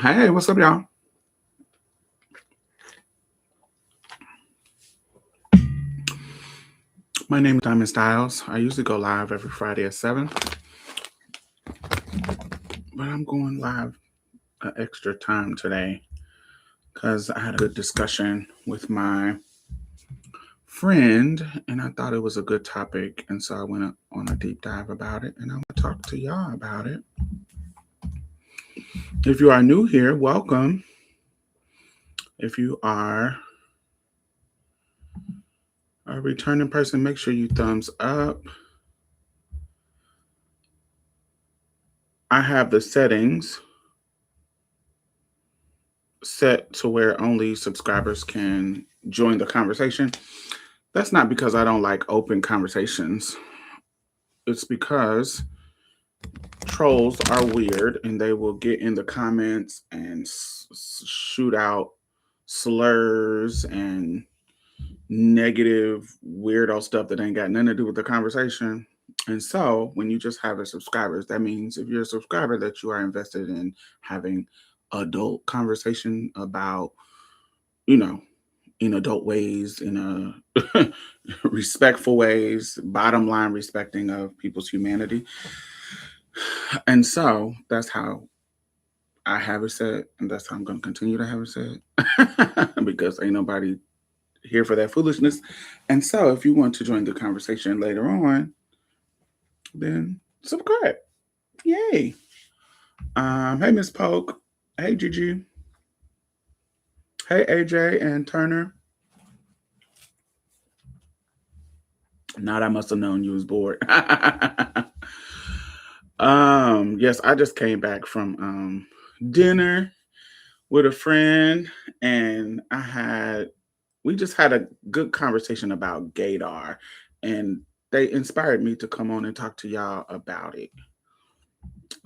Hey, what's up, y'all? My name is Diamond Stylz. I usually go live every Friday at 7, but I'm going live an extra time today because I had a good discussion with my friend and I thought it was a good topic. And so I went on a deep dive about it and I want to talk to y'all about it. If you are new here, welcome. If you are a returning person, make sure you thumbs up. I have the settings set to where only subscribers can join the conversation. That's not because I don't like open conversations. It's because trolls are weird and they will get in the comments and shoot out slurs and negative weirdo stuff that ain't got nothing to do with the conversation. And so when you just have a subscribers, that means if you're a subscriber that you are invested in having adult conversation about, you know, in adult ways, in a respectful ways, bottom line respecting of people's humanity. And so that's how I have it set, and that's how I'm going to continue to have it set because ain't nobody here for that foolishness. And so if you want to join the conversation later on, then subscribe. Yay. Hey, Miss Polk. Hey, Gigi. Hey, AJ and Turner. Not I must have known you was bored. Yes, I just came back from dinner with a friend and we just had a good conversation about Gaydar and they inspired me to come on and talk to y'all about it.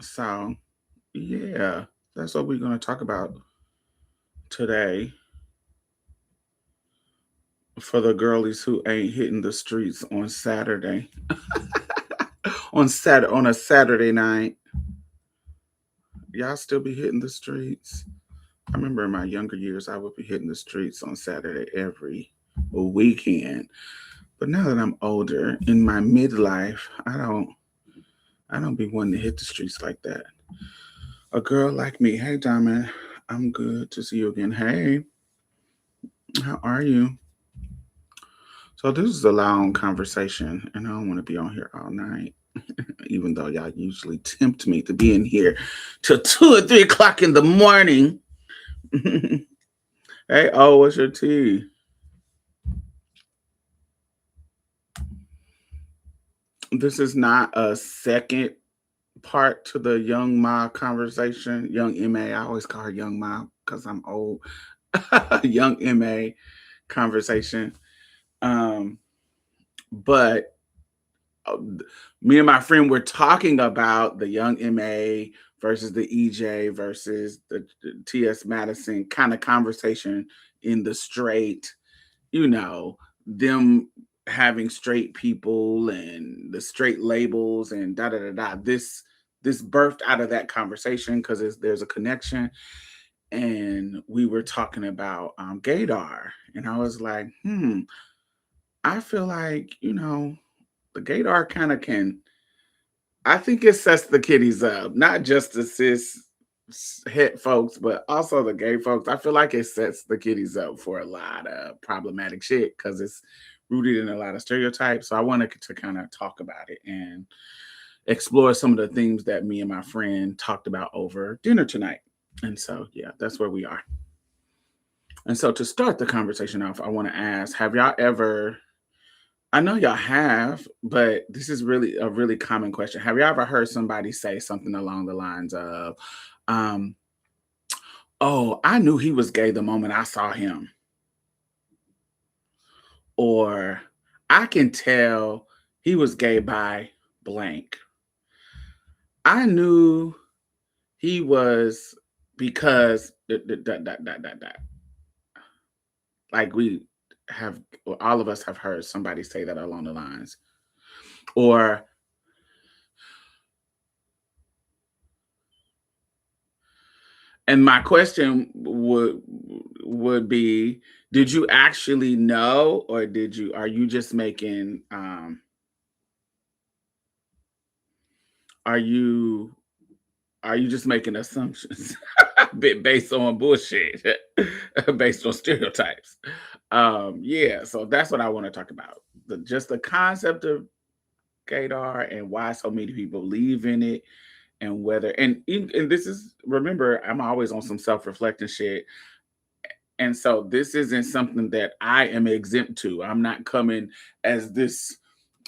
So, yeah, that's what we're going to talk about today for the girlies who ain't hitting the streets on Saturday. On a Saturday night. Y'all still be hitting the streets? I remember in my younger years I would be hitting the streets on Saturday every weekend. But now that I'm older, in my midlife, I don't be wanting to hit the streets like that. A girl like me, hey Diamond, I'm good to see you again. Hey, how are you? So this is a long conversation, and I don't want to be on here all night, even though y'all usually tempt me to be in here till 2 or 3 o'clock in the morning. Hey, oh, what's your tea? This is not a second part to the young Ma conversation. Young MA, I always call her young Ma because I'm old. Young MA conversation. Um, but me and my friend were talking about the young MA versus the EJ versus the TS Madison kind of conversation in the straight, them having straight people and the straight labels and da da da da. This birthed out of that conversation because there's a connection. And we were talking about Gaydar, and I was like, I feel like the Gaydar kind of can. I think it sets the kiddies up, not just the cis het folks, but also the gay folks. I feel like it sets the kiddies up for a lot of problematic shit because it's rooted in a lot of stereotypes. So I wanted to kind of talk about it and explore some of the things that me and my friend talked about over dinner tonight. And so, yeah, that's where we are. And so to start the conversation off, I want to ask, have y'all ever, I know y'all have, but this is really a really common question. Have y'all ever heard somebody say something along the lines of, um, oh, I knew he was gay the moment I saw him? Or I can tell he was gay by blank. I knew he was because like we have, or all of us have heard somebody say that along the lines. Or And my question would be, did you actually know, or are you just making are you just making assumptions based on bullshit, based on stereotypes? Yeah, so that's what I want to talk about. Just the concept of Gaydar and why so many people believe in it, and whether and this is, remember, I'm always on some self-reflecting shit. And so this isn't something that I am exempt to. I'm not coming as this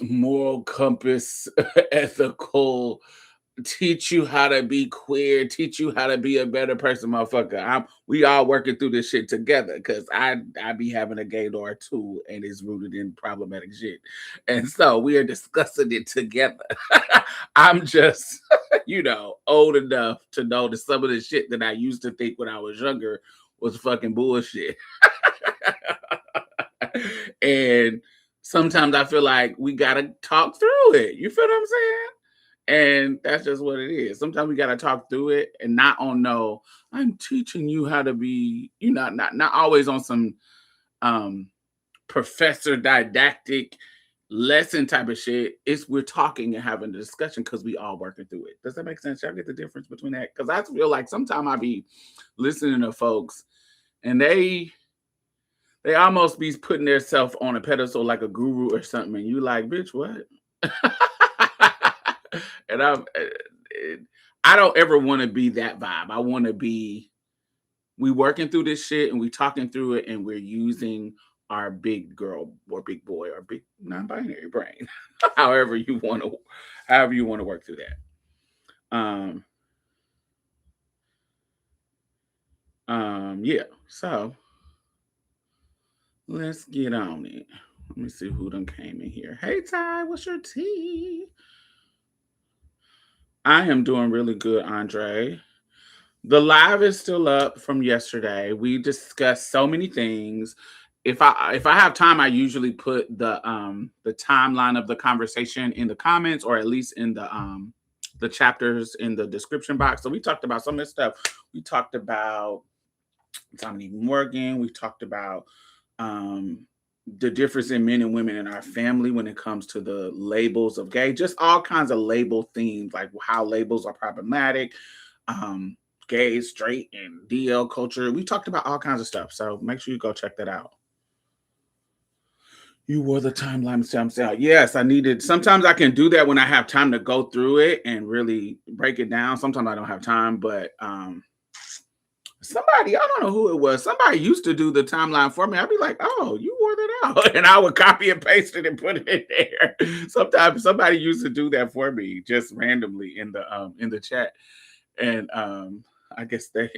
moral compass, ethical, teach you how to be queer, teach you how to be a better person, motherfucker. We all working through this shit together, because I be having a gaydar too, and it's rooted in problematic shit. And so we are discussing it together. I'm just, old enough to know that some of the shit that I used to think when I was younger was fucking bullshit. And sometimes I feel like we gotta talk through it. You feel what I'm saying? And that's just what it is. Sometimes we gotta talk through it, and not on no, I'm teaching you how to be, not always on some um professor didactic lesson type of shit. It's we're talking and having a discussion because we all working through it. Does that make sense? Y'all get the difference between that? Because I feel like sometimes I be listening to folks, and they almost be putting themselves on a pedestal like a guru or something, and you like, bitch, what? And I don't ever want to be that vibe. I want to be, we working through this shit and we talking through it, and we're using our big girl or big boy or big non-binary brain, however you want to work through that. Yeah. So let's get on it. Let me see who done came in here. Hey Ty, what's your tea? I am doing really good, Andre. The live is still up from yesterday. We discussed so many things. If I have time, I usually put the timeline of the conversation in the comments, or at least in the chapters in the description box. So we talked about some of this stuff. We talked about Dominique Morgan. We talked about um the difference in men and women in our family when it comes to the labels of gay, just all kinds of label themes, like how labels are problematic, um, gay, straight, and DL culture. We talked about all kinds of stuff. So make sure you go check that out. You wore the timeline stamps out. Yes, I needed. Sometimes I can do that when I have time to go through it and really break it down. Sometimes I don't have time, but somebody, I don't know who it was. Somebody used to do the timeline for me. I'd be like, "Oh, you wore that out," and I would copy and paste it and put it in there. Sometimes somebody used to do that for me just randomly in the chat, and I guess they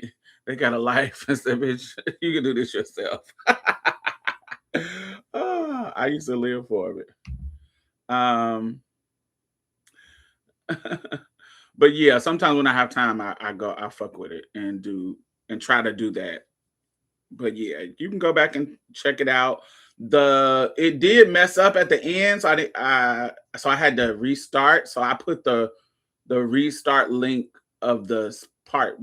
got a life and said, "Bitch, you can do this yourself." Oh, I used to live for it. Um, but yeah, sometimes when I have time, I fuck with it and do and try to do that. But yeah, you can go back and check it out. It did mess up at the end, so I had to restart. So I put the restart link of the part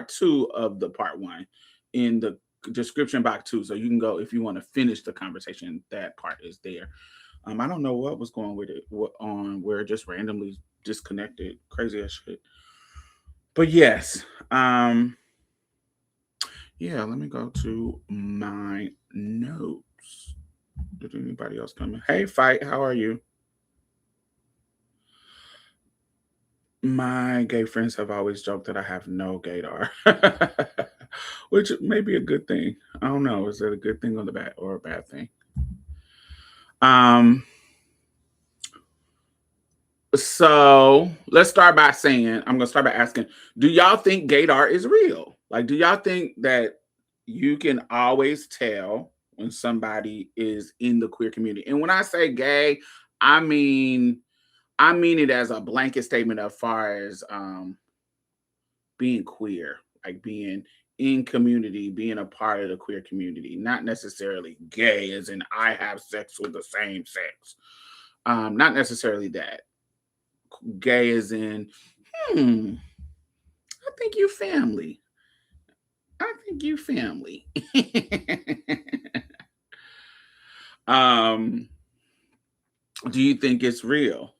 two of the part one in the description box too. So you can go if you want to finish the conversation. That part is there. I don't know what was going with it, where it just randomly disconnected, crazy as shit. But yes, yeah, let me go to my notes. Did anybody else come in? Hey, Fight, how are you? My gay friends have always joked that I have no gaydar, which may be a good thing. I don't know. Is it a good thing or a bad thing? Um, so let's start by saying, I'm gonna start by asking, do y'all think gaydar is real? Like, do y'all think that you can always tell when somebody is in the queer community? And when I say gay, I mean I mean it as a blanket statement as far as being queer, like being in community, being a part of the queer community, not necessarily gay as in I have sex with the same sex. Not necessarily that. Gay as in, I think you family. I think you family. um, do you think it's real?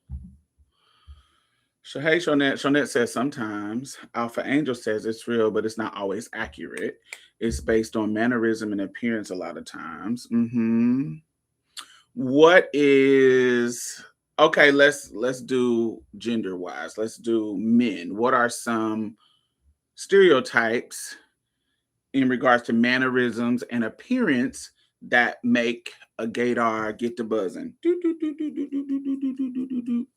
So hey, Shonette says sometimes. Alpha Angel says it's real, but it's not always accurate. It's based on mannerism and appearance a lot of times. What is okay? Let's do gender wise. Let's do men. What are some stereotypes in regards to mannerisms and appearance that make a gaydar get the buzzing?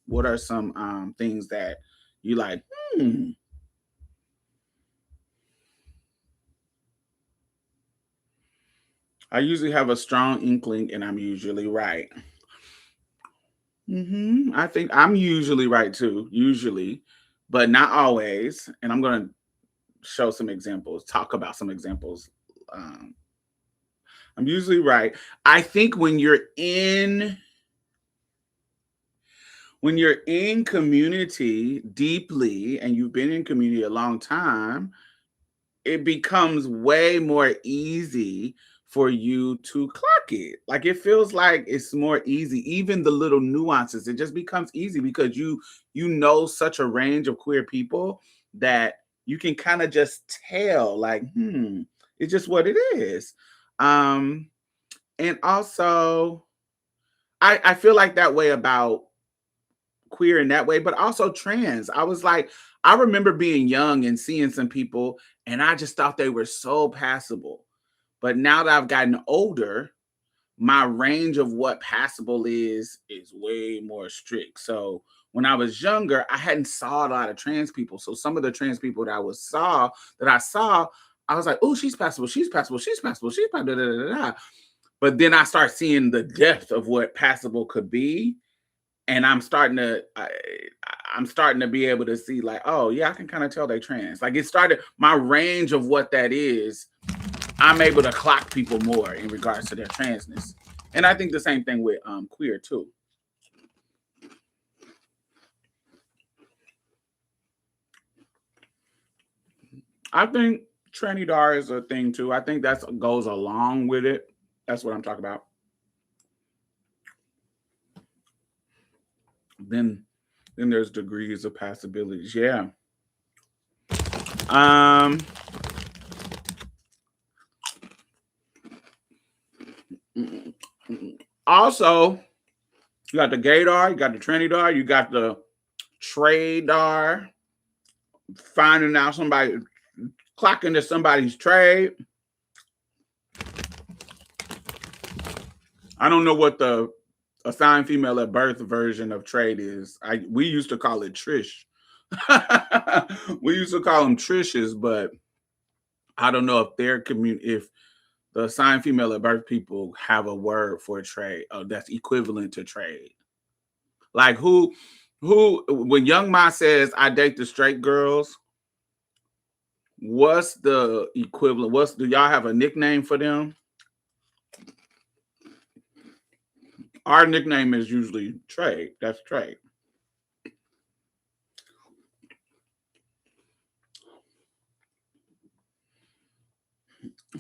What are some things that you like? I usually have a strong inkling, and I'm usually right. I think I'm usually right too, usually, but not always. And I'm going to show some examples, talk about some examples. Um, I'm usually right. I think when you're in community deeply and you've been in community a long time, it becomes way more easy for you to clock it. Like it feels like it's more easy. Even the little nuances, it just becomes easy because you know such a range of queer people that you can kind of just tell, like, it's just what it is. Um, and also I feel like that way about queer in that way, but also trans. I was like, I remember being young and seeing some people, and I just thought they were so passable. But now that I've gotten older, my range of what passable is way more strict. So when I was younger, I hadn't saw a lot of trans people. So some of the trans people that I saw, I was like, oh, she's passable, she's passable, she's passable, she's passable. Da, da, da, da. But then I start seeing the depth of what passable could be, and I'm starting to be able to see like, oh yeah, I can kind of tell they trans. Like it started my range of what that is. I'm able to clock people more in regards to their transness, and I think the same thing with queer too. I think tranny dar is a thing too. I think that goes along with it. That's what I'm talking about. Then then there's degrees of passabilities. Yeah. Um Also, you got the gaydar, you got the tranny you got the tradar, finding out somebody clocking to somebody's trade. I don't know what the assigned female at birth version of trade is. We used to call it Trish. We used to call them Trishes, but I don't know if if the assigned female at birth people have a word for trade that's equivalent to trade. Like who when Young Ma says I date the straight girls, what's the equivalent? Do y'all have a nickname for them? Our nickname is usually Trade. That's Trade.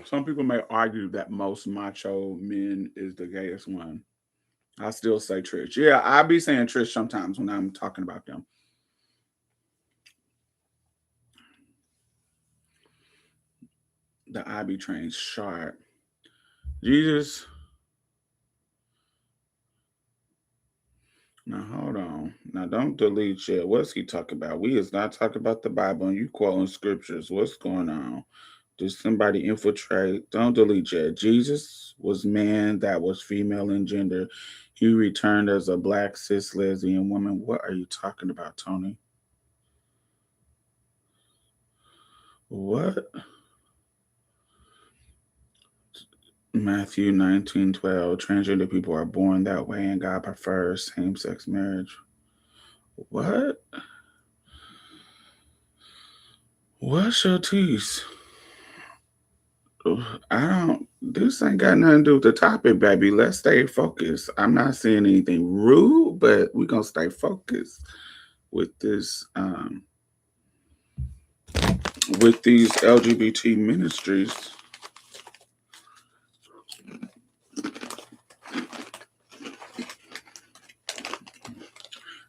Some people may argue that most macho men is the gayest one. I still say Trish. Yeah, I be saying Trish sometimes when I'm talking about them. The I be trained sharp. Jesus. Now hold on. Now don't delete yet. What's he talking about? We is not talking about the Bible and you quoting scriptures. What's going on? Did somebody infiltrate? Don't delete yet. Jesus was man that was female in gender. He returned as a black cis lesbian woman. What are you talking about, Tony? What? Matthew 19:12. Transgender people are born that way and God prefers same sex marriage. What? What's your tease? I don't. This ain't got nothing to do with the topic, baby. Let's stay focused. I'm not saying anything rude, but we're gonna stay focused with this. with these LGBT ministries.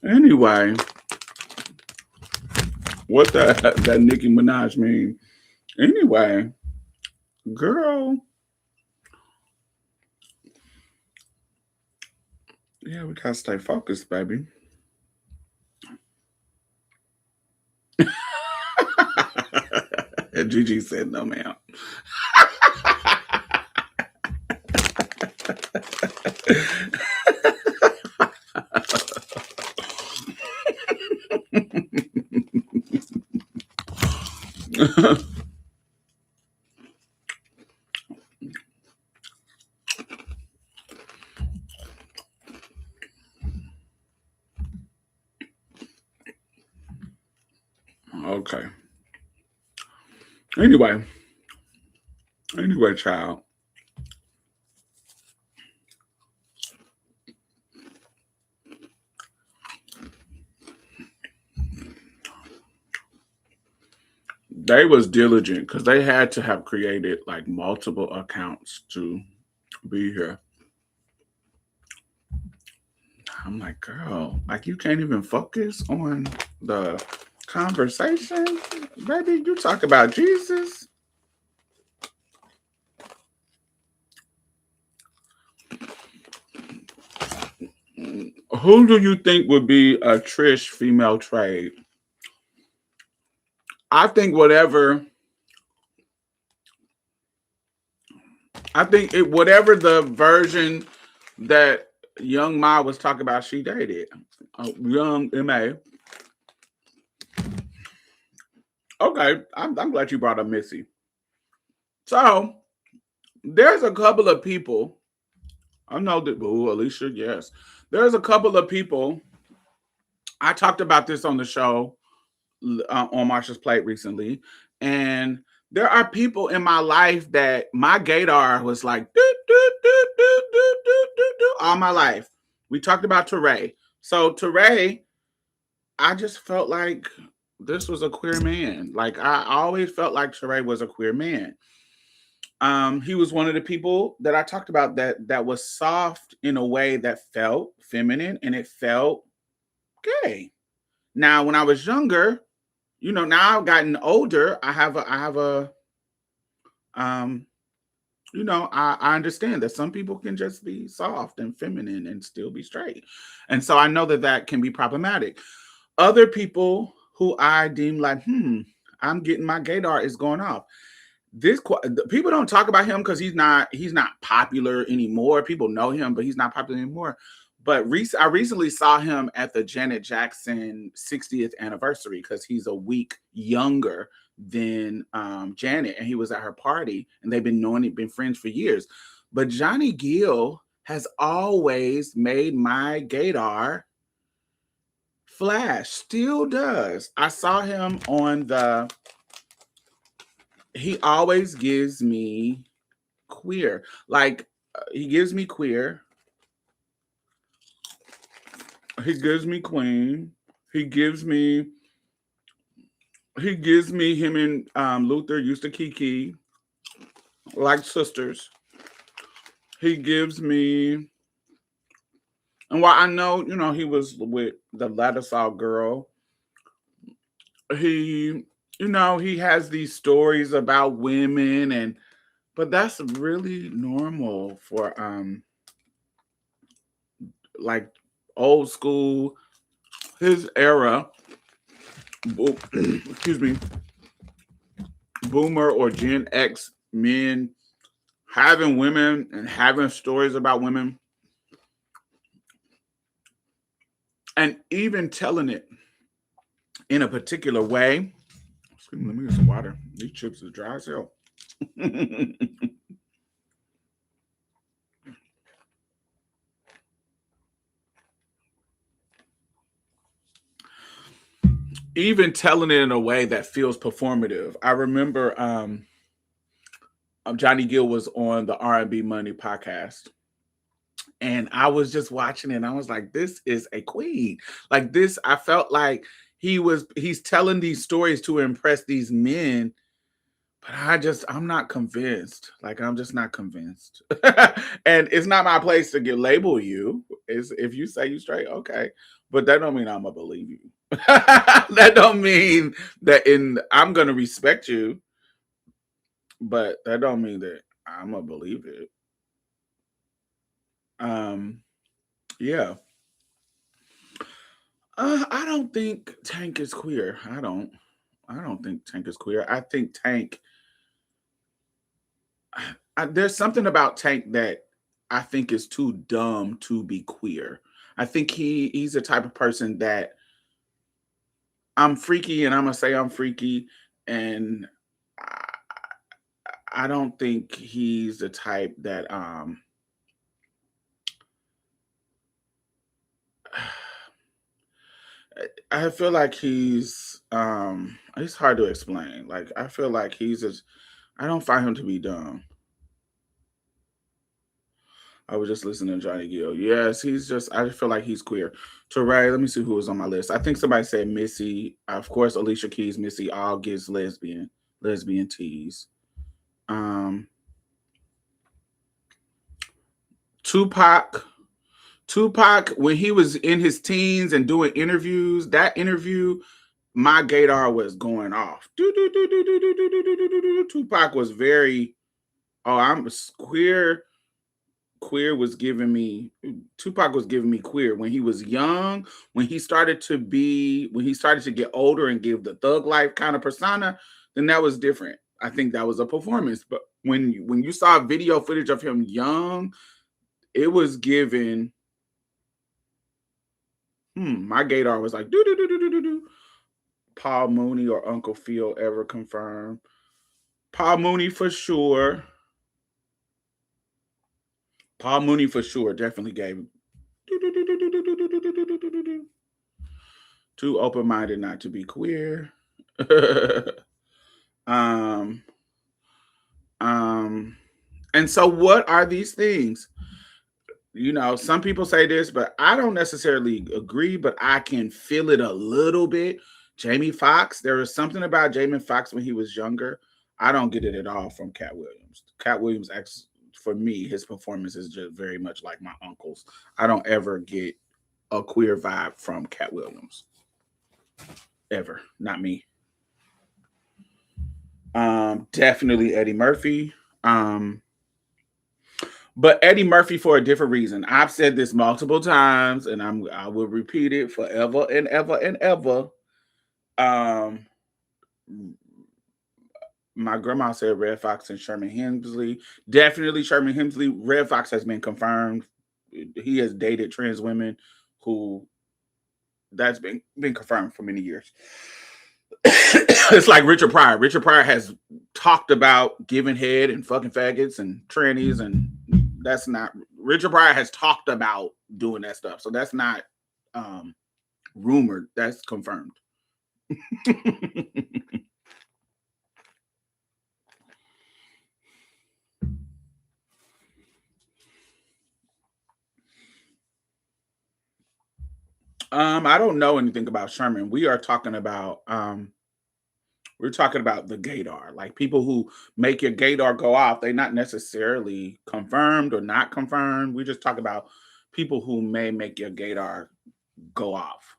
Anyway, what that Nicki Minaj mean? Anyway, girl, yeah, we gotta stay focused, baby. And Gigi said, "No, ma'am." Okay. Anyway, child. They was diligent because they had to have created like multiple accounts to be here. I'm like, girl, like you can't even focus on the conversation, baby. You talk about Jesus. Who do you think would be a Trish female trade? I think whatever. I think whatever the version that young Ma was talking about, she dated. Young Ma. Okay, I'm glad you brought up Missy. So there's a couple of people. I know that. Ooh, Alicia, yes. There's a couple of people. I talked about this on the show on Marsha's Plate recently, and there are people in my life that my gaydar was like do, do, do, do, do, do, do, do, all my life. We talked about Teray. So Teray, I just felt like this was a queer man. Like I always felt like Teray was a queer man. He was one of the people that I talked about that was soft in a way that felt feminine and it felt gay. Now, when I was younger, now I've gotten older. Um, I understand that some people can just be soft and feminine and still be straight. And so I know that can be problematic. Other people who I deem like, I'm getting my gaydar is going off. People don't talk about him because he's not popular anymore. People know him, but he's not popular anymore. But I recently saw him at the Janet Jackson 60th anniversary because he's a week younger than Janet, and he was at her party, and they've been friends for years. But Johnny Gill has always made my gaydar flash, still does. I saw him on he always gives me queer. Like he gives me queer. He gives me queen. He gives me him and Luther used to kiki like sisters. He gives me, and while I know, he was with the Ladisal girl, he he has these stories about women, but that's really normal for like old school, his era, excuse me, boomer or Gen X men having women and having stories about women and even telling it in a particular way. Excuse me, let me get some water. These chips are dry as hell. Even telling it in a way that feels performative. I remember Johnny Gill was on the R&B Money podcast, and I was just watching it and I was like, this is a queen. Like this, I felt like he's telling these stories to impress these men But I'm not convinced. Like, I'm just not convinced. And it's not my place to get label you. Is if you say you straight, okay. But that don't mean I'm gonna believe you. That don't mean that in I'm gonna respect you, but that don't mean that I'm gonna believe it. Um, yeah. I don't think Tank is queer. I don't. I don't think Tank is queer. I think Tank there's something about Tank that I think is too dumb to be queer. I think he's the type of person that I'm freaky and I'm gonna say I'm freaky, and I, I don't think he's the type that I feel like it's hard to explain. Like I feel like I don't find him to be dumb. I was just listening to Johnny Gill. Yes, I just feel like he's queer. Teray, let me see who was on my list. I think somebody said Missy. Of course, Alicia Keys, Missy all gets lesbian teas. Um, Tupac, Tupac, when he was in his teens and doing interviews, that interview, my gaydar was going off. Tupac was very, oh, I'm queer. Queer was giving me Tupac was giving me queer when he was young, when he started to get older and give the thug life kind of persona, then that was different. I think that was a performance. But when you saw video footage of him young, it was given my gaydar was like do do do do do do do. Paul Mooney or Uncle Phil ever confirmed. Paul Mooney for sure. Paul Mooney for sure definitely gave too open minded not to be queer. um, um, and so, what are these things? Some people say this, but I don't necessarily agree, but I can feel it a little bit. Jamie Foxx, there was something about Jamie Foxx when he was younger. I don't get it at all from Cat Williams. Cat Williams, for me, his performance is just very much like my uncle's. I don't ever get a queer vibe from Cat Williams. Ever. Not me. Definitely Eddie Murphy. But Eddie Murphy for a different reason. I've said this multiple times, and I will repeat it forever and ever and ever. Um, my grandma said Red Fox and Sherman Hemsley. Definitely Sherman Hemsley. Red Fox has been confirmed. He has dated trans women who that's been confirmed for many years. It's like Richard Pryor. Richard Pryor has talked about giving head and fucking faggots and trannies, and that's not Richard Pryor has talked about doing that stuff. So that's not rumored. That's confirmed. I don't know anything about Sherman. We're talking about the gaydar, like people who make your gaydar go off. They're not necessarily confirmed or not confirmed. We just talk about people who may make your gaydar go off.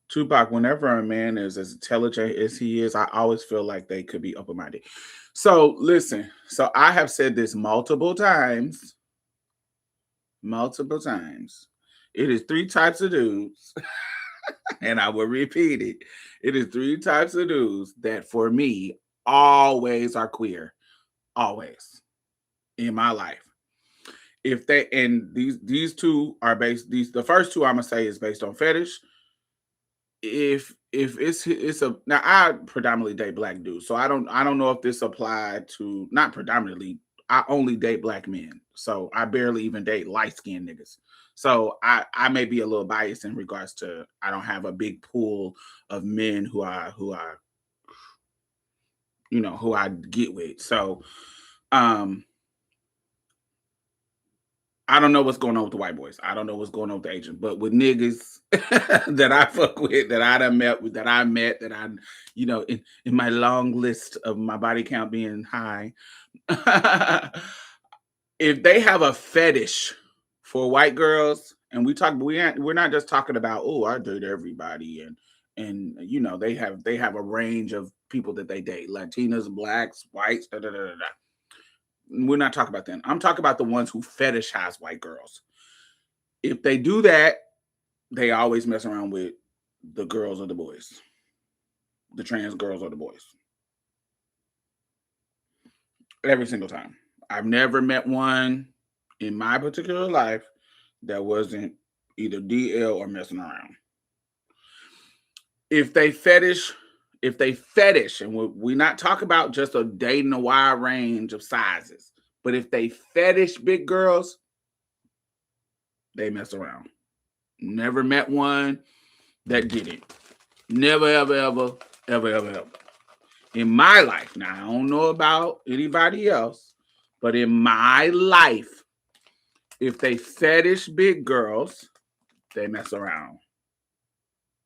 Tupac, whenever a man is as intelligent as he is, I always feel like they could be open minded. So, listen, so I have said this multiple times, multiple times. It is three types of dudes, and I will repeat it. It is three types of dudes that, for me, always are queer, always in my life. If they and these two are based, the first two I'm gonna say is based on fetish. If it's a now I predominantly date black dudes, so I don't know if this applied to not predominantly. I only date black men, so I barely even date light skinned niggas. So I may be a little biased in regards to I don't have a big pool of men who I get with. So um I don't know what's going on with the white boys. I don't know what's going on with the Asians, but with niggas that I fuck with, that I done met with, that I met, that I, in my long list of my body count being high, if they have a fetish for white girls, and we're not just talking about, oh, I date everybody, and they have a range of people that they date, Latinas, blacks, whites, da da da da. We're not talking about them. I'm talking about the ones who fetishize white girls. If they do that, they always mess around with the girls or the boys, the trans girls or the boys. Every single time. I've never met one in my particular life that wasn't either DL or messing around. If they fetish, and we're not talking about just a dating a wide range of sizes, but if they fetish big girls, they mess around. Never met one that didn't. Never, ever, ever, ever, ever, ever. In my life, now I don't know about anybody else, but in my life, if they fetish big girls, they mess around.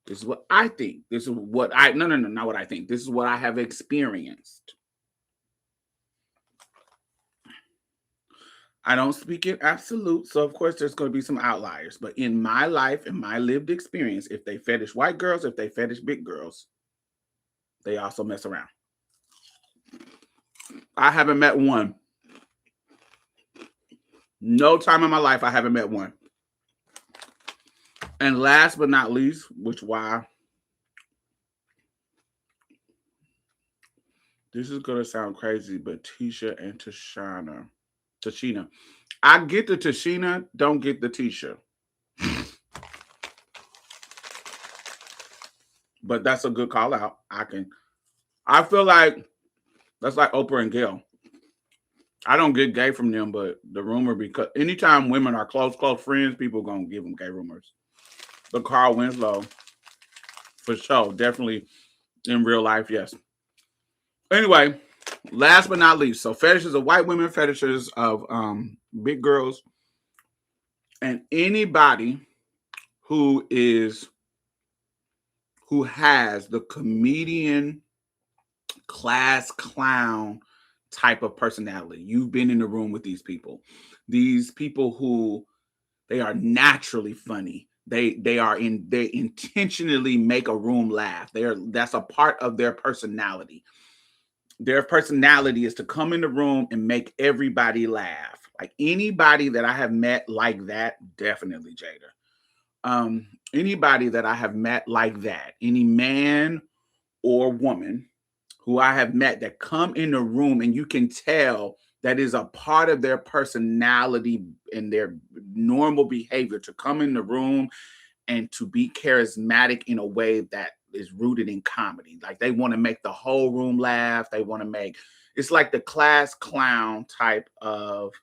This is what I think. This is what I no, not what I think. This is what I have experienced. I don't speak in absolute, so of course there's going to be some outliers. But in my life, in my lived experience, if they fetish white girls, if they fetish big girls, they also mess around. I haven't met one. No time in my life I haven't met one. And last but not least, which why this is gonna sound crazy, but Tisha and Tashina. I get the Tashina, don't get the Tisha. But that's a good call out. I feel like that's like Oprah and Gail. I don't get gay from them, but the rumor, because anytime women are close friends, people gonna give them gay rumors. But Carl Winslow, for sure, definitely in real life, yes. Anyway, last but not least, so fetishes of white women, fetishes of big girls, and anybody who has the comedian class clown type of personality. You've been in the room with these people. These people who they are naturally funny. They intentionally make a room laugh. That's a part of their personality. Their personality is to come in the room and make everybody laugh. Like anybody that I have met like that, definitely Jada. Anybody that I have met like that, any man or woman who I have met that come in the room and you can tell that is a part of their personality and their normal behavior to come in the room and to be charismatic in a way that is rooted in comedy. Like they want to make the whole room laugh. They want to it's like the class clown type of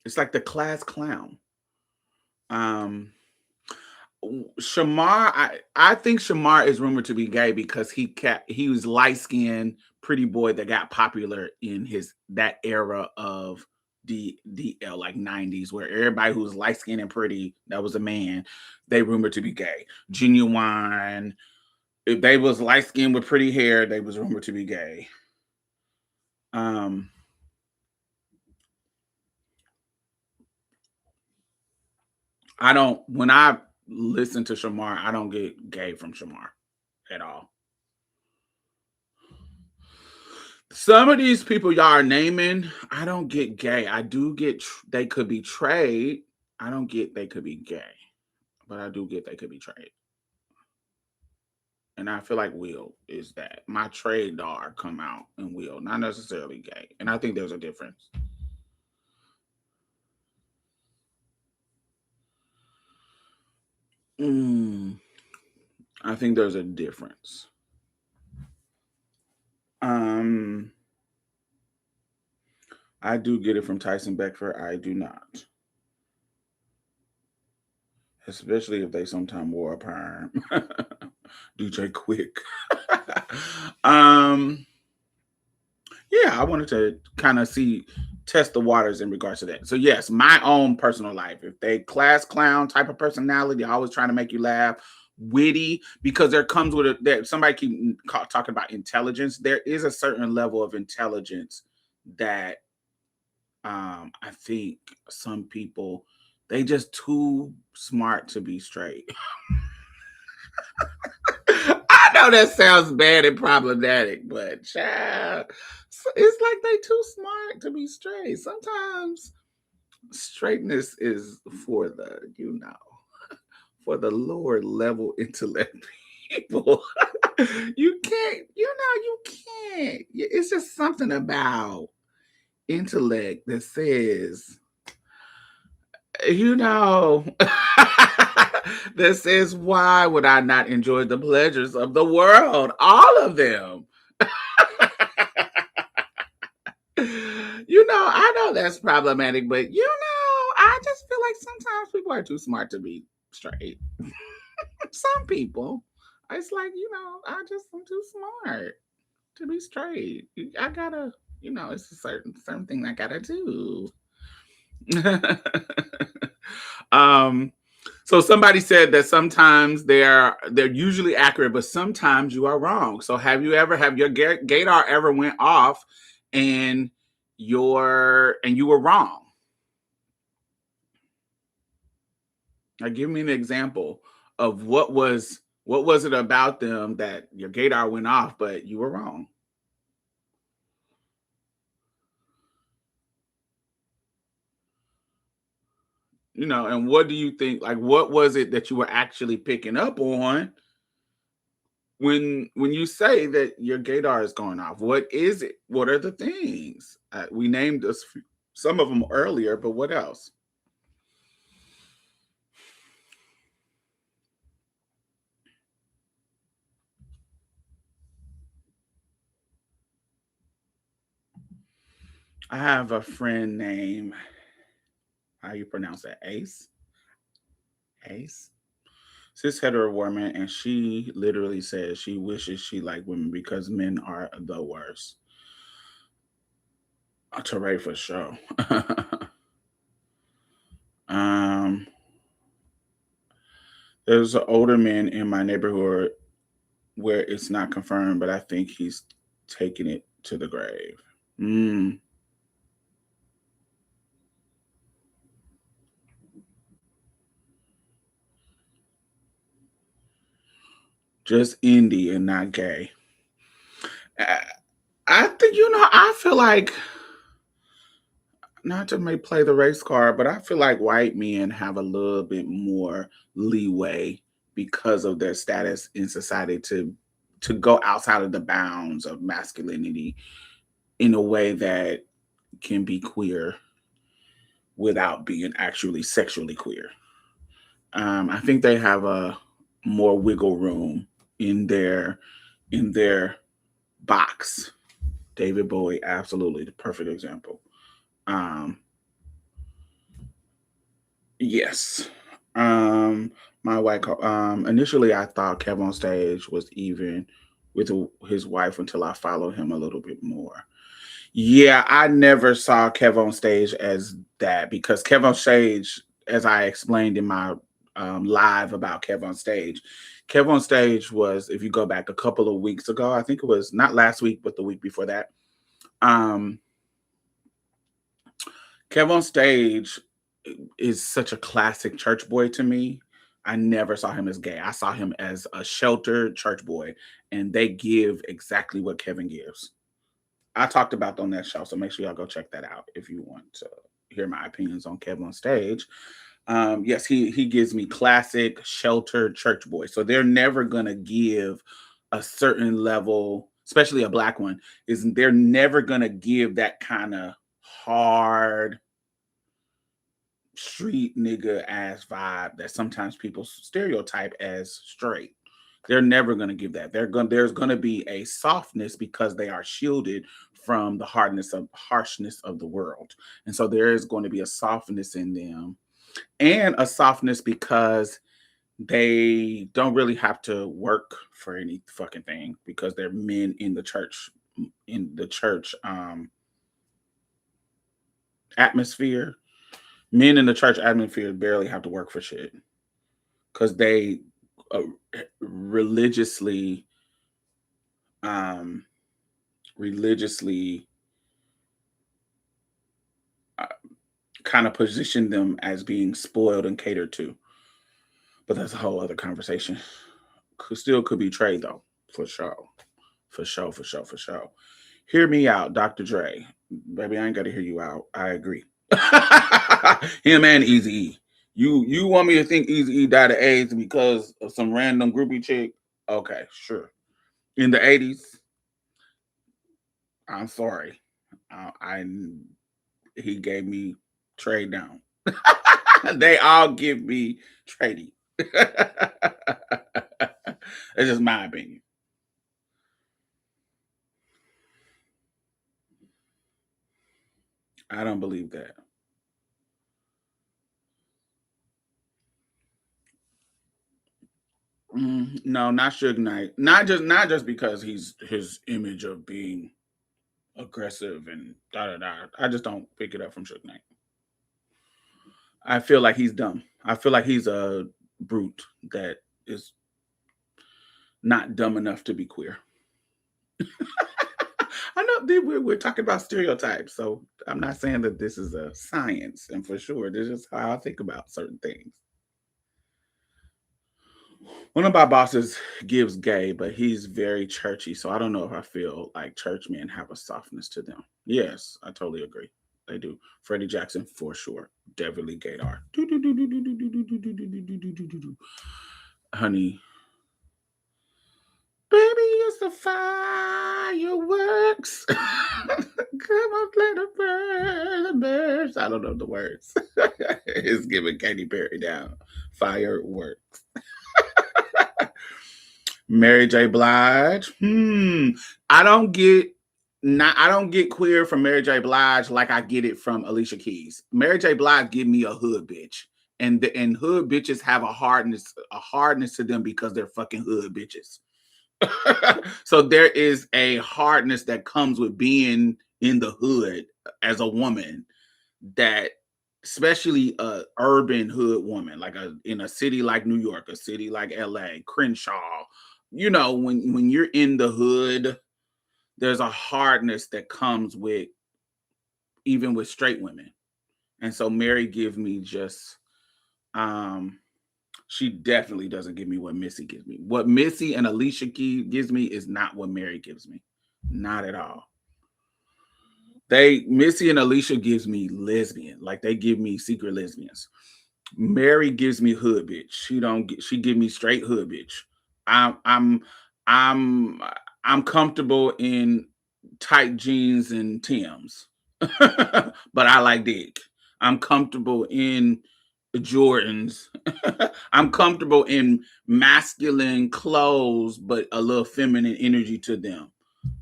it's like the class clown. Shamar, I think Shamar is rumored to be gay because he was light skinned pretty boy that got popular in that era of DL, like 90s, where everybody who was light skinned and pretty that was a man, they rumored to be gay. Genuine, if they was light skinned with pretty hair, they was rumored to be gay. When I listen to Shamar, I don't get gay from Shamar at all. Some of these people y'all are naming, I don't get gay. I do get they could be trade. I don't get they could be gay, but I do get they could be trade. And I feel like Will is that. My trade dog come out and Will, not necessarily gay. And I think there's a difference. I think there's a difference. I do get it from Tyson Beckford. I do not. Especially if they sometime wore a perm. DJ Quick. Yeah, I wanted to kind of test the waters in regards to that. So yes, my own personal life. If they class clown type of personality, always trying to make you laugh, witty, because there comes with it that somebody talking about intelligence. There is a certain level of intelligence that I think some people they just too smart to be straight. I know that sounds bad and problematic, but child, it's like they too smart to be straight. Sometimes straightness is for for the lower level intellect people. You can't, you can't. It's just something about intellect that says, you know, that says, why would I not enjoy the pleasures of the world? All of them. I know that's problematic, but I just feel like sometimes people are too smart to be straight. Some people, it's like, I'm too smart to be straight. I gotta, it's a certain thing I gotta do. um, so somebody said that sometimes they're usually accurate, but sometimes you are wrong. So have your gaydar ever went off and you were wrong? Now give me an example of what was it about them that your gaydar went off, but you were wrong. And what do you think? Like, what was it that you were actually picking up on when you say that your gaydar is going off? What is it? What are the things? We named some of them earlier, but what else? I have a friend named, how you pronounce that? Ace. Cis hetero woman, and she literally says she wishes she liked women because men are the worst. To rate for sure. um, there's an older man in my neighborhood where it's not confirmed, but I think he's taking it to the grave. Mm, just indie and not gay. I, I think I feel like, not to may play the race card, but I feel like white men have a little bit more leeway because of their status in society to go outside of the bounds of masculinity in a way that can be queer without being actually sexually queer. I think they have a more wiggle room in their box. David Bowie, absolutely the perfect example. Um, yes. My wife. Initially, I thought Kev on stage was even with his wife until I followed him a little bit more. Yeah, I never saw Kev on stage as that because Kev on stage, as I explained in my live about Kev on stage was, if you go back a couple of weeks ago, I think it was not last week, but the week before that. Um, Kev on stage is such a classic church boy to me. I never saw him as gay. I saw him as a sheltered church boy, and they give exactly what Kevin gives. I talked about on that show, so make sure y'all go check that out if you want to hear my opinions on Kevin on stage. Yes, he gives me classic sheltered church boy. So they're never gonna give a certain level, especially a black one, is they're never gonna give that kind of hard street nigga ass vibe that sometimes people stereotype as straight. They're never going to give that. There's going to be a softness because they are shielded from the harshness of the world. And so there is going to be a softness in them, and a softness because they don't really have to work for any fucking thing because they're men in the church in the church atmosphere. Men in the church atmosphere barely have to work for shit because they uh, religiously um religiously uh, kind of position them as being spoiled and catered to. But that's a whole other conversation. Still could be trade though, for sure. For sure, for sure, for sure. Hear me out, Dr. Dre. Baby, I ain't gotta hear you out. I agree. Him and Easy E. You want me to think Easy E died of AIDS because of some random groupie chick? Okay, sure. In the 80s, I'm sorry. I he gave me trade down. They all give me tradie. It's just my opinion. I don't believe that. No, not Suge Knight. Not just because he's his image of being aggressive and da da da. I just don't pick it up from Suge Knight. I feel like he's dumb. I feel like he's a brute that is not dumb enough to be queer. I know we're talking about stereotypes, so I'm not saying that this is a science, and for sure, this is how I think about certain things. One of my bosses gives gay, but he's very churchy, so I don't know if I feel like church men have a softness to them. Yes, I totally agree. They do. Freddie Jackson for sure. Definitely Gaydar. Honey, baby, it's the fireworks. Come on, play the birds. I don't know the words. It's giving Katy Perry down. Fireworks. Mary J. Blige. I don't get queer from Mary J. Blige like I get it from Alicia Keys. Mary J. Blige give me a hood bitch. And hood bitches have a hardness to them because they're fucking hood bitches. So there is a hardness that comes with being in the hood as a woman, that especially a urban hood woman, like in a city like New York, a city like LA, Crenshaw, when you're in the hood, there's a hardness that comes with even with straight women. And so Mary gives me just um she definitely doesn't give me what Missy gives me. What Missy and Alicia Keys gives me is not what Mary gives me. Not at all. They Missy and Alicia gives me lesbian, like they give me secret lesbians. Mary gives me hood bitch. She give me straight hood bitch. I'm I'm I'm I'm comfortable in tight jeans and Tim's. But I like dick. I'm comfortable in Jordans. I'm comfortable in masculine clothes, but a little feminine energy to them.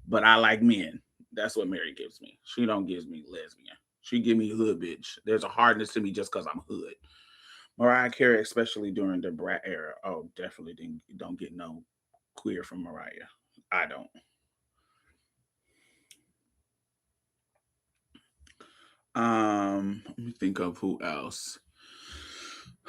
But I like men. That's what Mary gives me. She don't gives me lesbian. She give me hood bitch. There's a hardness to me just because I'm hood. Mariah Carey, especially during the Brat era. Oh, definitely don't get no queer from Mariah. I don't. Let me think of who else.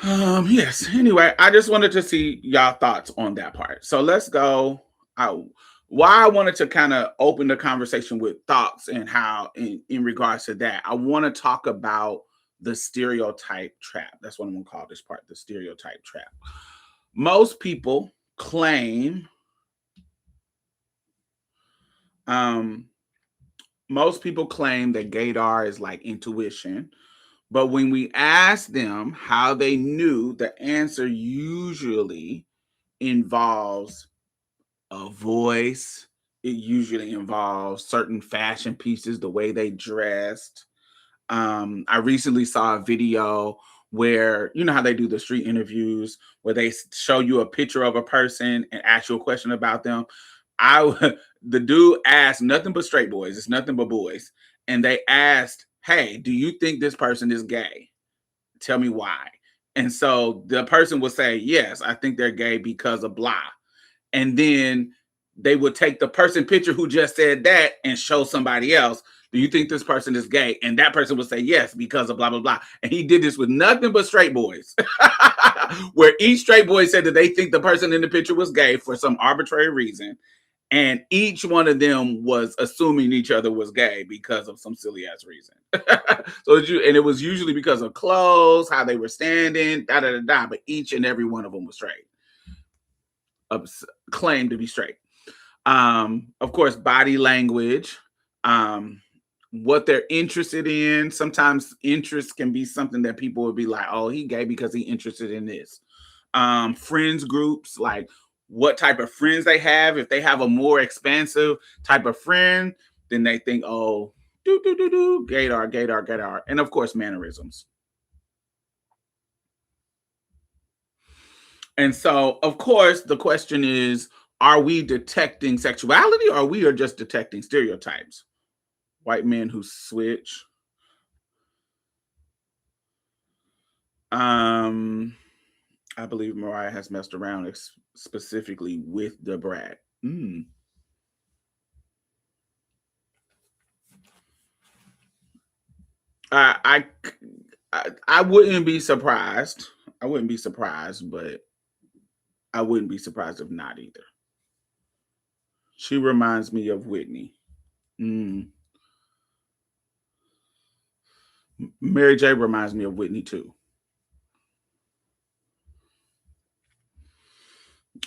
Yes. Anyway, I just wanted to see y'all thoughts on that part. So let's go. I, why I wanted to kind of open the conversation with thoughts and how, in regards to that, I want to talk about the stereotype trap. That's what I'm going to call this part, the stereotype trap. Most people claim, um, most people claim that gaydar is like intuition. But when we ask them how they knew, the answer usually involves a voice. It usually involves certain fashion pieces, the way they dressed. I recently saw a video where you know how they do the street interviews where they show you a picture of a person and ask you a question about them. The dude asked nothing but straight boys. It's nothing but boys, and they asked, "Hey, do you think this person is gay? Tell me why." And so the person would say, "Yes, I think they're gay because of blah." And then they would take the person picture who just said that and show somebody else. Do you think this person is gay? And that person would say yes because of blah blah blah. And he did this with nothing but straight boys, where each straight boy said that they think the person in the picture was gay for some arbitrary reason, and each one of them was assuming each other was gay because of some silly ass reason. And it was usually because of clothes, how they were standing, da da da da. But each and every one of them was straight, claimed to be straight. Of course, body language, what they're interested in. Sometimes interest can be something that people would be like, oh, he gay because he's interested in this. Friends groups, like what type of friends they have. If they have a more expansive type of friend, then they think, oh, gaydar, gaydar, gaydar. And of course, mannerisms. And so, of course, the question is, are we detecting sexuality or we are just detecting stereotypes? White men who switch. I believe Mariah has messed around specifically with the brat. I wouldn't be surprised. I wouldn't be surprised, but I wouldn't be surprised if not either. She reminds me of Whitney. Mary J reminds me of Whitney too.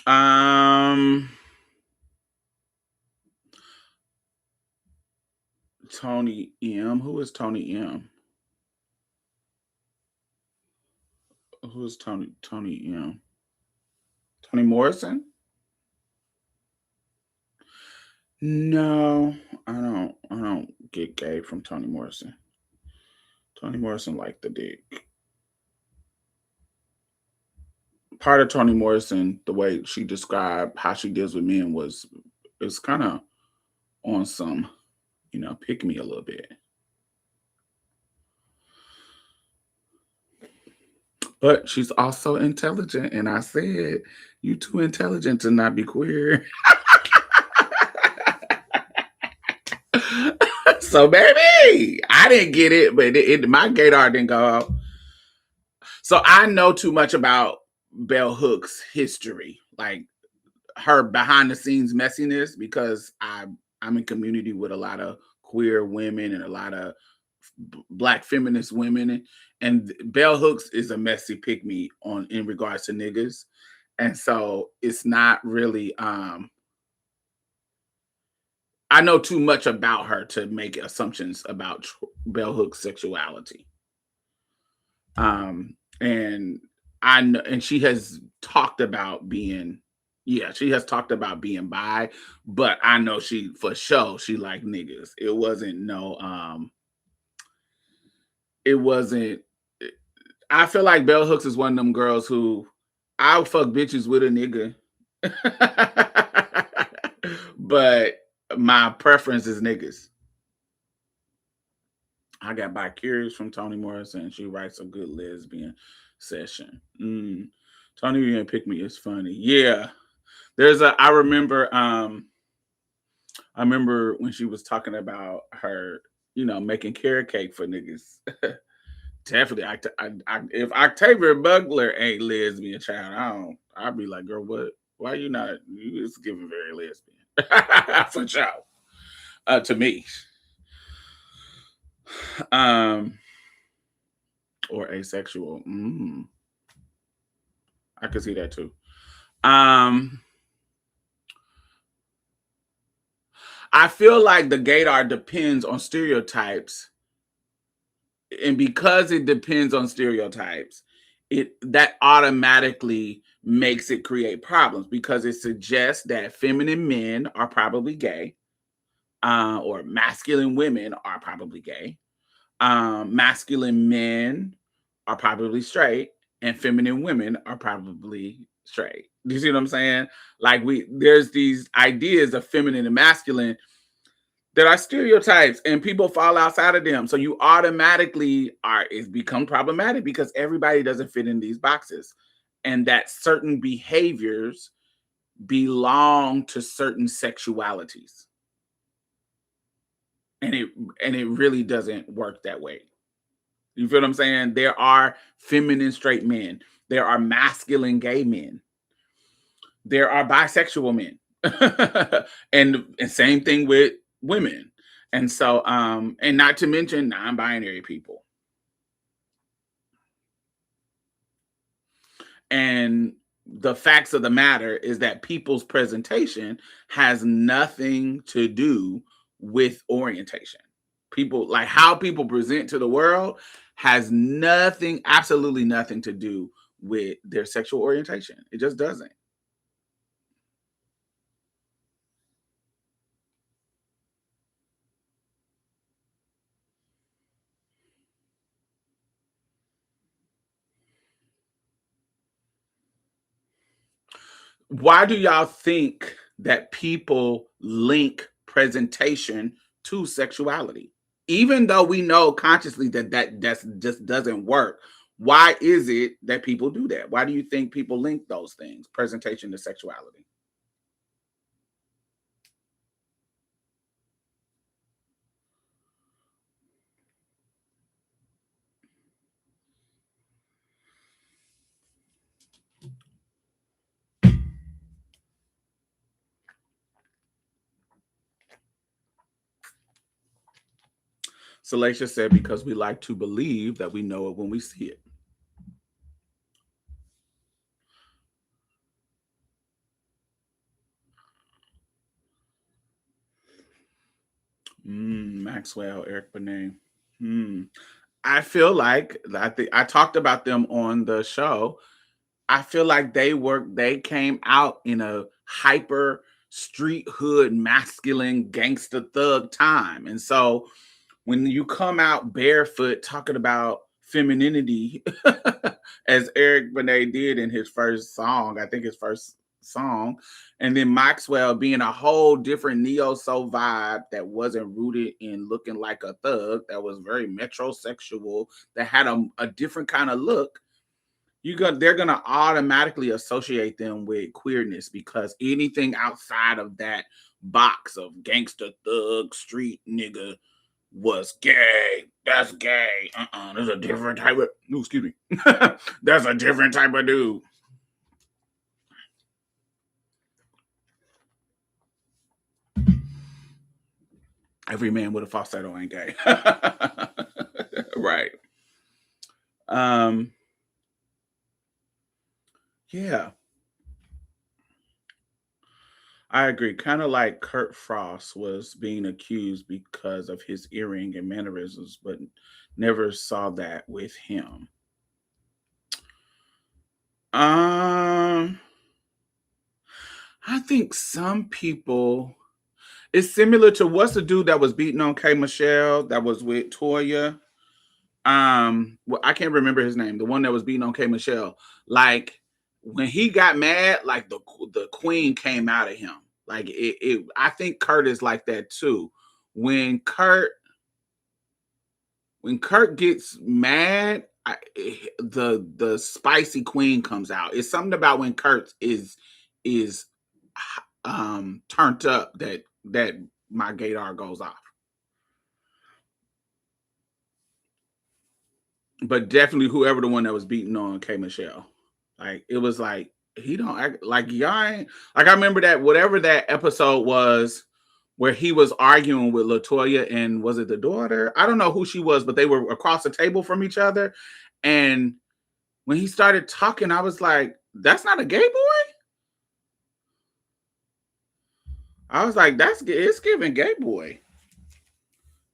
Tony M. Who is Tony M? Who is Tony M? Tony Morrison? No, I don't get gay from Tony Morrison. Tony Morrison liked the dick. Part of Toni Morrison, the way she described how she deals with men it's kind of on some, pick me a little bit. But she's also intelligent, and I said, you too intelligent to not be queer. So, baby, I didn't get it, but my gaydar didn't go off. So I know too much about Bell Hooks' history, like her behind the scenes messiness, because I'm in community with a lot of queer women and a lot of Black feminist women, and Bell Hooks is a messy pick me in regards to niggas, and so it's not really. I know too much about her to make assumptions about Bell Hooks' sexuality. And I know, and she has talked about being, she has talked about being bi, but I know she for sure she like niggas. It wasn't it wasn't. I feel like Bell Hooks is one of them girls who I'll fuck bitches with a nigga, but my preference is niggas. I got Bi Curious from Toni Morrison. She writes a good lesbian session. Tony Ian Pick Me is funny. Yeah. I remember when she was talking about her, making carrot cake for niggas. Definitely, if Octavia Butler ain't lesbian, child, I'd be like, girl, what? Why you not? It's giving very lesbian for sure. To me, or asexual. I could see that too. I feel like the gaydar depends on stereotypes. And because it depends on stereotypes, that automatically makes it create problems, because it suggests that feminine men are probably gay, or masculine women are probably gay. Masculine men are probably straight, and feminine women are probably straight. Do you see what I'm saying? Like there's these ideas of feminine and masculine that are stereotypes, and people fall outside of them. So you automatically it's become problematic because everybody doesn't fit in these boxes, and that certain behaviors belong to certain sexualities. And it really doesn't work that way. You feel what I'm saying? There are feminine straight men. There are masculine gay men. There are bisexual men. And same thing with women. And so and not to mention non-binary people. And the facts of the matter is that people's presentation has nothing to do with orientation. People like how people present to the world has nothing, absolutely nothing to do with their sexual orientation. It just doesn't. Why do y'all think that people link presentation to sexuality? Even though we know consciously that that's just doesn't work, why is it that people do that? Why do you think people link those things, presentation to sexuality? Salacia said, because we like to believe that we know it when we see it. Maxwell, Eric Benet. I feel like I talked about them on the show. I feel like they came out in a hyper street hood masculine gangster thug time. And so when you come out barefoot talking about femininity, as Eric Benet did in his first song, I think his first song, and then Maxwell being a whole different neo soul vibe that wasn't rooted in looking like a thug, that was very metrosexual, that had a different kind of look. They're gonna automatically associate them with queerness because anything outside of that box of gangster thug street nigga was gay. That's gay. There's a different type of excuse me. There's a different type of dude. Every man with a falsetto ain't gay. Right. Um, yeah, I agree. Kind of like Kurt Frost was being accused because of his earring and mannerisms, but never saw that with him. Um, I think some people it's similar to what's the dude that was beating on K Michelle that was with Toya? Well, I can't remember his name. The one that was beating on K Michelle. Like when he got mad, like the queen came out of him. Like I think Kurt is like that too. When Kurt when Kurt gets mad, the spicy queen comes out. It's something about when Kurt is turned up that my Gaydar goes off. But definitely whoever the one that was beating on K Michelle. Like it was like he don't act like y'all ain't like I remember that whatever that episode was where he was arguing with Latoya and was it the daughter? I don't know who she was, but they were across the table from each other. And when he started talking, I was like, that's not a gay boy. I was like, it's giving gay boy.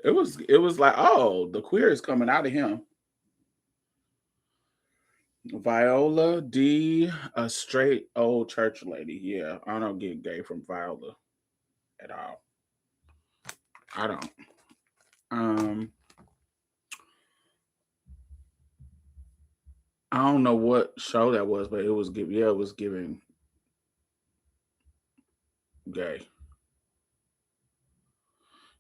It was like, oh, the queer is coming out of him. Viola D, a straight old church lady. Yeah, I don't get gay from Viola at all. I don't. Um, I don't know what show that was, but it was giving gay.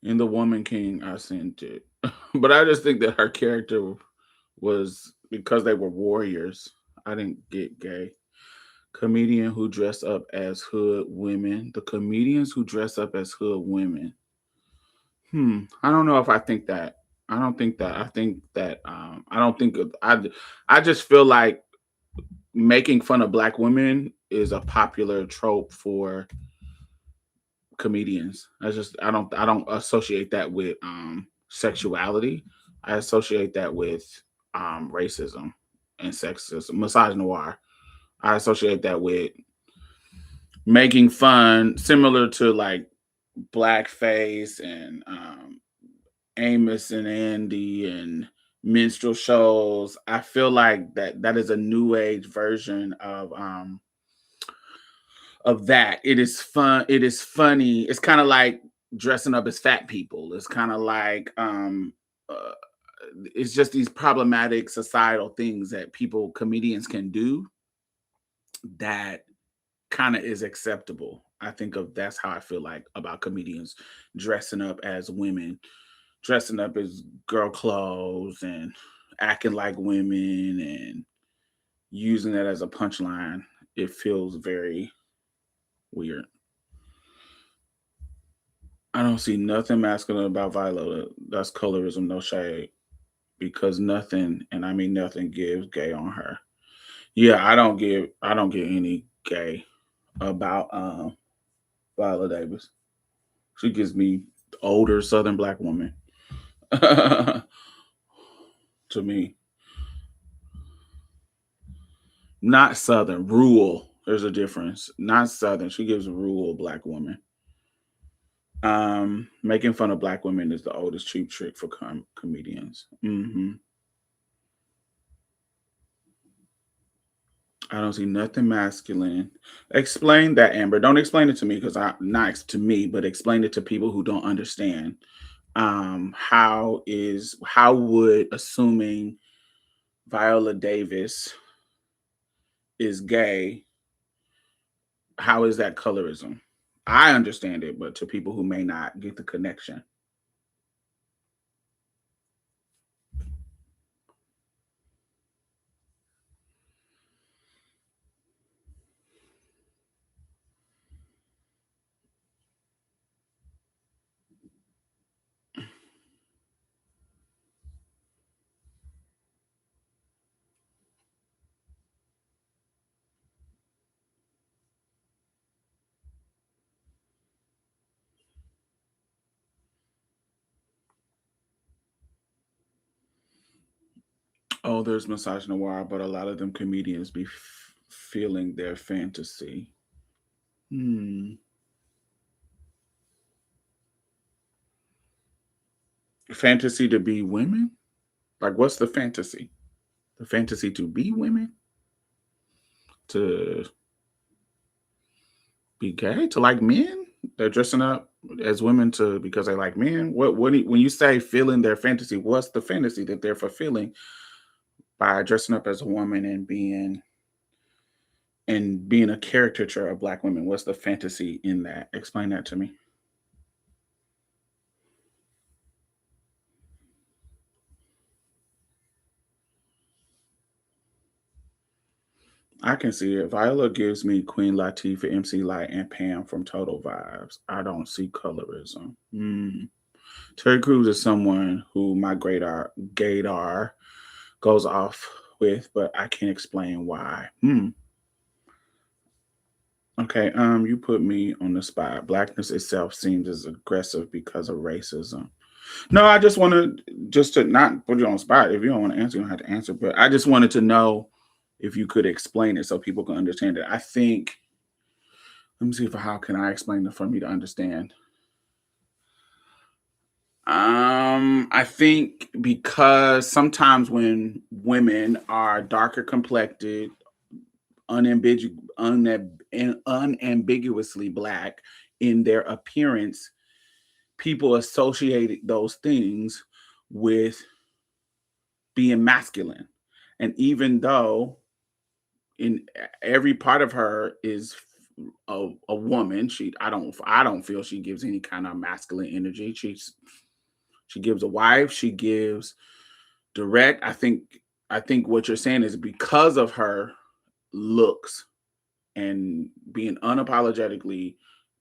In The Woman King, I sent it, but I just think that her character was because they were warriors. I didn't get gay. Comedian who dress up as hood women. The comedians who dress up as hood women. I don't know if I think that. I don't think that. I think that. I don't think. I just feel like making fun of black women is a popular trope for comedians. I don't associate that with sexuality. I associate that with racism and sexism, misogynoir. I associate that with making fun, similar to like blackface and Amos and Andy and minstrel shows. I feel like that is a new age version of that. It is fun. It is funny. It's kind of like dressing up as fat people. It's kind of like uh, it's just these problematic societal things that people comedians can do that kind of is acceptable. I think of that's how I feel like about comedians dressing up as women, dressing up as girl clothes and acting like women and using that as a punchline. It feels very weird. I don't see nothing masculine about Viola. That's colorism, no shade. Because nothing, and I mean nothing, gives gay on her. Yeah, I don't get any gay about Viola Davis. She gives me older Southern black woman. To me. Not Southern, rural. There's a difference. Not Southern. She gives a rural black woman. Making fun of black women is the oldest cheap trick for comedians. I don't see nothing masculine. Explain that, Amber. Don't explain it to me because I not to me, but explain it to people who don't understand. How would assuming Viola Davis is gay, how is that colorism? I understand it, but to people who may not get the connection. Oh, there's misogynoir, but a lot of them comedians be feeling their fantasy. Hmm. Fantasy to be women? Like, what's the fantasy? The fantasy to be women? To be gay? To like men? They're dressing up as women to because they like men. When you say feeling their fantasy, what's the fantasy that they're fulfilling by dressing up as a woman and being a caricature of black women? What's the fantasy in that? Explain that to me. I can see it. Viola gives me Queen Latifah, MC Light, and Pam from Total Vibes. I don't see colorism. Terry Crews is someone who my Gaydar goes off with, but I can't explain why. Okay, you put me on the spot. Blackness itself seems as aggressive because of racism. No, I just want to just to not put you on the spot. If you don't want to answer, you don't have to answer. But I just wanted to know if you could explain it so people can understand it. I think. Let me see if how can I explain it for me to understand. I think because sometimes when women are darker complected, unambiguously black in their appearance, people associate those things with being masculine. And even though in every part of her is a woman, I don't feel she gives any kind of masculine energy. She gives a wife, she gives direct. I think what you're saying is because of her looks and being unapologetically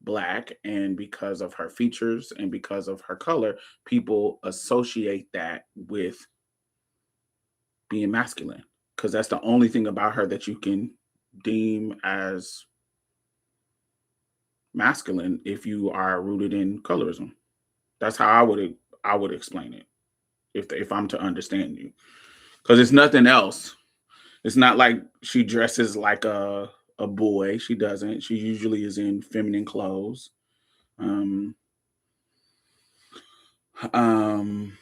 Black, and because of her features and because of her color, people associate that with being masculine, because that's the only thing about her that you can deem as masculine if you are rooted in colorism. That's how I would explain it if I'm to understand you, because it's nothing else. It's not like she dresses like a boy. She doesn't. She usually is in feminine clothes. Um, um,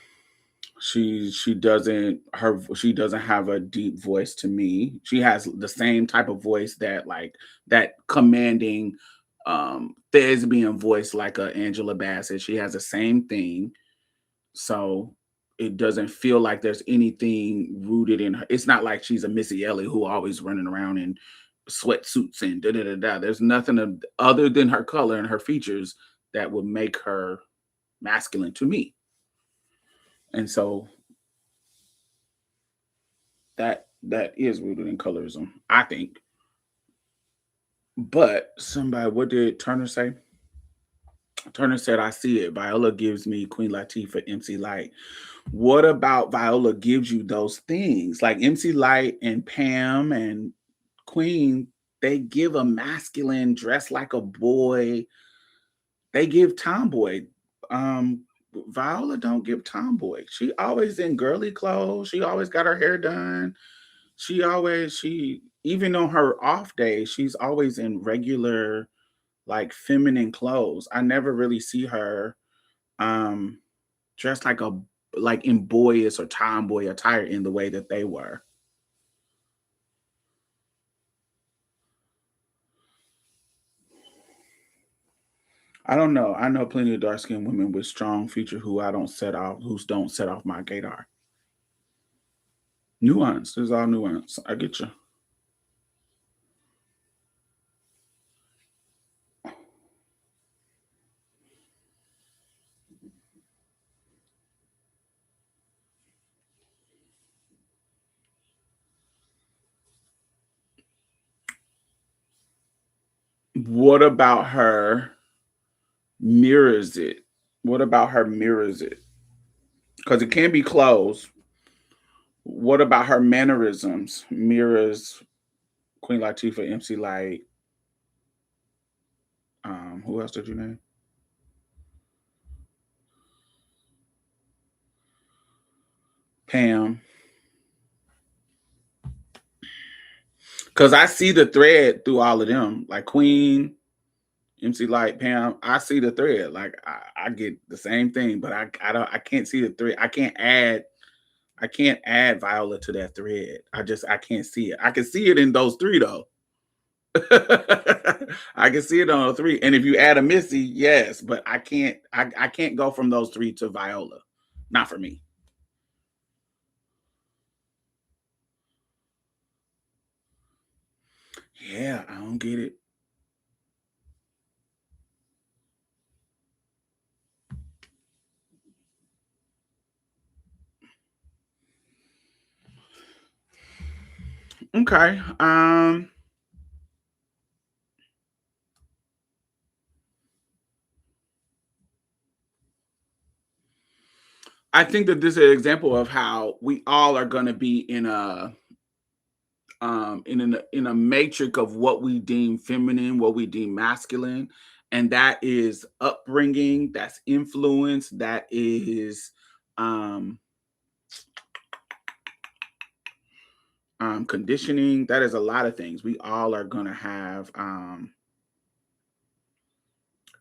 she doesn't have a deep voice to me. She has the same type of voice that, like, that commanding thespian voice, like a Angela Bassett. She has the same thing. So it doesn't feel like there's anything rooted in her. It's not like she's a Missy Elliott who always running around in sweatsuits and da da da da. There's nothing other than her color and her features that would make her masculine to me. And so that is rooted in colorism, I think. But somebody, what did Turner say? Turner said, "I see it. Viola gives me Queen Latifah, MC Light." What about Viola gives you those things? Like MC Light and Pam and Queen, they give a masculine, dress like a boy. They give tomboy. Um, Viola don't give tomboy. She always in girly clothes. She always got her hair done. She even on her off day, she's always in regular, like, feminine clothes. I never really see her um dressed like in boyish or tomboy attire in the way that they were. I don't know. I know plenty of dark skinned women with strong feature who don't set off my gaydar. Nuance. There's all nuance. I get you. What about her mirrors it? What about her mirrors it? Because it can be clothes. What about her mannerisms? Mirrors Queen Latifah, MC Light. Who else did you name? Pam. Because I see the thread through all of them. Like Queen, MC Light, Pam. I see the thread. Like I get the same thing, but I can't see the thread. I can't add Viola to that thread. I can't see it. I can see it in those three though. I can see it on the three. And if you add a Missy, yes, but I can't go from those three to Viola. Not for me. Yeah, I don't get it. Okay. I think that this is an example of how we all are going to be in a matrix of what we deem feminine, what we deem masculine, and that is upbringing, that's influence, that is um, conditioning. That is a lot of things. We all are going to have.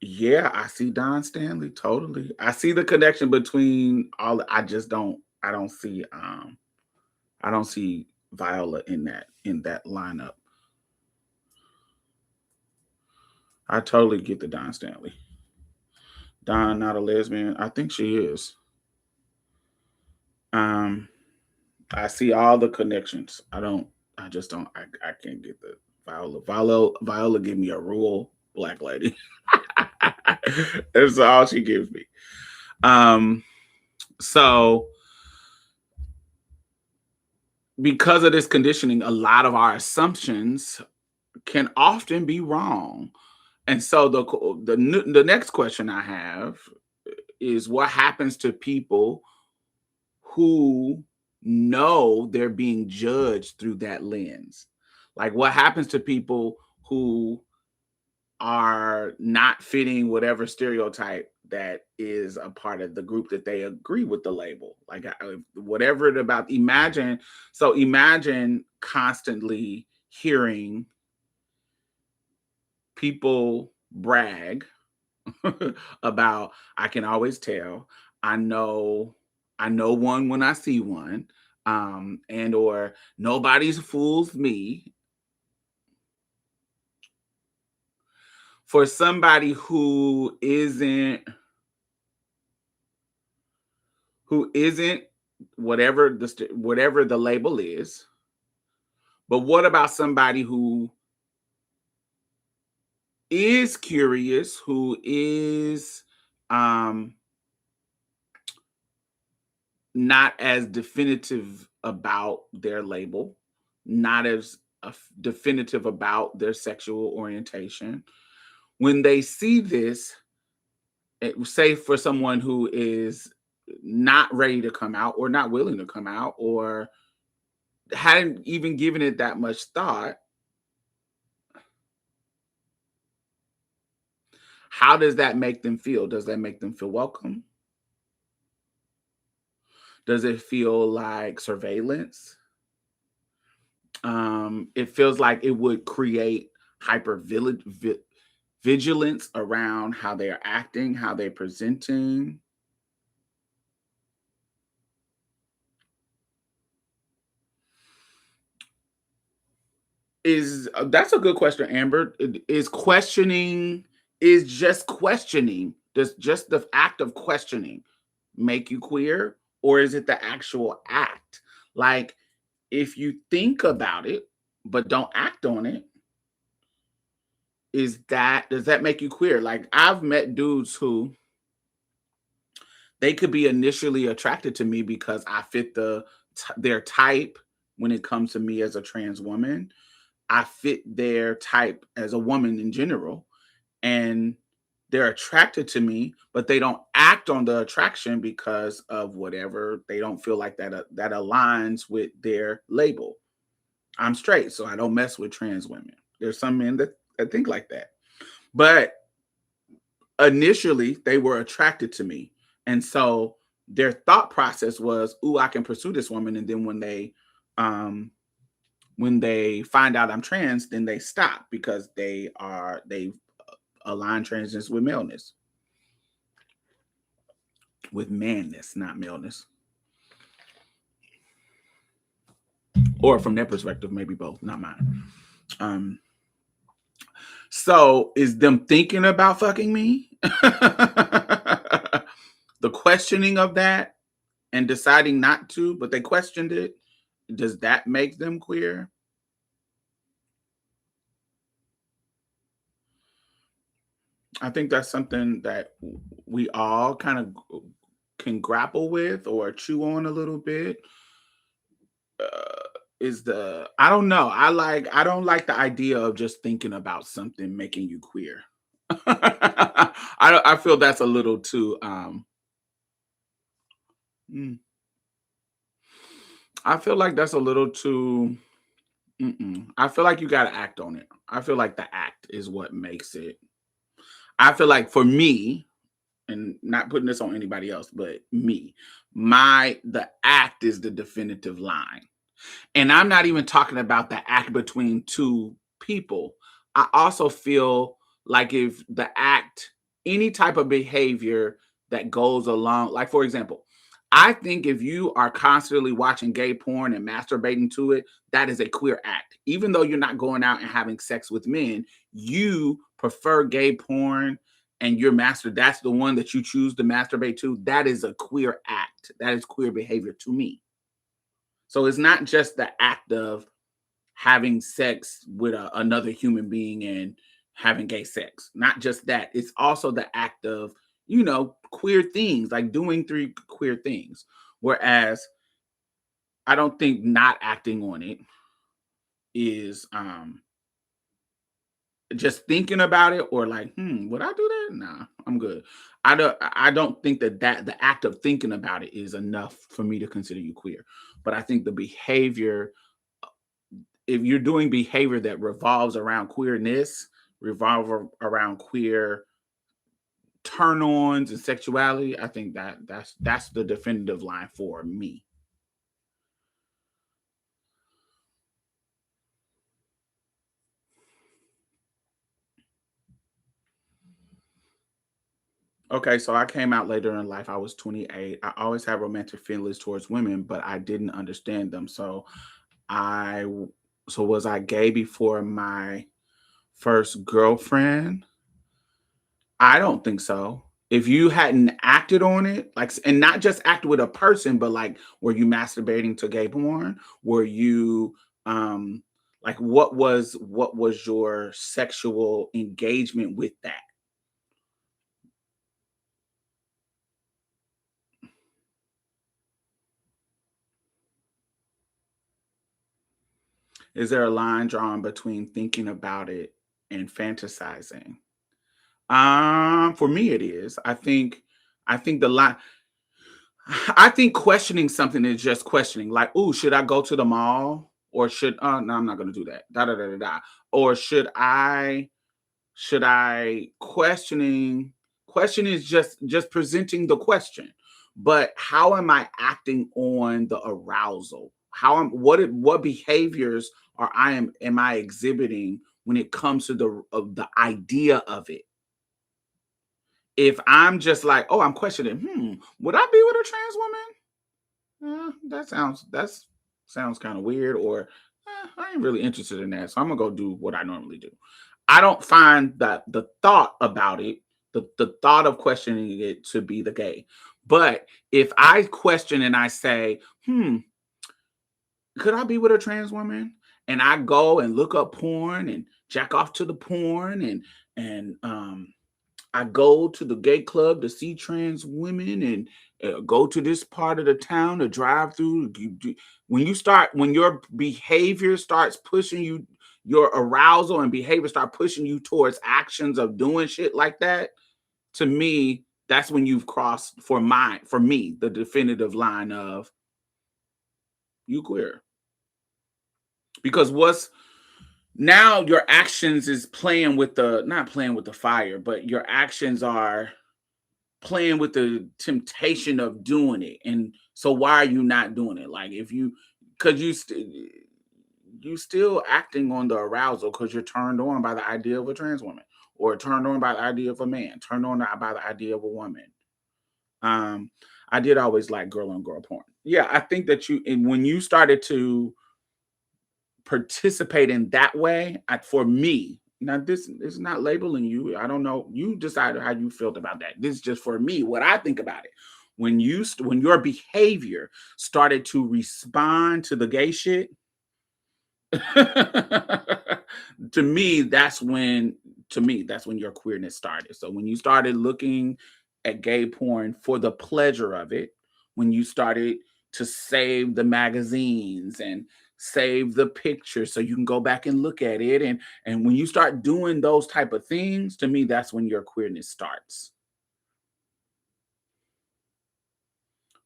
Yeah, I see Don Stanley totally. I see the connection between all. I just don't. I don't see. I don't see Viola in that lineup. I totally get the Don Stanley. Don not a lesbian. I think she is. Um, I see all the connections. I don't. I just don't. I can't get the Viola. Viola give me a rural black lady. That's all she gives me. Um, so because of this conditioning, a lot of our assumptions can often be wrong. And so the next question I have is what happens to people who know they're being judged through that lens? Like what happens to people who are not fitting whatever stereotype that is a part of the group that they agree with the label, like whatever it about. Imagine constantly hearing people brag about, I can always tell, i know I know one when I see one, and or nobody's fools me. For somebody who isn't whatever the label is. But what about somebody who is curious, who is um not as definitive about their label, not as definitive about their sexual orientation? When they see this, say for someone who is not ready to come out or not willing to come out or hadn't even given it that much thought, how does that make them feel? Does that make them feel welcome? Does it feel like surveillance? It feels like it would create vigilance around how they are acting, how they're presenting. Is That's a good question, Amber. Is just questioning, does just the act of questioning make you queer, or is it the actual act? Like, if you think about it but don't act on it, does that make you queer? Like, I've met dudes who they could be initially attracted to me because I fit their type when it comes to me as a trans woman. I fit their type as a woman in general, and they're attracted to me, but they don't act on the attraction because of whatever. They don't feel like that aligns with their label. I'm straight, so I don't mess with trans women. There's some men that think like that. But initially, they were attracted to me. And so their thought process was, "Ooh, I can pursue this woman." And then um when they find out I'm trans, then they stop because they align transness with maleness, with manness, not maleness. Or from their perspective, maybe both, not mine. Um, so is them thinking about fucking me? The questioning of that and deciding not to, but they questioned it. Does that make them queer? I think that's something that we all kind of can grapple with or chew on a little bit. Uh, is the I don't know. I don't like the idea of just thinking about something making you queer. I feel that's a little too mm, I feel like that's a little too I feel like you got to act on it. I feel like the act is what makes it. I feel like for me, and not putting this on anybody else but me, the act is the definitive line. And I'm not even talking about the act between two people. I also feel like if the act, any type of behavior that goes along, like for example, I think if you are constantly watching gay porn and masturbating to it, that is a queer act. Even though you're not going out and having sex with men, you prefer gay porn and that's the one that you choose to masturbate to. That is a queer act. That is queer behavior to me. So it's not just the act of having sex with another human being and having gay sex. Not just that. It's also the act of, queer things, like doing three queer things. Whereas I don't think not acting on it is just thinking about it, or like, would I do that? Nah, I'm good. I don't think that the act of thinking about it is enough for me to consider you queer. But I think the behavior, if you're doing behavior that revolves around queerness, around queer turn-ons and sexuality, I think that's the definitive line for me. Okay, so I came out later in life. I was 28. I always had romantic feelings towards women, but I didn't understand them. I w- so was I gay before my first girlfriend? I don't think so. If you hadn't acted on it, like, and not just acted with a person, but like, were you masturbating to gay porn? Were you, like, what was your sexual engagement with that? Is there a line drawn between thinking about it and fantasizing? For me, it is. I think the line. I think questioning something is just questioning. Like, "Ooh, should I go to the mall, or should? No, I'm not going to do that." Da da da da da. Or should I? Should I question is just presenting the question, but how am I acting on the arousal? What behaviors am I exhibiting when it comes to the idea of it? If I'm just like, oh, I'm questioning, would I be with a trans woman? That sounds kind of weird, or I ain't really interested in that, so I'm gonna go do what I normally do. I don't find that the thought about it, the thought of questioning it, to be the gay. But if I question and I say, could I be with a trans woman? And I go and look up porn and jack off to the porn, and I go to the gay club to see trans women, and go to this part of the town to drive through. When your behavior starts pushing you, your arousal and behavior start pushing you towards actions of doing shit like that, to me, that's when you've crossed, for me, the definitive line of you queer. Because what's now your actions is playing with the not playing with the fire, but your actions are playing with the temptation of doing it. And so why are you not doing it? Like, if you, because you still acting on the arousal because you're turned on by the idea of a trans woman, or turned on by the idea of a man, turned on by the idea of a woman. um I did always like girl on girl porn. Yeah, I think that and when you started to participate in that way, for me, now this is not labeling you. I don't know. You decided how you felt about that. This is just for me, what I think about it. When your behavior started to respond to the gay shit, to me, that's when your queerness started. So when you started looking at gay porn for the pleasure of it, when you started to save the magazines and save the pictures so you can go back and look at it, and when you start doing those type of things, to me, that's when your queerness starts.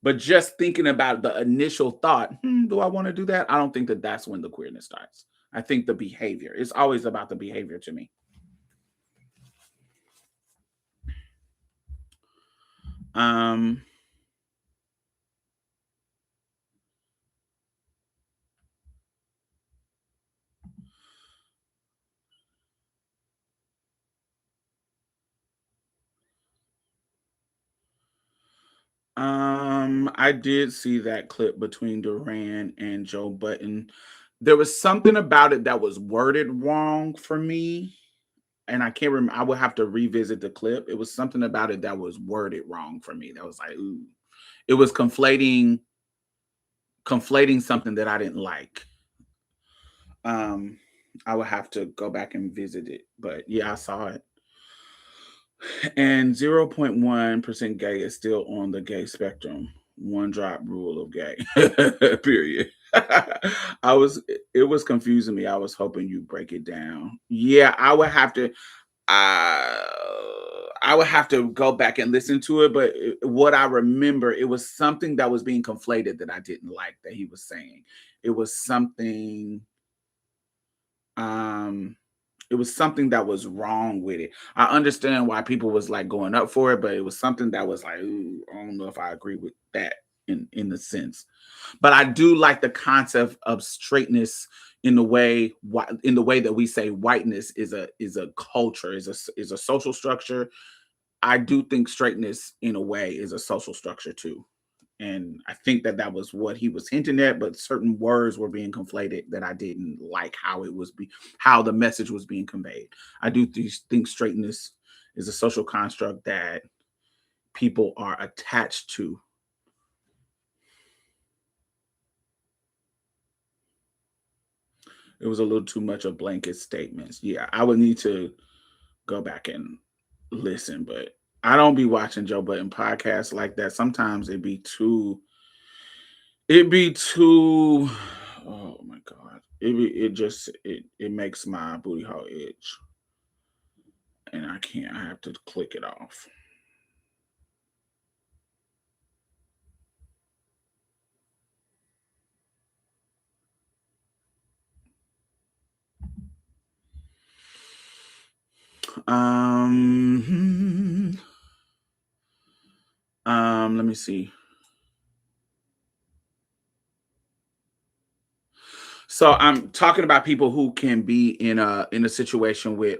But just thinking about the initial thought, do I want to do that? I don't think that that's when the queerness starts. I think the behavior. It's always about the behavior to me. Um, I did see that clip between Duran and Joe Button. There was something about it that was worded wrong for me, and I can't remember. I would have to revisit the clip. It was something about it that was worded wrong for me. That was like, ooh, it was conflating something that I didn't like. Um, I would have to go back and visit it, but yeah, I saw it. And 0.1% gay is still on the gay spectrum. One drop rule of gay. Period. I was it was confusing me. I was hoping you break it down. Yeah, uh, I would have to go back and listen to it, but what I remember, it was something that was being conflated that I didn't like that he was saying. It was something um it was something that was wrong with it. I understand why people was like going up for it, but it was something that was like, "Ooh, I don't know if I agree with that in the sense." But I do like the concept of straightness in the way that we say whiteness is a culture, is a social structure. I do think straightness in a way is a social structure too. And I think that that was what he was hinting at, but certain words were being conflated that I didn't like how the message was being conveyed. I do think straightness is a social construct that people are attached to. It was a little too much of blanket statements. Yeah, I would need to go back and listen, but I don't be watching Joe Budden podcasts like that. Sometimes it be too oh my god. It makes my booty hole itch and I can't. I have to click it off. Um let me see. So I'm talking about people who can be in a situation with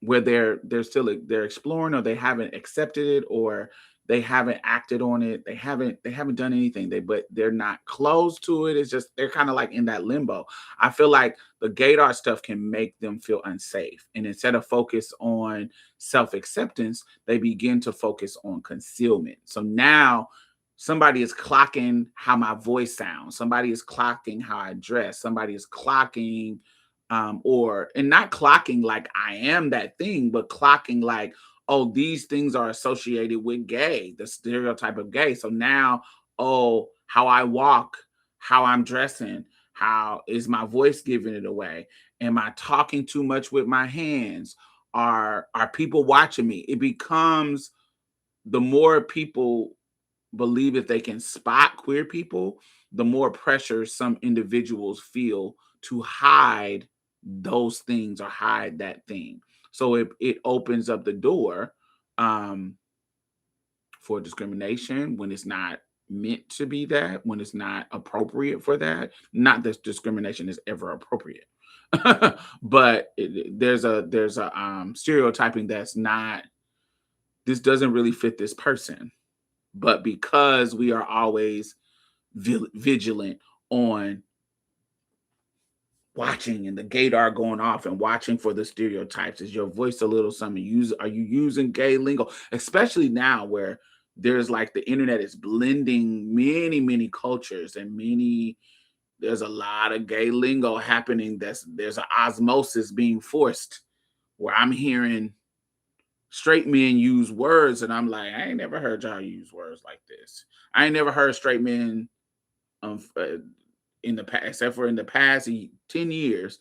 where they're still they're exploring or they haven't accepted it or they haven't acted on it. They haven't done anything. But they're not close to it. It's just they're kind of like in that limbo. I feel like the gaydar stuff can make them feel unsafe. And instead of focus on self-acceptance, they begin to focus on concealment. So now somebody is clocking how my voice sounds, somebody is clocking how I dress, somebody is clocking or and not clocking like I am that thing, but clocking like, oh, these things are associated with gay, the stereotype of gay. So now, oh, how I walk, how I'm dressing, how is my voice giving it away? Am I talking too much with my hands? Are people watching me? It becomes the more people believe if they can spot queer people, the more pressure some individuals feel to hide those things or hide that thing. So it opens up the door um, for discrimination when it's not meant to be that, when it's not appropriate for that. Not that discrimination is ever appropriate, but there's a stereotyping that's not. This doesn't really fit this person, but because we are always vigilant on watching and the gaydar going off and watching for the stereotypes, is your voice a little something, are you using gay lingo, especially now where there's like the internet is blending many cultures and many there's a lot of gay lingo happening. There's an osmosis being forced where I'm hearing straight men use words and I'm like, I ain't never heard y'all use words like this. I ain't never heard straight men in the past, except for in the past 10 years,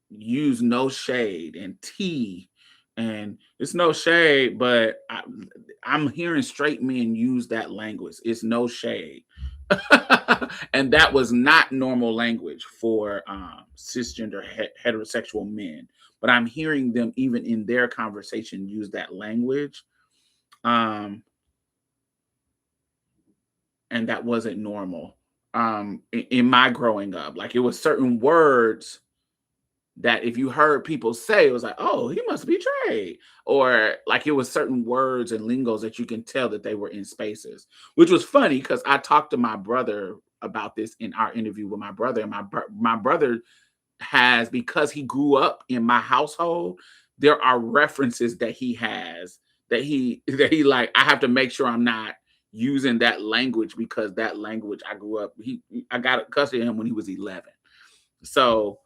use no shade and tea. And it's no shade, but I'm hearing straight men use that language. It's no shade. And that was not normal language for cisgender heterosexual men. But I'm hearing them even in their conversation use that language. Um, and that wasn't normal in my growing up. Like it was certain words that if you heard people say, it was like, oh, he must be Trey. Or like it was certain words and lingos that you can tell that they were in spaces, which was funny because I talked to my brother about this in our interview with my brother. And my brother has, because he grew up in my household, there are references that he has that he like, I have to make sure I'm not using that language because that language I grew up, I got custody of him when he was 11. So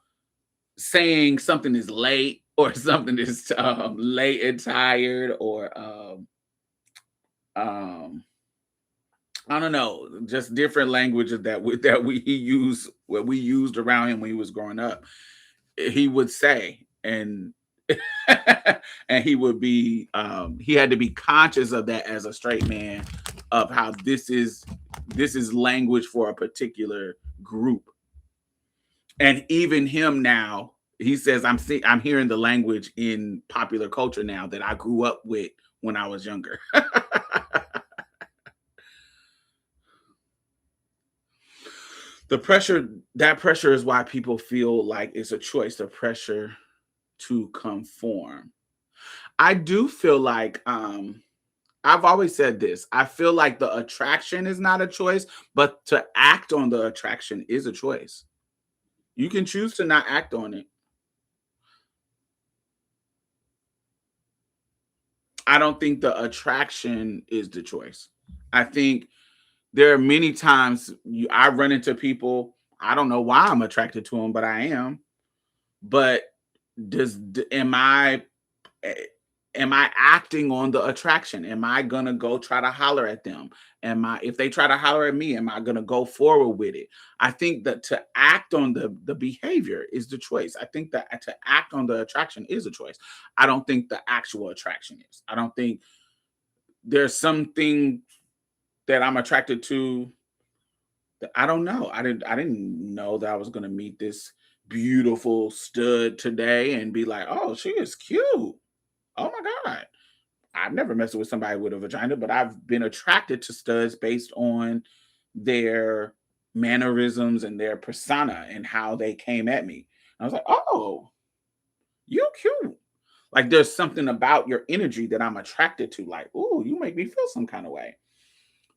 saying something is late or something is late and tired or um I don't know, just different languages that we he used what we used around him when he was growing up. He would say, and and he would be he had to be conscious of that as a straight man, of how this is language for a particular group. And even him now, he says, I'm hearing the language in popular culture now that I grew up with when I was younger. The pressure That pressure is why people feel like it's a choice, the pressure to conform. I do feel like I've always said this. I feel like the attraction is not a choice, but to act on the attraction is a choice. You can choose to not act on it. I don't think the attraction is the choice. I think there are many times I run into people, I don't know why I'm attracted to them, but I am. But am eh, I acting on the attraction? Am I gonna go try to holler at them? Am I If they try to holler at me, am I gonna go forward with it? I think that to act on the behavior is the choice. I think that to act on the attraction is a choice. I don't think the actual attraction is. I don't think there's something that I'm attracted to. I don't know. I didn't know that I was gonna meet this beautiful stud today and be like, oh, she is cute. Oh my God. I've never messed with somebody with a vagina, but I've been attracted to studs based on their mannerisms and their persona and how they came at me. I was like, oh, you cute. Like there's something about your energy that I'm attracted to. Like, oh, you make me feel some kind of way.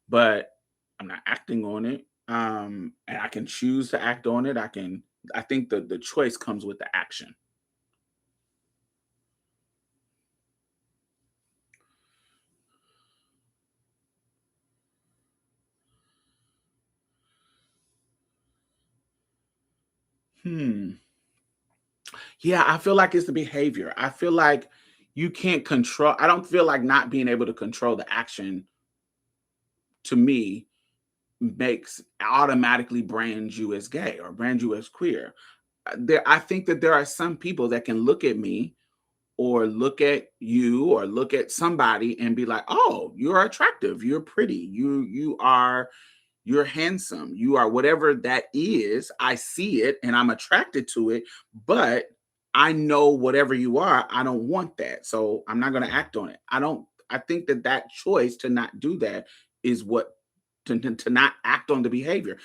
But I'm not acting on it. And I can choose to act on it. I think the choice comes with the action. Hmm. Yeah, I feel like it's the behavior. I feel like you can't control. I don't feel like not being able to control the action to me makes automatically brand you as gay or brand you as queer. I think that there are some people that can look at me or look at you or look at somebody and be like, "Oh, you're attractive, you're pretty, you're handsome, you are whatever that is. I see it and I'm attracted to it, but I know whatever you are, I don't want that. So I'm not going to act on it." I think that that choice to not do that is what to not act on the behavior.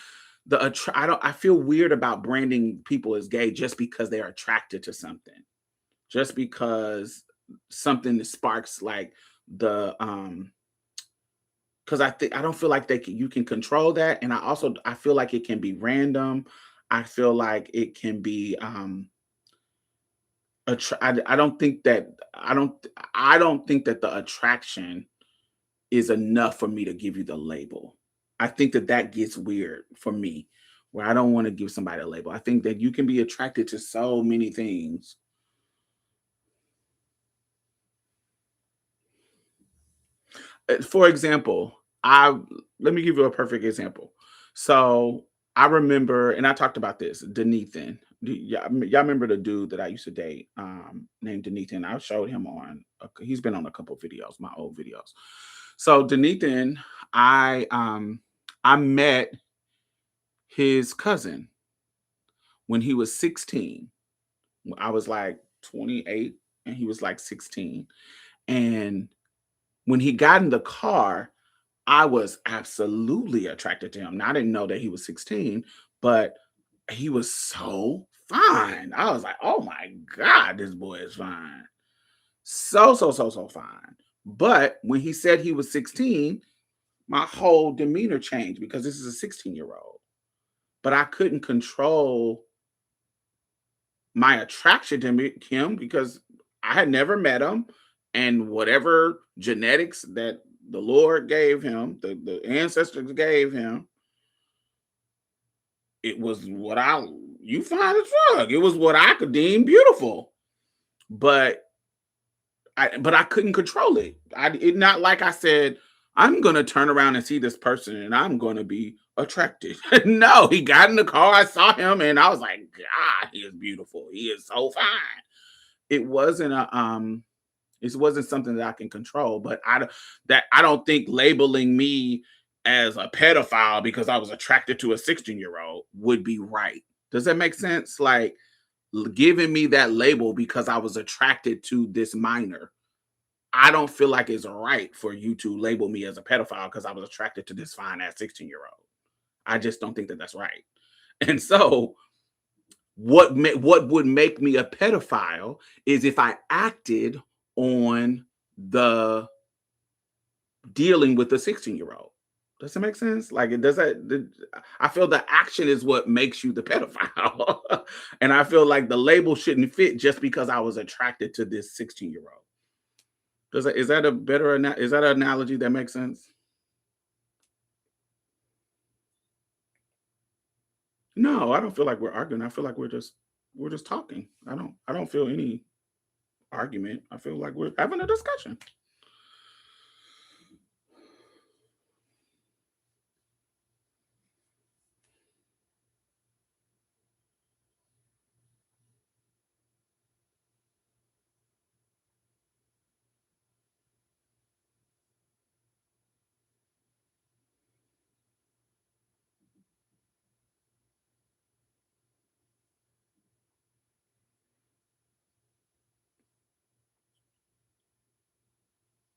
I feel weird about branding people as gay just because they're attracted to something. Just because something that sparks like the because I don't feel like you can control that, and I feel like it can be random. I feel like it can be I don't think that I don't think that the attraction is enough for me to give you the label. I think that that gets weird for me, where I don't want to give somebody a label. I think that you can be attracted to so many things. For example, I let me give you a perfect example. So I remember, and I talked about this, Denethan. Y'all remember the dude that I used to date, named Denethan? I showed him he's been on a couple videos, my old videos. So Denethan, I met his cousin when he was 16. I was like 28 and he was like 16. And when he got in the car, I was absolutely attracted to him. Now, I didn't know that he was 16, but he was so fine. I was like, "Oh my god, this boy is fine." So, so, so, so fine. But when he said he was 16, my whole demeanor changed because this is a 16-year-old. But I couldn't control my attraction to him because I had never met him, and whatever genetics that the Lord gave him, the ancestors gave him, it was what I you find as fuck. It was what I could deem beautiful, but I couldn't control it. It not like I said, I'm going to turn around and see this person and I'm going to be attracted. No, he got in the car. I saw him and I was like, God, he is beautiful. He is so fine. It wasn't it wasn't something that I can control, but I don't think labeling me as a pedophile because I was attracted to a 16-year-old would be right. Does that make sense? Like giving me that label because I was attracted to this minor. I don't feel like it's right for you to label me as a pedophile because I was attracted to this fine ass 16-year-old. I just don't think that that's right. And so, what would make me a pedophile is if I acted on the dealing with the 16-year-old. Does that make sense? Like it does that. I feel the action is what makes you the pedophile, and I feel like the label shouldn't fit just because I was attracted to this 16-year-old. Is that a better is that an analogy that makes sense? No, I don't feel like we're arguing. I feel like we're just talking. I don't feel any argument. I feel like we're having a discussion.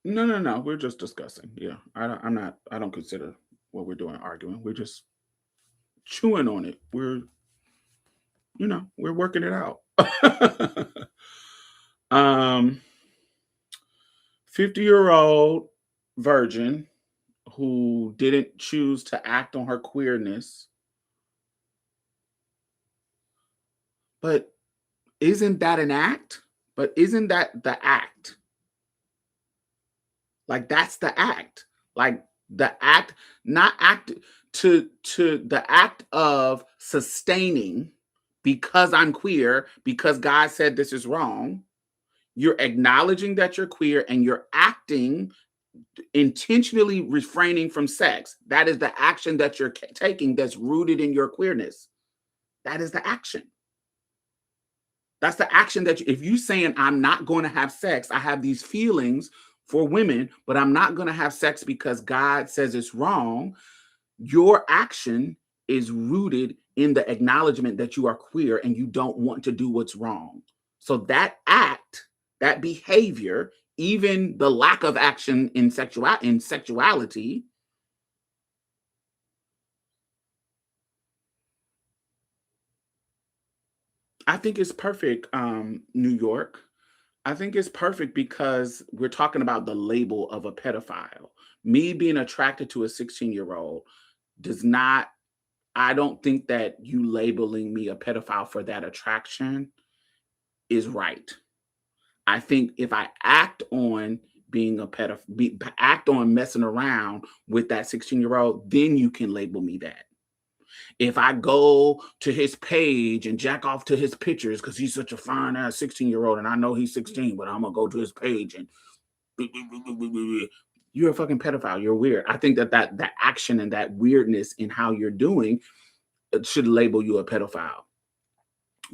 No, no, no. We're just discussing. Yeah, I'm not. I don't consider what we're doing arguing. We're just chewing on it. We're working it out. um, 50-year-old virgin who didn't choose to act on her queerness, but isn't that an act? But isn't that the act? Like that's the act. Like the act, not act to the act of sustaining because I'm queer, because God said this is wrong. You're acknowledging that you're queer and you're acting intentionally refraining from sex. That is the action that you're taking that's rooted in your queerness. That is the action. That's the action that if you saying I'm not going to have sex, I have these feelings for women, but I'm not going to have sex because God says it's wrong. Your action is rooted in the acknowledgement that you are queer and you don't want to do what's wrong. So that act, that behavior, even the lack of action in sexuality, I think it's perfect, New York. I think it's perfect because we're talking about the label of a pedophile. Me being attracted to a 16-year-old does not, I don't think that you labeling me a pedophile for that attraction is right. I think if I act on being a pedophile, act on messing around with that 16-year-old, then you can label me that. If I go to his page and jack off to his pictures because he's such a fine ass 16-year-old and I know he's 16, but I'm gonna go to his page and you're a fucking pedophile. You're weird. I think that action and that weirdness in how you're doing should label you a pedophile.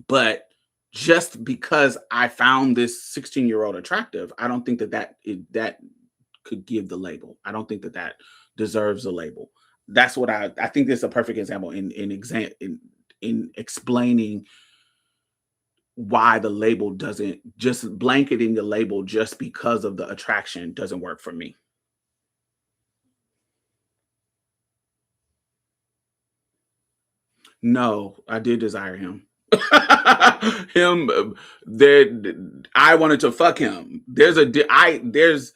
But just because I found this 16-year-old attractive, I don't think that could give the label. I don't think that deserves a label. That's what I think this is a perfect example in explaining why the label doesn't, just blanketing the label just because of the attraction doesn't work for me. No, I did desire him. Him there I wanted to fuck him. There's Lupita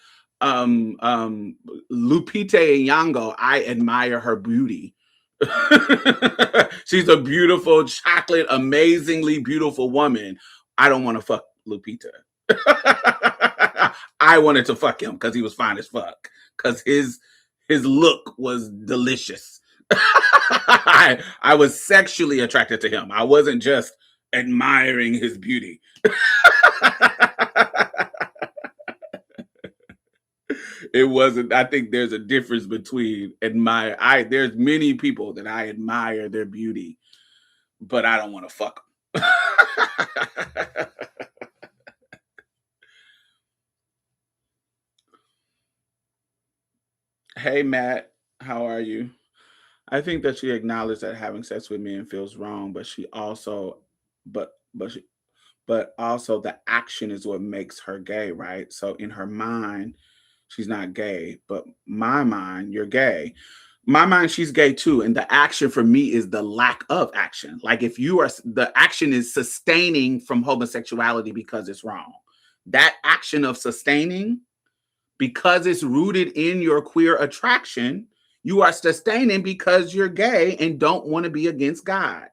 Nyong'o. I admire her beauty. She's a beautiful, chocolate, amazingly beautiful woman. I don't want to fuck Lupita. I wanted to fuck him because he was fine as fuck. Because his look was delicious. I was sexually attracted to him. I wasn't just admiring his beauty. It wasn't. I think there's a difference between admire. There's many people that I admire their beauty, but I don't want to fuck them. Hey Matt, how are you? I think that she acknowledged that having sex with men feels wrong, but she also, but she, but also the action is what makes her gay, right? So in her mind, she's not gay, but my mind, you're gay. My mind, she's gay too, and the action for me is the lack of action. Like if you are, the action is sustaining from homosexuality because it's wrong. That action of sustaining, because it's rooted in your queer attraction, you are sustaining because you're gay and don't want to be against God.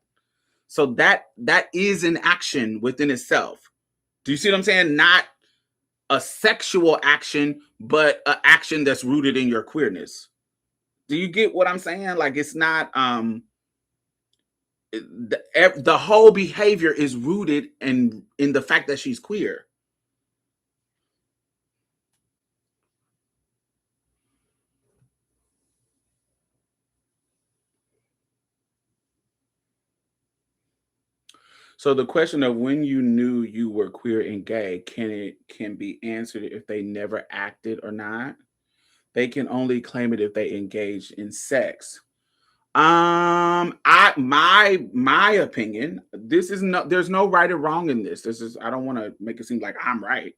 So that is an action within itself. Do you see what I'm saying? Not a sexual action, but an action that's rooted in your queerness. Do you get what I'm saying? Like it's not the whole behavior is rooted in the fact that she's queer. So the question of when you knew you were queer and gay, can be answered if they never acted or not. They can only claim it if they engaged in sex. I my opinion, this is no there's no right or wrong in this. This is I don't want to make it seem like I'm right.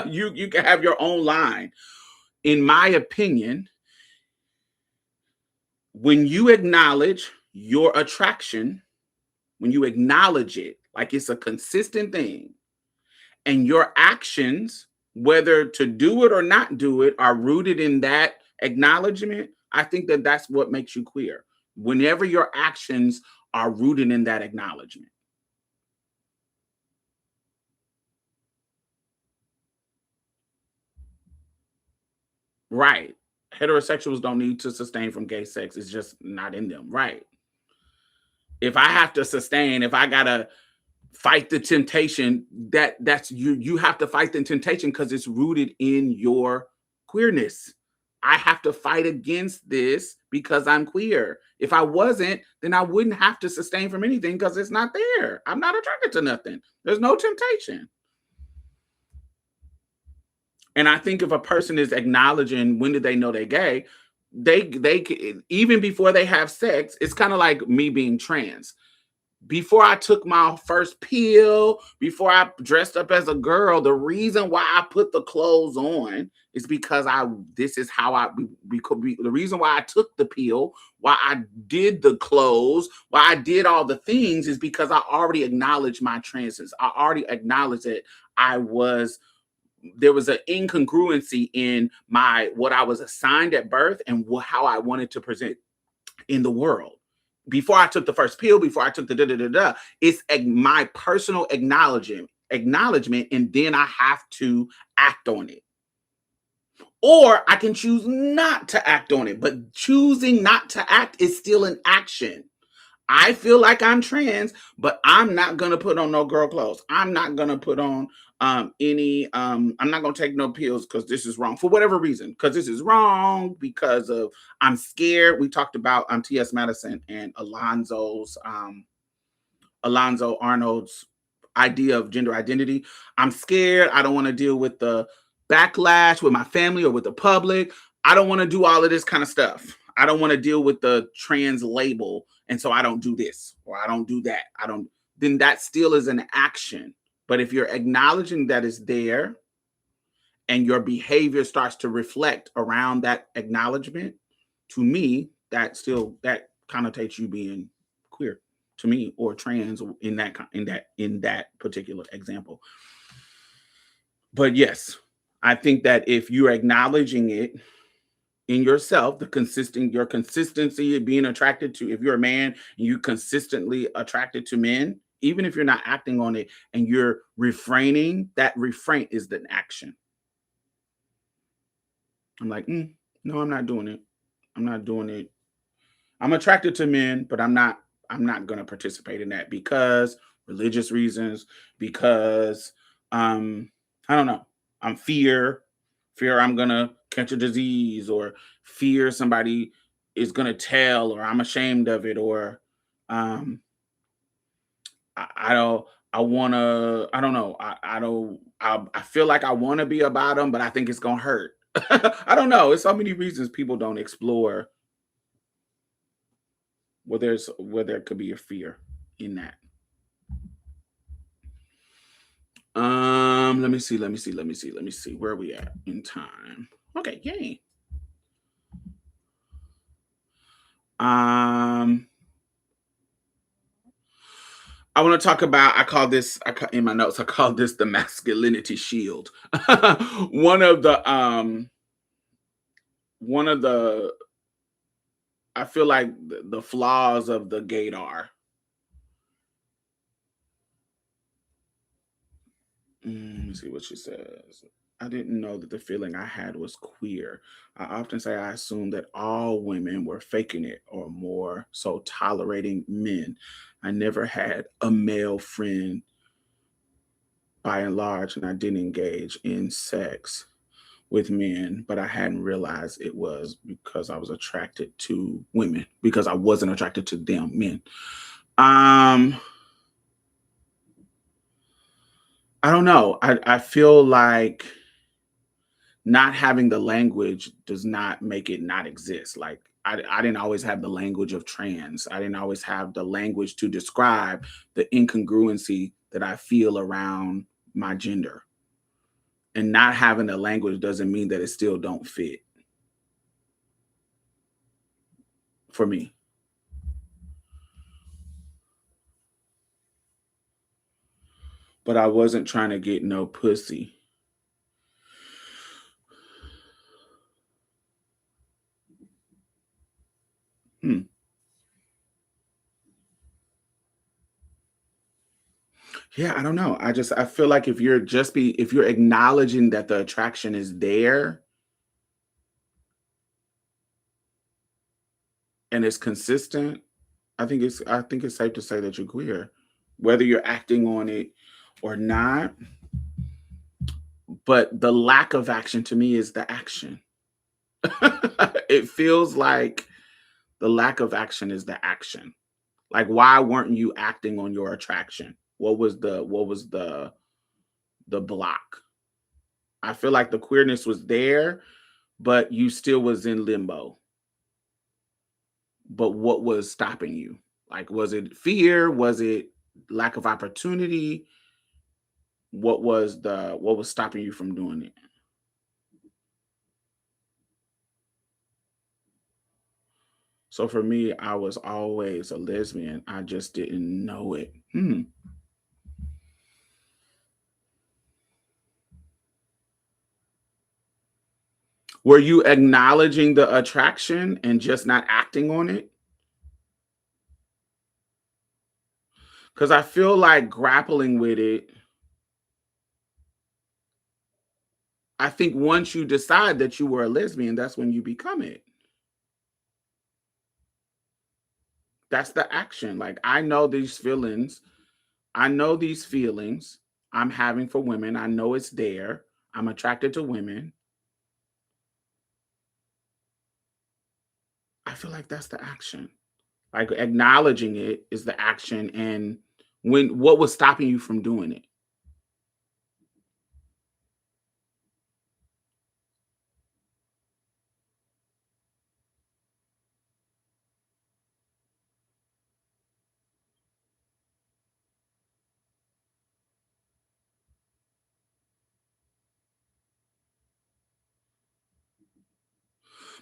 You can have your own line. In my opinion, when you acknowledge your attraction, when you acknowledge it like it's a consistent thing, and your actions, whether to do it or not do it, are rooted in that acknowledgement, I think that that's what makes you queer. Whenever your actions are rooted in that acknowledgement. Right. Heterosexuals don't need to sustain from gay sex. It's just not in them. Right. If I have to sustain, if I gotta fight the temptation, that's you have to fight the temptation because it's rooted in your queerness. I have to fight against this because I'm queer. If I wasn't, then I wouldn't have to sustain from anything because it's not there. I'm not attracted to nothing. There's no temptation. And I think if a person is acknowledging when did they know they're gay, even before they have sex, it's kind of like me being trans. Before I took my first pill, before I dressed up as a girl, the reason why I put the clothes on is because this is how the reason why I took the pill, why I did the clothes, why I did all the things is because I already acknowledged my trances. I already acknowledged that I was there was an incongruency in my what I was assigned at birth and how I wanted to present in the world. Before I took the first pill, before I took the da da da da, it's my personal acknowledgement, and then I have to act on it. Or I can choose not to act on it, but choosing not to act is still an action. I feel like I'm trans, but I'm not gonna put on no girl clothes. I'm not gonna put on any I'm not gonna take no pills because this is wrong for whatever reason. Because this is wrong, because of I'm scared. We talked about T.S. Madison and Alonzo Arnold's idea of gender identity. I'm scared. I don't want to deal with the backlash with my family or with the public. I don't want to do all of this kind of stuff. I don't want to deal with the trans label. And so I don't do this or I don't do that. Then that still is an action. But if you're acknowledging that it's there and your behavior starts to reflect around that acknowledgement, to me, that connotates you being queer to me or trans in that particular example. But yes, I think that if you're acknowledging it in yourself, your consistency of being attracted to, if you're a man and you consistently attracted to men, even if you're not acting on it and you're refraining, that refrain is the action. I'm like, no, I'm not doing it. I'm not doing it. I'm attracted to men, but I'm not going to participate in that because religious reasons, because I don't know. I'm Fear I'm gonna catch a disease, or fear somebody is gonna tell, or I'm ashamed of it, or um I don't I don't know. I don't I feel like I wanna be about them, but I think it's gonna hurt. I don't know. It's so many reasons people don't explore where there could be a fear in that. Let me see. Where are we at in time? Okay, yay. Um, I want to talk about. In my notes. I call this the masculinity shield. one of the one of the I feel like the flaws of the Gaydar. Let me see what she says. I didn't know that the feeling I had was queer. I often say I assumed that all women were faking it or more so tolerating men. I never had a male friend by and large, and I didn't engage in sex with men, but I hadn't realized it was because I was attracted to women because I wasn't attracted to them men. Um, I don't know. I feel like not having the language does not make it not exist. Like I didn't always have the language of trans. I didn't always have the language to describe the incongruency that I feel around my gender. And not having the language doesn't mean that it still don't fit for me. But I wasn't trying to get no pussy. Hmm. Yeah, I don't know. I feel like if you're acknowledging that the attraction is there and it's consistent, I think it's safe to say that you're queer, whether you're acting on it or not. But the lack of action to me is the action. It feels like the lack of action is the action. Like, why weren't you acting on your attraction? What was the block? I feel like the queerness was there, but you still was in limbo. But what was stopping you? Like, was it fear? Was it lack of opportunity? What was stopping you from doing it? So for me, I was always a lesbian. I just didn't know it. Hmm. Were you acknowledging the attraction and just not acting on it? Because I feel like grappling with it, I think once you decide that you were a lesbian, that's when you become it. That's the action. Like, I know these feelings. I know these feelings I'm having for women. I know it's there. I'm attracted to women. I feel like that's the action. Like, acknowledging it is the action. And what was stopping you from doing it?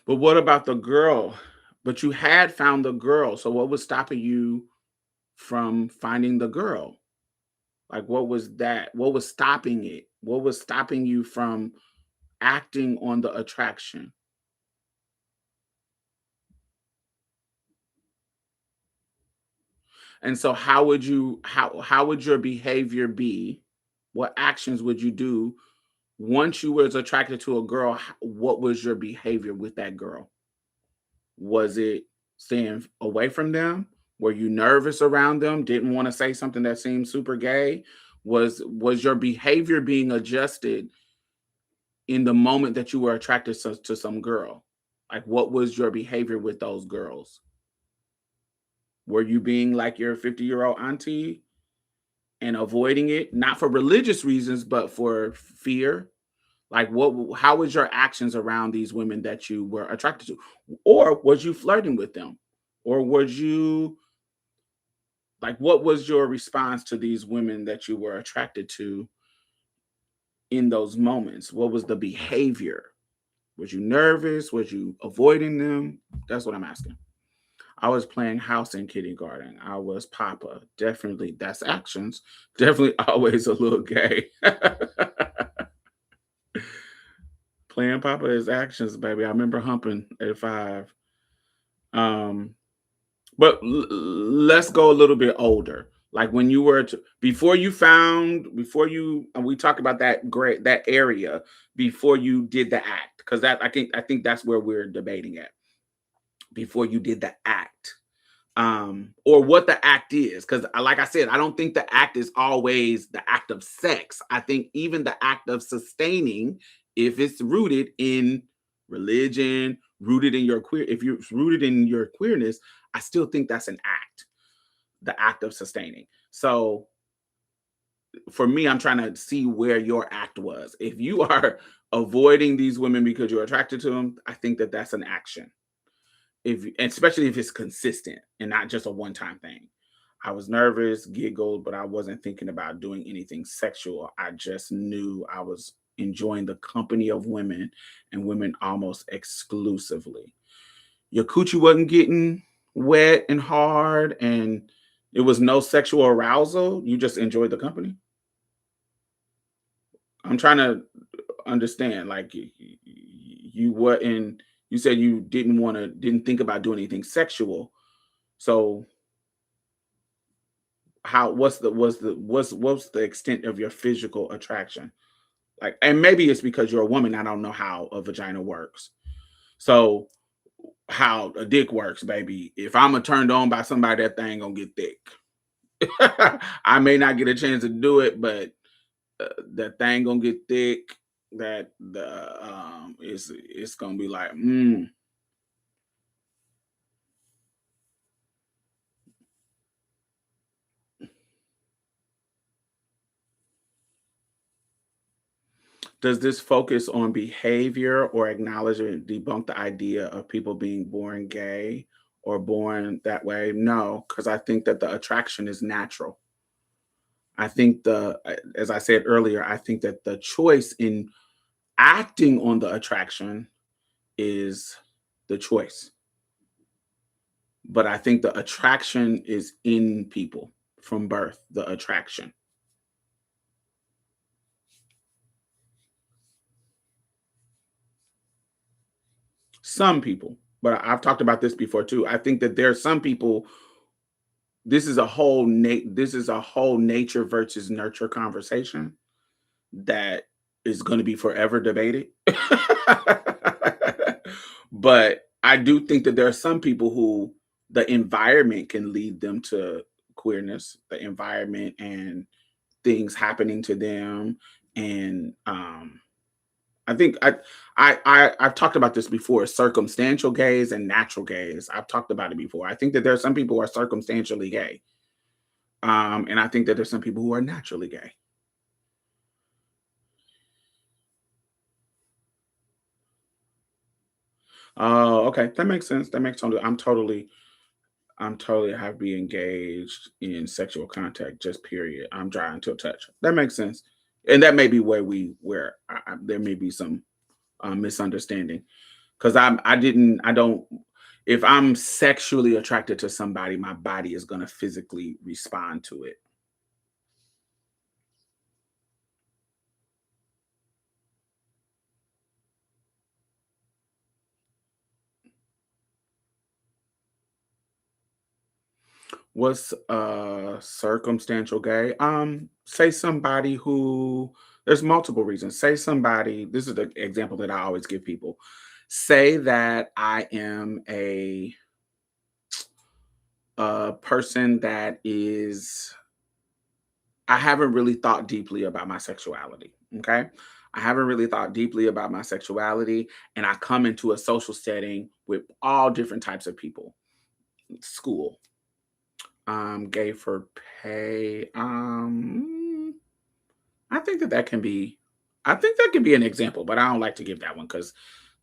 But what about the girl? But you had found the girl. So what was stopping you from finding the girl? Like, what was that? What was stopping it? What was stopping you from acting on the attraction? And so how would your behavior be? What actions would you do once you was attracted to a girl? What was your behavior with that girl? Was it staying away from them? Were you nervous around them? Didn't want to say something that seemed super gay? Was your behavior being adjusted in the moment that you were attracted to some girl? Like, what was your behavior with those girls? Were you being like your 50-year-old auntie and avoiding it, not for religious reasons, but for fear? Like, how was your actions around these women that you were attracted to? Or was you flirting with them? Or was you like, what was your response to these women that you were attracted to in those moments? What was the behavior? Was you nervous? Was you avoiding them? That's what I'm asking. I was playing house in kindergarten. I was Papa. Definitely, that's actions. Definitely always a little gay. Playing Papa is actions, baby. I remember humping at 5. Um, but let's go a little bit older. Like when you were before you and we talked about that area before you did the act, because that I think that's where we're debating at. Before you did the act, or what the act is, because like I said, I don't think the act is always the act of sex. I think even the act of sustaining, if it's rooted in religion, rooted in your queer, if you're rooted in your queerness, I still think that's an act, the act of sustaining. So for me, I'm trying to see where your act was. If you are avoiding these women because you're attracted to them, I think that that's an action. If especially if it's consistent and not just a one-time thing. I was nervous, giggled, but I wasn't thinking about doing anything sexual. I just knew I was enjoying the company of women and women almost exclusively. Your coochie wasn't getting wet and hard, and it was no sexual arousal. You just enjoyed the company. I'm trying to understand. Like you wasn't. You said you didn't think about doing anything sexual. So how what's the extent of your physical attraction? Like, and maybe it's because you're a woman. I don't know how a vagina works. So how a dick works, baby. If I'm a turned on by somebody, that thing gonna get thick. I may not get a chance to do it, but that thing gonna get thick. That the it's gonna be like, Does this focus on behavior or acknowledge or debunk the idea of people being born gay or born that way? No, because I think that the attraction is natural. I think as I said earlier, I think that the choice in acting on the attraction is the choice. But I think the attraction is in people from birth, the attraction. Some people, but I've talked about this before too. I think that there are some people. This is a whole nature versus nurture conversation that is going to be forever debated. But I do think that there are some people who the environment can lead them to queerness, the environment and things happening to them. And I think I've talked about this before, circumstantial gays and natural gays. I've talked about it before. I think that there are some people who are circumstantially gay. And I think that there's some people who are naturally gay. Oh, okay. That makes sense. That makes totally. I'm totally happy engaged in sexual contact. Just period. I'm dry until touch. That makes sense, and that may be where there may be some misunderstanding because I don't. If I'm sexually attracted to somebody, my body is going to physically respond to it. What's circumstantial gay? Say somebody who there's multiple reasons. Say somebody, this is the example that I always give people. Say that I am a person that is I haven't really thought deeply about my sexuality. Okay. I haven't really thought deeply about my sexuality, and I come into a social setting with all different types of people. School, gay for pay. I think that that can be, I think that can be an example, but I don't like to give that one because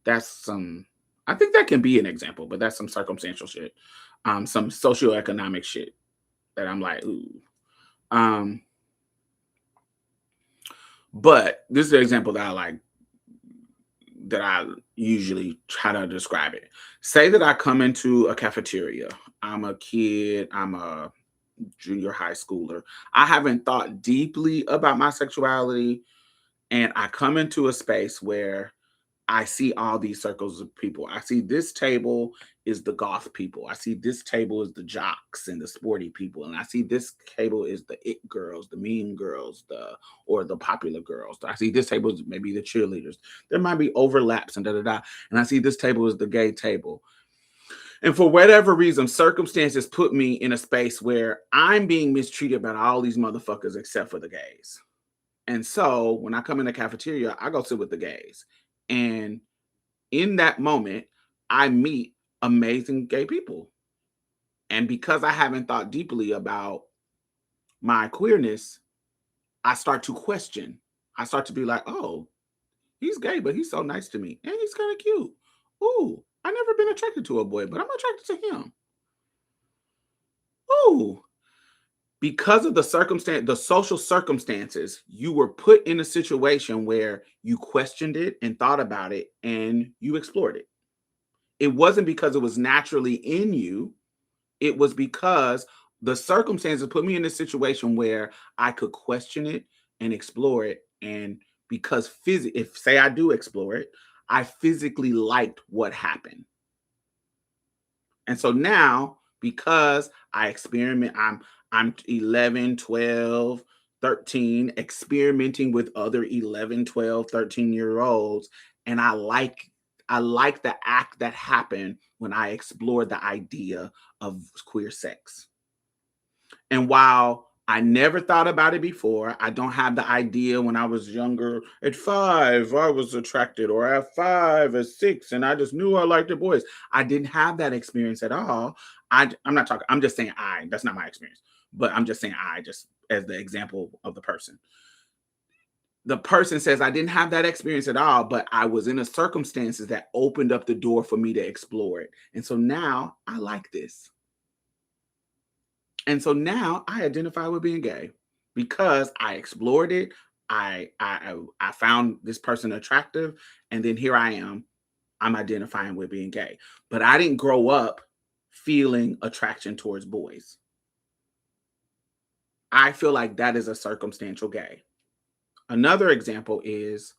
that's some. I think that can be an example, but that's some circumstantial shit, some socioeconomic shit that I'm like, ooh. Um, but this is an example that I like, that I usually try to describe it. Say that I come into a cafeteria. I'm a kid. I'm a junior high schooler. I haven't thought deeply about my sexuality, and I come into a space where I see all these circles of people. I see this table is the goth people. I see this table is the jocks and the sporty people. And I see this table is the it girls, the mean girls, or the popular girls. I see this table is maybe the cheerleaders. There might be overlaps and da da da. And I see this table is the gay table. And for whatever reason, circumstances put me in a space where I'm being mistreated by all these motherfuckers except for the gays. And so when I come in the cafeteria, I go sit with the gays. And in that moment, I meet amazing gay people. And because I haven't thought deeply about my queerness, I start to question. I start to be like, oh, he's gay, but he's so nice to me. And he's kind of cute. Ooh, I never been attracted to a boy, but I'm attracted to him. Ooh, because of the circumstance, the social circumstances, you were put in a situation where you questioned it and thought about it and you explored it. It wasn't because it was naturally in you. It was because the circumstances put me in a situation where I could question it and explore it. And because if say I do explore it, I physically liked what happened. And so now, because I experiment, I'm 11, 12, 13, experimenting with other 11, 12, 13-year olds. And I like the act that happened when I explored the idea of queer sex. And while I never thought about it before, I don't have the idea when I was younger. At 5, I was attracted, or at 5, at 6, and I just knew I liked the boys. I didn't have that experience at all. I'm not talking, I'm just saying that's not my experience, but I'm just saying just as the example of the person. The person says, I didn't have that experience at all, but I was in a circumstances that opened up the door for me to explore it. And so now I like this. And so now I identify with being gay because I explored it. I found this person attractive, and then here I am. I'm identifying with being gay, but I didn't grow up feeling attraction towards boys. I feel like that is a circumstantial gay. Another example is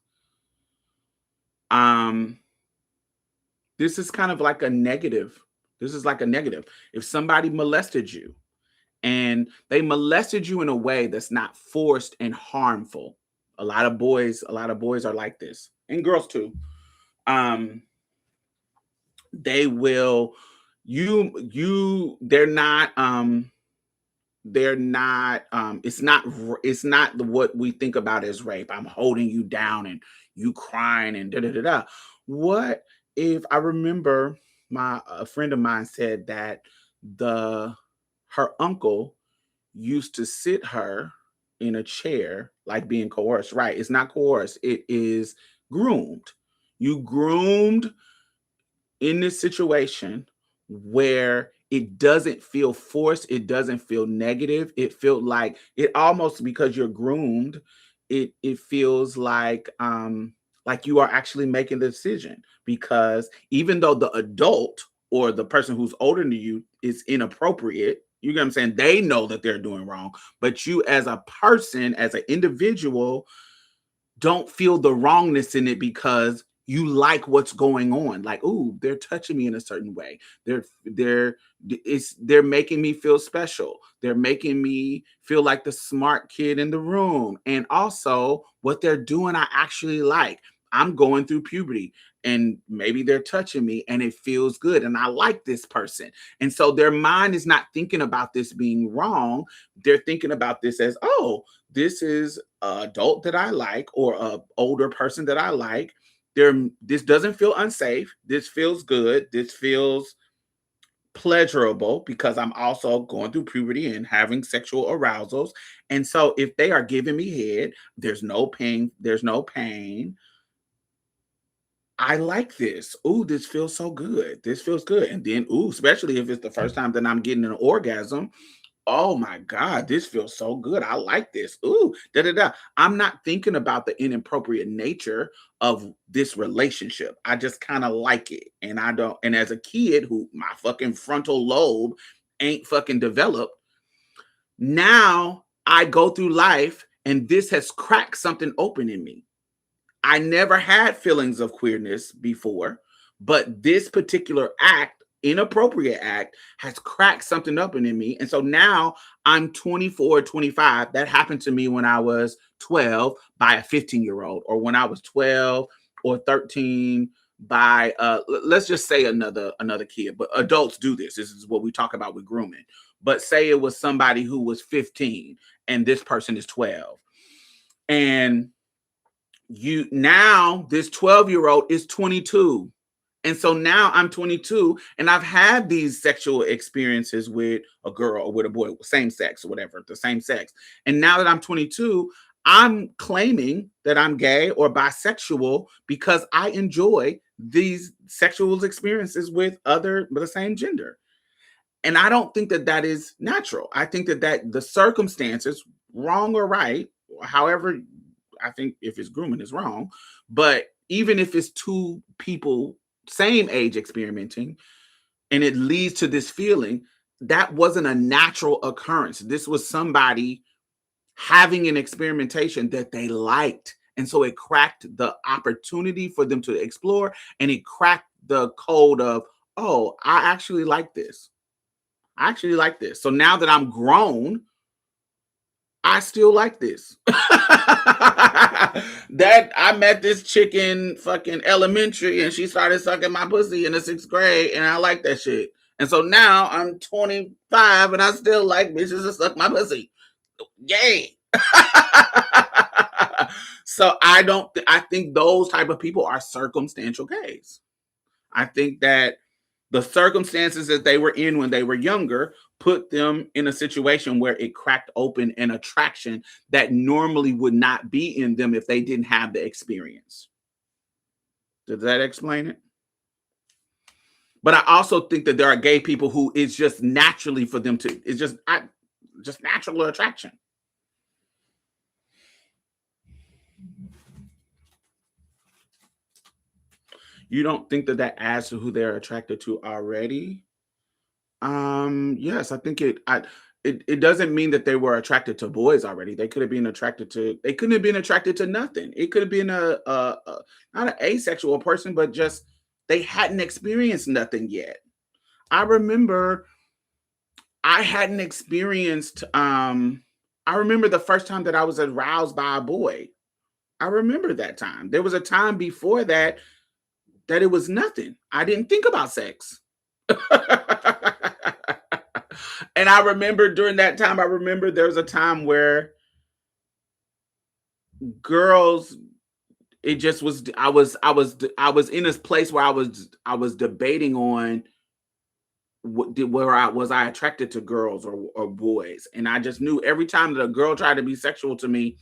um this is kind of like a negative. This is like a negative. If somebody molested you, and they molested you in a way that's not forced and harmful. A lot of boys are like this, and girls too. Um, they will they're not it's not what we think about as rape. I'm holding you down and you crying and da da da da. What if I remember my a friend of mine said that the her uncle used to sit her in a chair like being coerced. Right. It's not coerced, it is groomed. You groomed in this situation where it doesn't feel forced, it doesn't feel negative. It felt like it almost because you're groomed, it feels like you are actually making the decision because even though the adult or the person who's older than you is inappropriate, you get what I'm saying? They know that they're doing wrong, but you as a person, as an individual, don't feel the wrongness in it because you like what's going on. Like, ooh, they're touching me in a certain way. They're making me feel special. They're making me feel like the smart kid in the room. And also what they're doing, I actually like. I'm going through puberty. and maybe they're touching me and it feels good and I like this person. And so their mind is not thinking about this being wrong. They're thinking about this as, oh, this is an adult that I like, or a older person that I like. This doesn't feel unsafe. This feels good. This feels pleasurable because I'm also going through puberty and having sexual arousals. And so if they are giving me head, there's no pain, there's no pain. I like this. Ooh, this feels so good. This feels good. And then, ooh, especially if it's the first time that I'm getting an orgasm. Oh my God, this feels so good. I like this. Ooh, da da da. I'm not thinking about the inappropriate nature of this relationship. I just kind of like it. And I don't, and as a kid who my fucking frontal lobe ain't fucking developed, now I go through life and this has cracked something open in me. I never had feelings of queerness before, but this particular act, inappropriate act, has cracked something up in me. And so now I'm 24, 25. That happened to me when I was 12 by a 15-year-old, or when I was 12 or 13 by let's just say another kid. But adults do this. This is what we talk about with grooming. But say it was somebody who was 15 and this person is 12. And you now this 12-year-old is 22, and so now I'm 22 and I've had these sexual experiences with a girl or with a boy, same sex or whatever, the same sex. And now that I'm 22, I'm claiming that I'm gay or bisexual because I enjoy these sexual experiences with the same gender. And I don't think that that is natural. I think that the circumstances, wrong or right, however, I think if it's grooming, it's wrong. But even if it's two people, same age, experimenting, and it leads to this feeling, that wasn't a natural occurrence. This was somebody having an experimentation that they liked. And so it cracked the opportunity for them to explore, and it cracked the code of, oh, I actually like this. I actually like this. So now that I'm grown, I still like this. That I met this chick in fucking elementary and she started sucking my pussy in the 6th grade and I like that shit. And so now I'm 25 and I still like bitches that suck my pussy. Yay. So I think those type of people are circumstantial gays. I think that the circumstances that they were in when they were younger put them in a situation where it cracked open an attraction that normally would not be in them if they didn't have the experience. Does that explain it? But I also think that there are gay people who it's just naturally for them to, it's just natural attraction. You don't think that that adds to who they're attracted to already? Yes, I think it doesn't mean that they were attracted to boys already. They couldn't have been attracted to nothing. It could have been a not an asexual person, but just they hadn't experienced nothing yet. I remember I hadn't experienced I remember the first time that I was aroused by a boy. I remember that time. There was a time before that that it was nothing. I didn't think about sex. And I remember during that time, I remember there was a time where girls, it just was, I was in this place where I was debating on was I attracted to girls or boys. And I just knew every time that a girl tried to be sexual to me,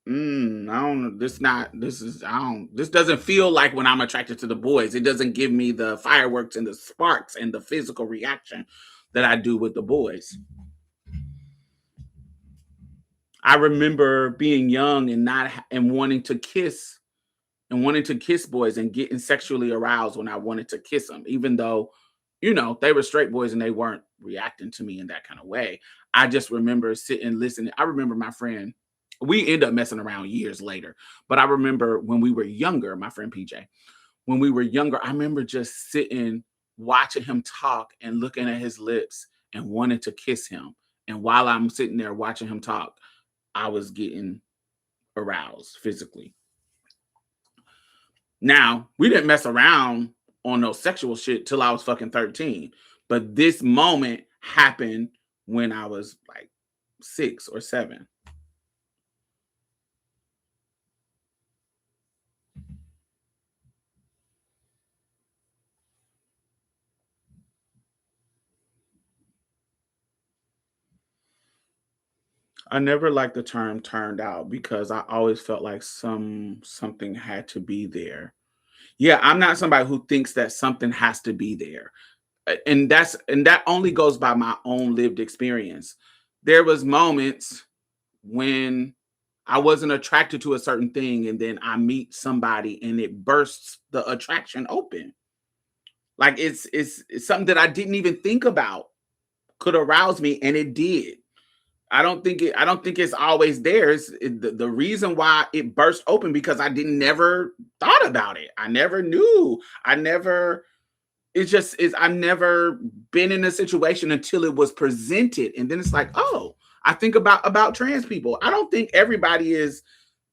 I don't, this doesn't feel like when I'm attracted to the boys. It doesn't give me the fireworks and the sparks and the physical reaction that I do with the boys. I remember being young and not and wanting to kiss boys and getting sexually aroused when I wanted to kiss them, even though, they were straight boys and they weren't reacting to me in that kind of way. I just remember sitting, listening. I remember my friend, we end up messing around years later, but I remember when we were younger, my friend PJ, when we were younger, I remember just sitting, watching him talk and looking at his lips and wanting to kiss him. And while I'm sitting there watching him talk, I was getting aroused physically. Now, we didn't mess around on no sexual shit till I was fucking 13. But this moment happened when I was like 6 or 7. I never liked the term turned out because I always felt like something had to be there. Yeah, I'm not somebody who thinks that something has to be there. And that only goes by my own lived experience. There was moments when I wasn't attracted to a certain thing and then I meet somebody and it bursts the attraction open. Like it's something that I didn't even think about could arouse me and it did. I don't think it's always there. The reason why it burst open because I didn't never thought about it. I never knew. I never it's just is I've never been in a situation until it was presented. And then it's like, oh, I think about trans people. I don't think everybody is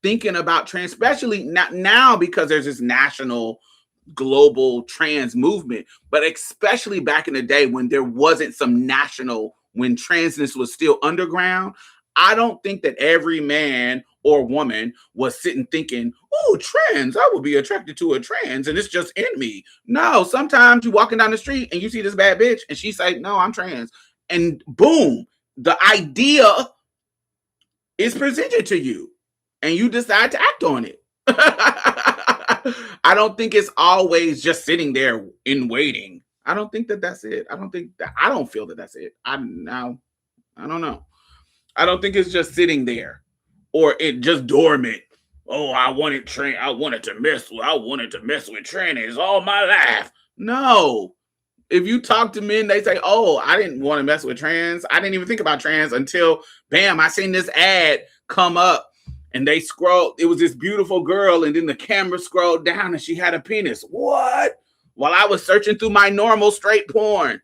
thinking about trans, especially not now because there's this national global trans movement, but especially back in the day when there wasn't some national, when transness was still underground. I don't think that every man or woman was sitting thinking, oh, trans, I would be attracted to a trans and it's just in me. No, sometimes you walking down the street and you see this bad bitch and she say, no, I'm trans. And boom, the idea is presented to you and you decide to act on it. I don't think it's always just sitting there in waiting. I don't think that that's it. I don't feel that that's it. I don't know. I don't think it's just sitting there or it just dormant. Oh, I wanted to mess with trannies all my life. No. If you talk to men, they say, "Oh, I didn't want to mess with trans. I didn't even think about trans until bam, I seen this ad come up and they scrolled. It was this beautiful girl, and then the camera scrolled down and she had a penis. What? While I was searching through my normal straight porn,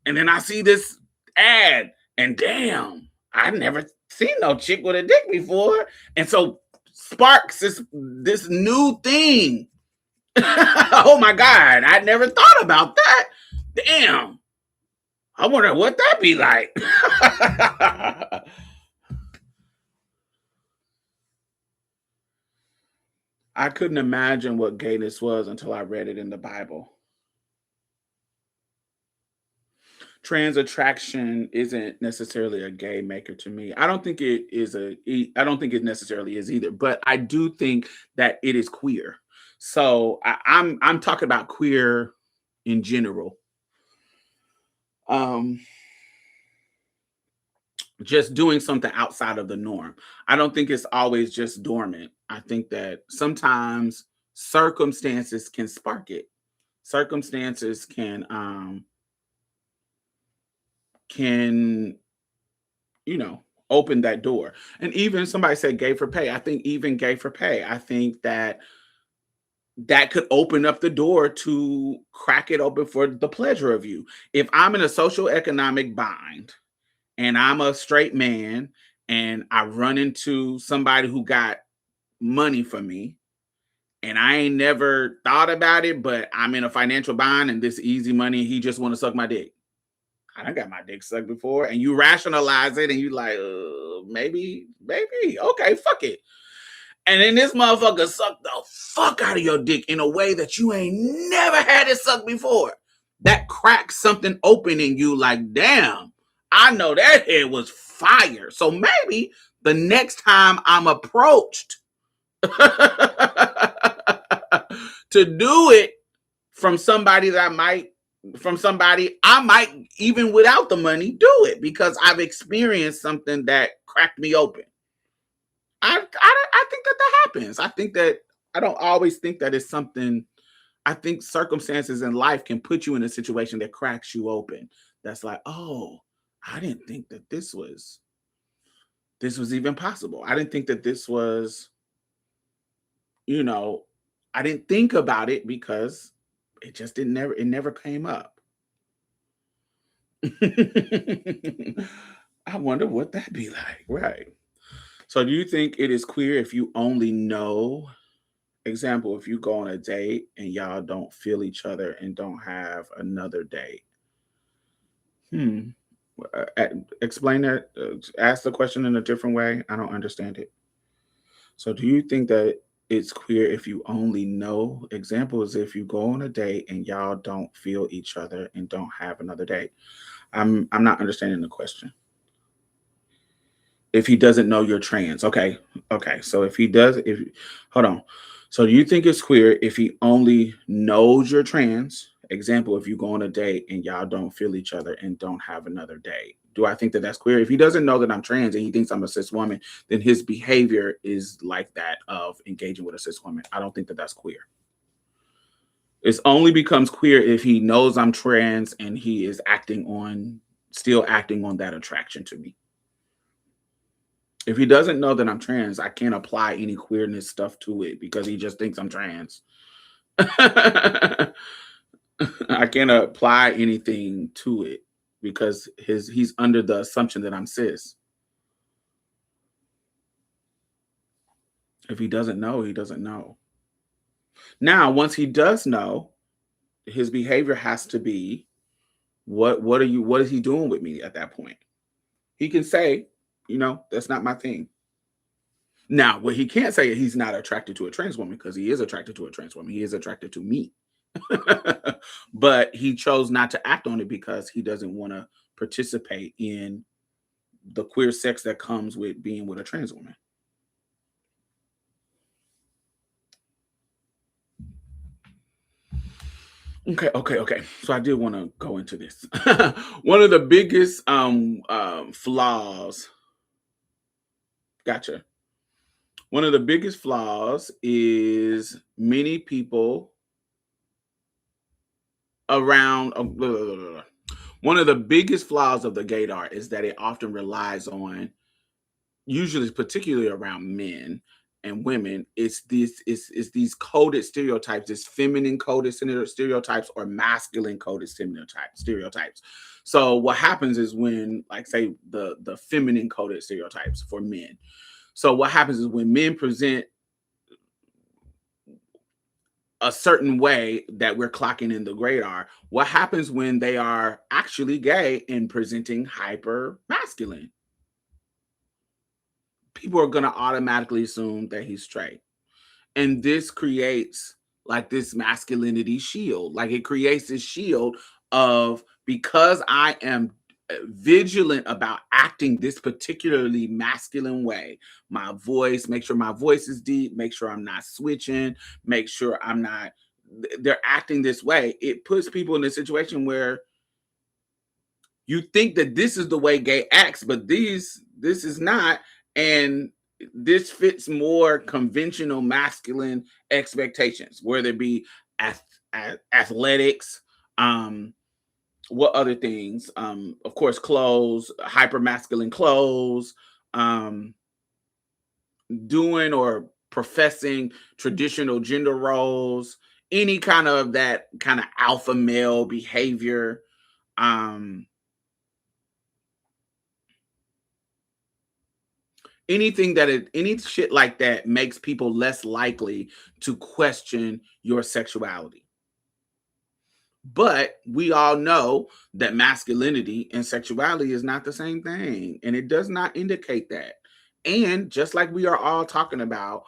and then I see this ad, and damn, I never seen no chick with a dick before, and so sparks this new thing. Oh my god, I never thought about that. Damn, I wonder what that be like. I couldn't imagine what gayness was until I read it in the Bible. Trans attraction isn't necessarily a gay maker to me. I don't think it is I don't think it necessarily is either, but I do think that it is queer. So I'm talking about queer in general. Um just doing something outside of the norm. I don't think it's always just dormant. I think that sometimes circumstances can spark it. Circumstances can open that door. And even somebody said gay for pay. I think even gay for pay. I think that that could open up the door to crack it open for the pleasure of you. If I'm in a social economic bind and I'm a straight man and I run into somebody who got money for me and I ain't never thought about it, but I'm in a financial bind and this easy money, he just want to suck my dick. I done got my dick sucked before, and you rationalize it, and you like, maybe, okay, fuck it. And then this motherfucker sucked the fuck out of your dick in a way that you ain't never had it sucked before. That cracks something open in you, like, damn, I know that head was fire. So maybe the next time I'm approached to do it from somebody I might even without the money do it because I've experienced something that cracked me open. I think that that happens. I think that I don't always think that it's something. I think circumstances in life can put you in a situation that cracks you open. That's like, oh, I didn't think that this was even possible. I didn't think that this was, you know, I didn't think about it because it never came up. I wonder what that'd be like. Right. So do you think it is queer if you only know Example, if you go on a date and y'all don't feel each other and don't have another date. Hmm. Explain that. Ask the question in a different way. I don't understand it. So, do you think that it's queer if you only know? Example is if you go on a date and y'all don't feel each other and don't have another date. I'm not understanding the question. If he doesn't know you're trans, okay, okay. So if he does, if hold on. So do you think it's queer if he only knows you're trans? Example, if you go on a date and y'all don't feel each other and don't have another date, do I think that that's queer? If he doesn't know that I'm trans and he thinks I'm a cis woman, then his behavior is like that of engaging with a cis woman. I don't think that that's queer. It's only becomes queer if he knows I'm trans and he is still acting on that attraction to me. If he doesn't know that I'm trans, I can't apply any queerness stuff to it because he just thinks I'm trans. I can't apply anything to it because he's under the assumption that I'm cis. If he doesn't know, he doesn't know. Now, once he does know, his behavior has to be what is he doing with me at that point? He can say, that's not my thing. Now, what he can't say is he's not attracted to a trans woman because he is attracted to a trans woman. He is attracted to me. But he chose not to act on it because he doesn't want to participate in the queer sex that comes with being with a trans woman. Okay. So I did want to go into this. One of the biggest flaws. Gotcha. One of the biggest flaws is many people around. Blah, blah, blah, blah. One of the biggest flaws of the gaydar is that it often relies on, usually particularly around men and women, it's these coded stereotypes, this feminine coded stereotypes or masculine coded stereotypes. So what happens is when, like, say the feminine coded stereotypes for men. So what happens is when men present a certain way that we're clocking in the radar, what happens when they are actually gay and presenting hyper masculine? People are going to automatically assume that he's straight. And this creates like this masculinity shield. Like it creates this shield of, because I am vigilant about acting this particularly masculine way, my voice, make sure my voice is deep, make sure I'm not switching, make sure I'm not, they're acting this way. It puts people in a situation where you think that this is the way gay acts, but this is not. And this fits more conventional masculine expectations, whether it be ath- athletics, what other things, of course, clothes, hyper masculine clothes, um, doing or professing traditional gender roles, any kind of that kind of alpha male behavior. um any shit like that makes people less likely to question your sexuality. But we all know that masculinity and sexuality is not the same thing, and it does not indicate that. And just like we are all talking about,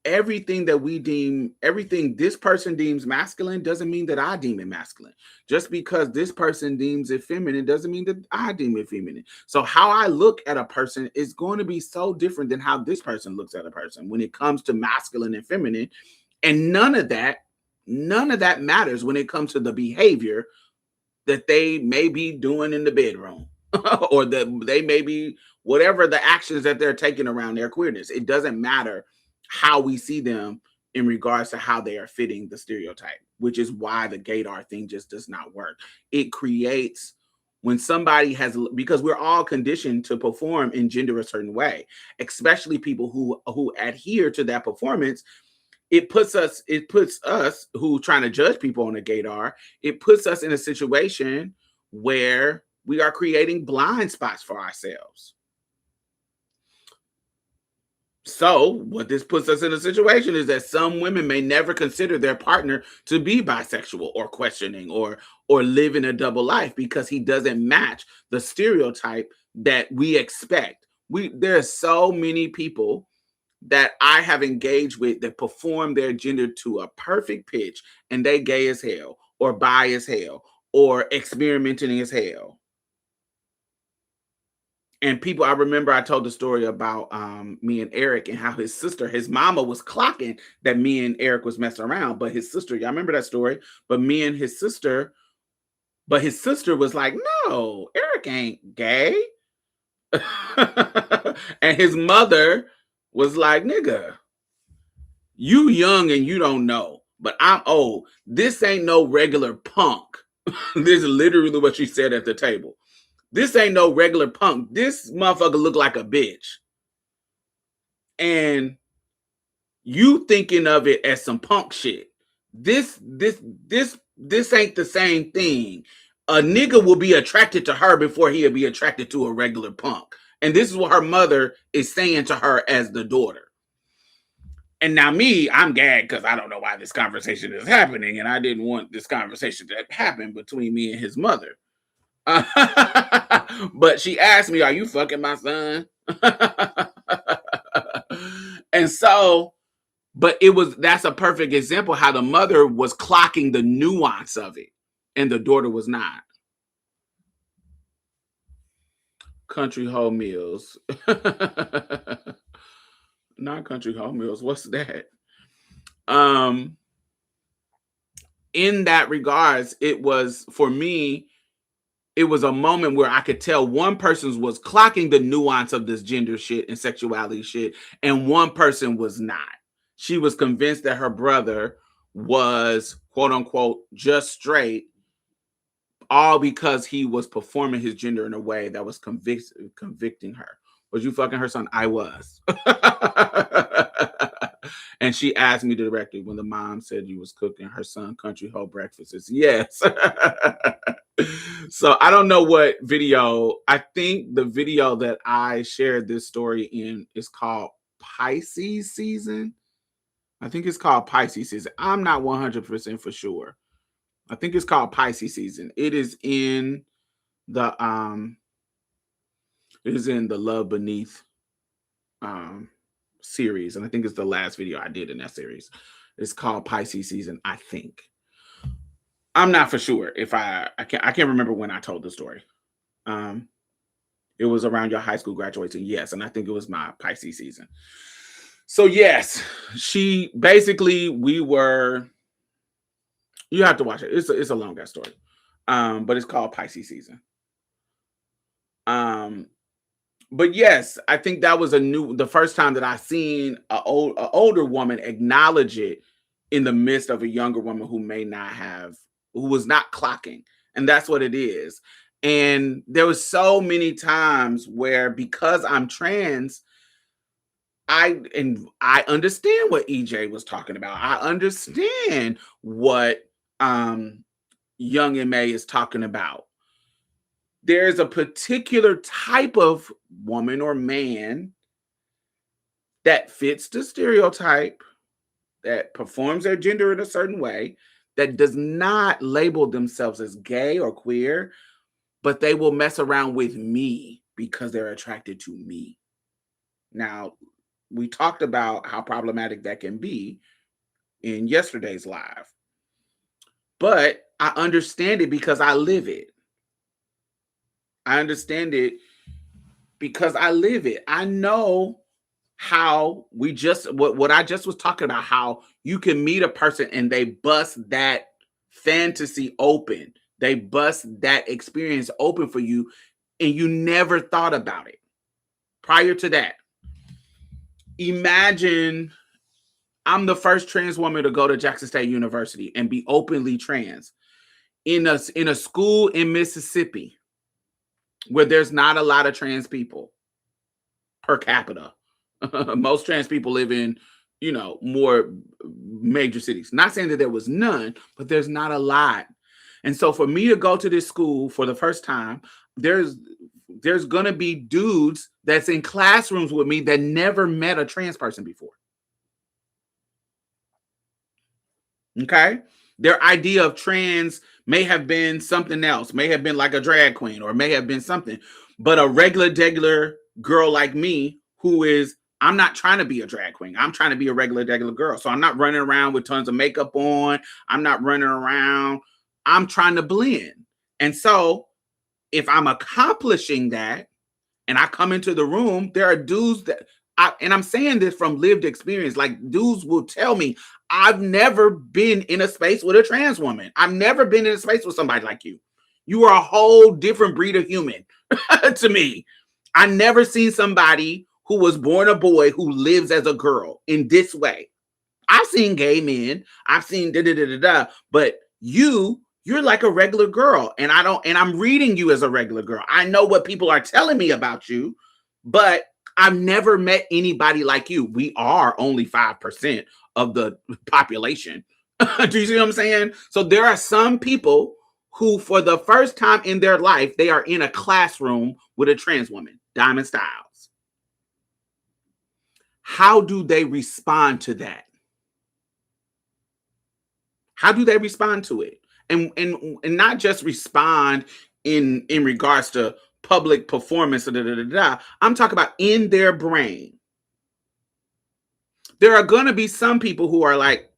everything this person deems masculine doesn't mean that I deem it masculine. Just because this person deems it feminine doesn't mean that I deem it feminine. So how I look at a person is going to be so different than how this person looks at a person when it comes to masculine and feminine. And none of that matters when it comes to the behavior that they may be doing in the bedroom or that they may be, whatever the actions that they're taking around their queerness. It doesn't matter how we see them in regards to how they are fitting the stereotype, which is why the gaydar thing just does not work. It creates, when somebody has, because we're all conditioned to perform in gender a certain way, especially people who adhere to that performance. It puts us who trying to judge people on a gaydar, it puts us in a situation where we are creating blind spots for ourselves. So, what this puts us in a situation is that some women may never consider their partner to be bisexual or questioning or living a double life because he doesn't match the stereotype that we expect. There are so many people that I have engaged with that perform their gender to a perfect pitch and they gay as hell or bi as hell or experimenting as hell. And people, I remember I told the story about me and Eric and how his mama was clocking that me and Eric was messing around, but his sister, y'all remember that story? But me and his sister, but his sister was like, no, Eric ain't gay. And his mother was like, nigga, you young and you don't know, but I'm old. This ain't no regular punk. This is literally what she said at the table. This ain't no regular punk. This motherfucker look like a bitch. And you thinking of it as some punk shit. This ain't the same thing. A nigga will be attracted to her before he'll be attracted to a regular punk. And this is what her mother is saying to her as the daughter. And now me, I'm gagged because I don't know why this conversation is happening. And I didn't want this conversation to happen between me and his mother. But she asked me, are you fucking my son? And so, but that's a perfect example how the mother was clocking the nuance of it and the daughter was not. Country home meals. Not country home meals. What's that? In that regards, it was for me, it was a moment where I could tell one person was clocking the nuance of this gender shit and sexuality shit, and one person was not. She was convinced that her brother was quote unquote just straight, all because he was performing his gender in a way that was convicting her. Was you fucking her son? I was. And she asked me directly when the mom said you was cooking her son country hoe breakfasts. Yes. So I don't know what video. I think the video that I shared this story in is called Pisces Season. I think it's called Pisces Season. I'm not 100% for sure. I think it's called Pisces Season. It is in the Love Beneath series, and I think it's the last video I did in that series. It's called Pisces Season, I think. I'm not for sure if I can't remember when I told the story. It was around your high school graduation, yes, and I think it was my Pisces season. So yes, she basically you have to watch it. It's a long ass story. But it's called Pisces Season. But yes, I think that was the first time that I seen an older woman acknowledge it in the midst of a younger woman who was not clocking. And that's what it is. And there was so many times where, because I'm trans, I understand what EJ was talking about. I understand what Young and May is talking about. There's a particular type of woman or man that fits the stereotype, that performs their gender in a certain way, that does not label themselves as gay or queer, but they will mess around with me because they're attracted to me. Now, we talked about how problematic that can be in yesterday's live, but I understand it because I live it. I understand it because I live it. I know how what I just was talking about, how you can meet a person and they bust that fantasy open. They bust that experience open for you and you never thought about it prior to that. Imagine I'm the first trans woman to go to Jackson State University and be openly trans in a school in Mississippi where there's not a lot of trans people per capita. Most trans people live in, more major cities. Not saying that there was none, but there's not a lot. And so for me to go to this school for the first time, there's there's going to be dudes that's in classrooms with me that never met a trans person before. Okay? Their idea of trans may have been something else, may have been like a drag queen, or may have been something. But a regular girl like me, who is, I'm not trying to be a drag queen. I'm trying to be a regular girl. So I'm not running around with tons of makeup on. I'm not running around. I'm trying to blend. And so if I'm accomplishing that and I come into the room, there are dudes that, and I'm saying this from lived experience, like dudes will tell me, I've never been in a space with a trans woman. I've never been in a space with somebody like you. You are a whole different breed of human to me. I never seen somebody who was born a boy who lives as a girl in this way. I've seen gay men, I've seen but you're like a regular girl, and I'm reading you as a regular girl. I know what people are telling me about you, but I've never met anybody like you. We are only 5% of the population. Do you see what I'm saying? So there are some people who, for the first time in their life, they are in a classroom with a trans woman, Diamond Stylz. How do they respond to that? How do they respond to it? And not just respond in regards to public performance. I'm talking about in their brain. There are going to be some people who are like,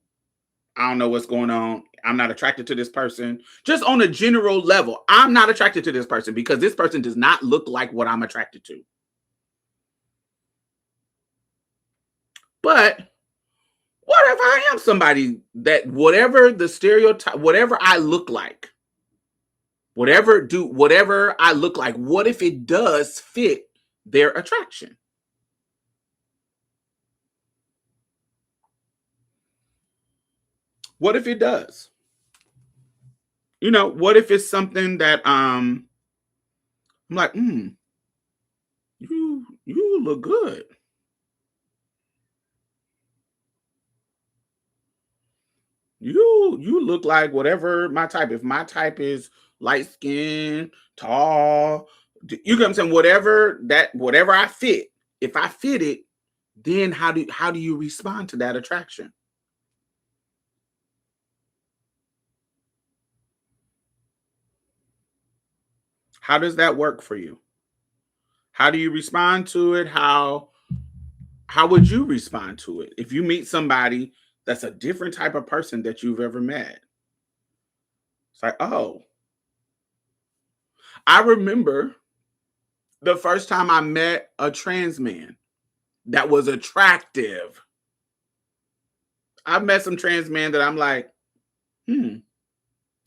I don't know what's going on. I'm not attracted to this person. Just on a general level, I'm not attracted to this person because this person does not look like what I'm attracted to. But what if I am somebody that whatever the stereotype, whatever I look like, whatever I look like, what if it does fit their attraction? What if it does? You know, what if it's something that I'm like, you look good. You look like whatever my type. If my type is light skin, tall, you know what I'm saying? Whatever I fit, if I fit it, then how do you respond to that attraction? How does that work for you? How do you respond to it? How would you respond to it if you meet somebody that's a different type of person that you've ever met? It's like, oh, I remember the first time I met a trans man that was attractive. I've met some trans men that I'm like,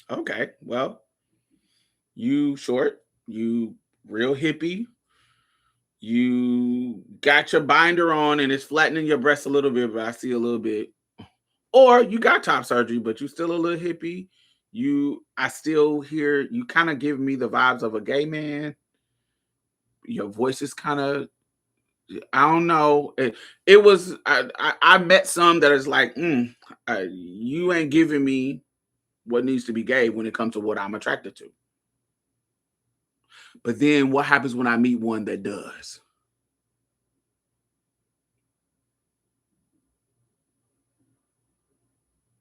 okay, well, you short, you real hippie, you got your binder on and it's flattening your breasts a little bit, but I see a little bit. Or you got top surgery, but you still a little hippie. I still hear you kind of give me the vibes of a gay man. Your voice is kind of, I don't know. It was, I met some that is like, you ain't giving me what needs to be gay when it comes to what I'm attracted to. But then what happens when I meet one that does?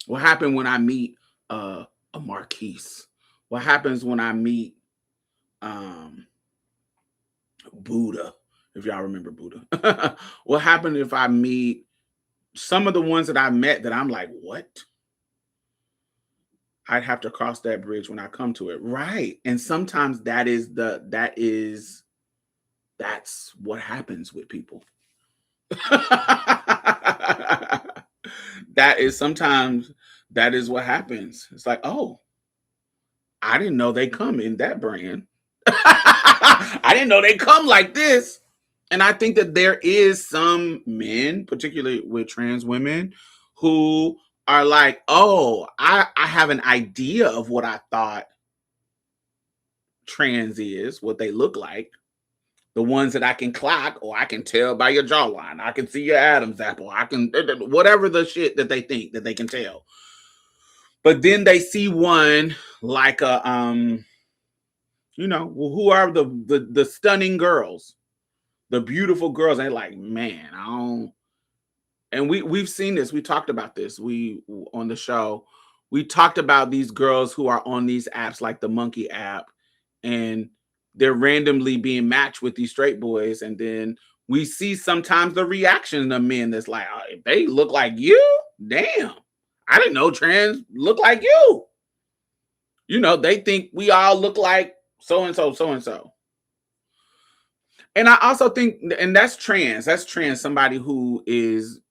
What happened when I meet a Marquise? What happens when I meet um, Buddha? If y'all remember Buddha, what happened if I meet some of the ones that I met that I'm like, what? I'd have to cross that bridge when I come to it, right? And sometimes that's what happens with people. That is what happens. It's like, oh, I didn't know they come in that brand. I didn't know they come like this. And I think that there is some men, particularly with trans women, who are like, oh, I have an idea of what I thought trans is, what they look like. The ones that I can clock, or I can tell by your jawline. I can see your Adam's apple. I can, whatever the shit that they think that they can tell. But then they see one like Well, who are the stunning girls, the beautiful girls? And they're like, man, I don't. And we've seen this. We talked about this. We on the show. We talked about these girls who are on these apps like the Monkey app, and they're randomly being matched with these straight boys, and then we see sometimes the reaction of men that's like, "Oh, if they look like you, damn, I didn't know trans look like you." They think we all look like so and so, so and so. And I also think, and that's trans. That's trans. Somebody who is,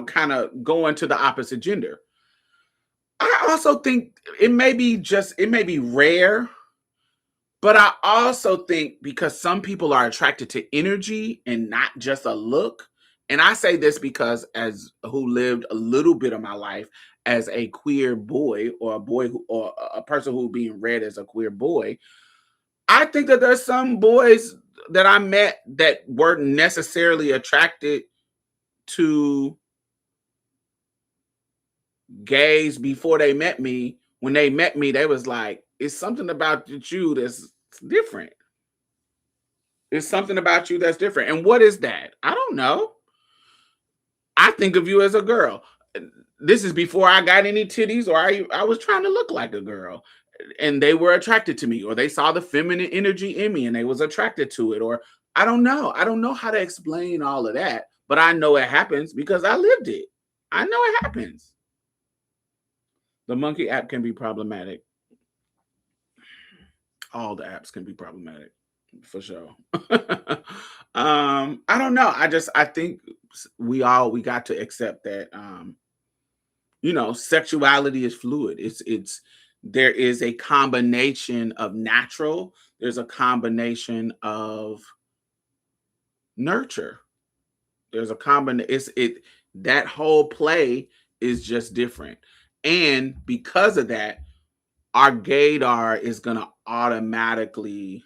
kind of going to the opposite gender. I also think it may be rare, but I also think because some people are attracted to energy and not just a look. And I say this because as who lived a little bit of my life as a queer boy, or a boy who, or a person who being read as a queer boy, I think that there's some boys that I met that weren't necessarily attracted to gays before they met me. When they met me, they was like, it's something about you that's different. It's something about you that's different. And what is that? I don't know. I think of you as a girl. This is before I got any titties, or I was trying to look like a girl. And they were attracted to me, or they saw the feminine energy in me and they was attracted to it. Or I don't know. I don't know how to explain all of that, but I know it happens because I lived it. I know it happens. The Monkey app can be problematic. All the apps can be problematic for sure. I don't know. I think we got to accept that sexuality is fluid. It's there is a combination of natural, there's a combination of nurture. There's a combination, that whole play is just different. And because of that, our gaydar is gonna automatically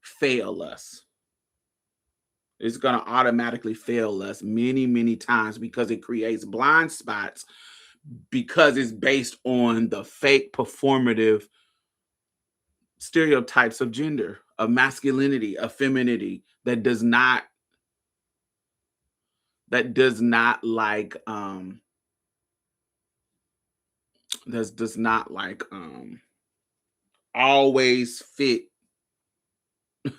fail us. It's going to automatically fail us many, many times because it creates blind spots, because it's based on the fake performative stereotypes of gender, of masculinity, of femininity that does not like does not like always fit.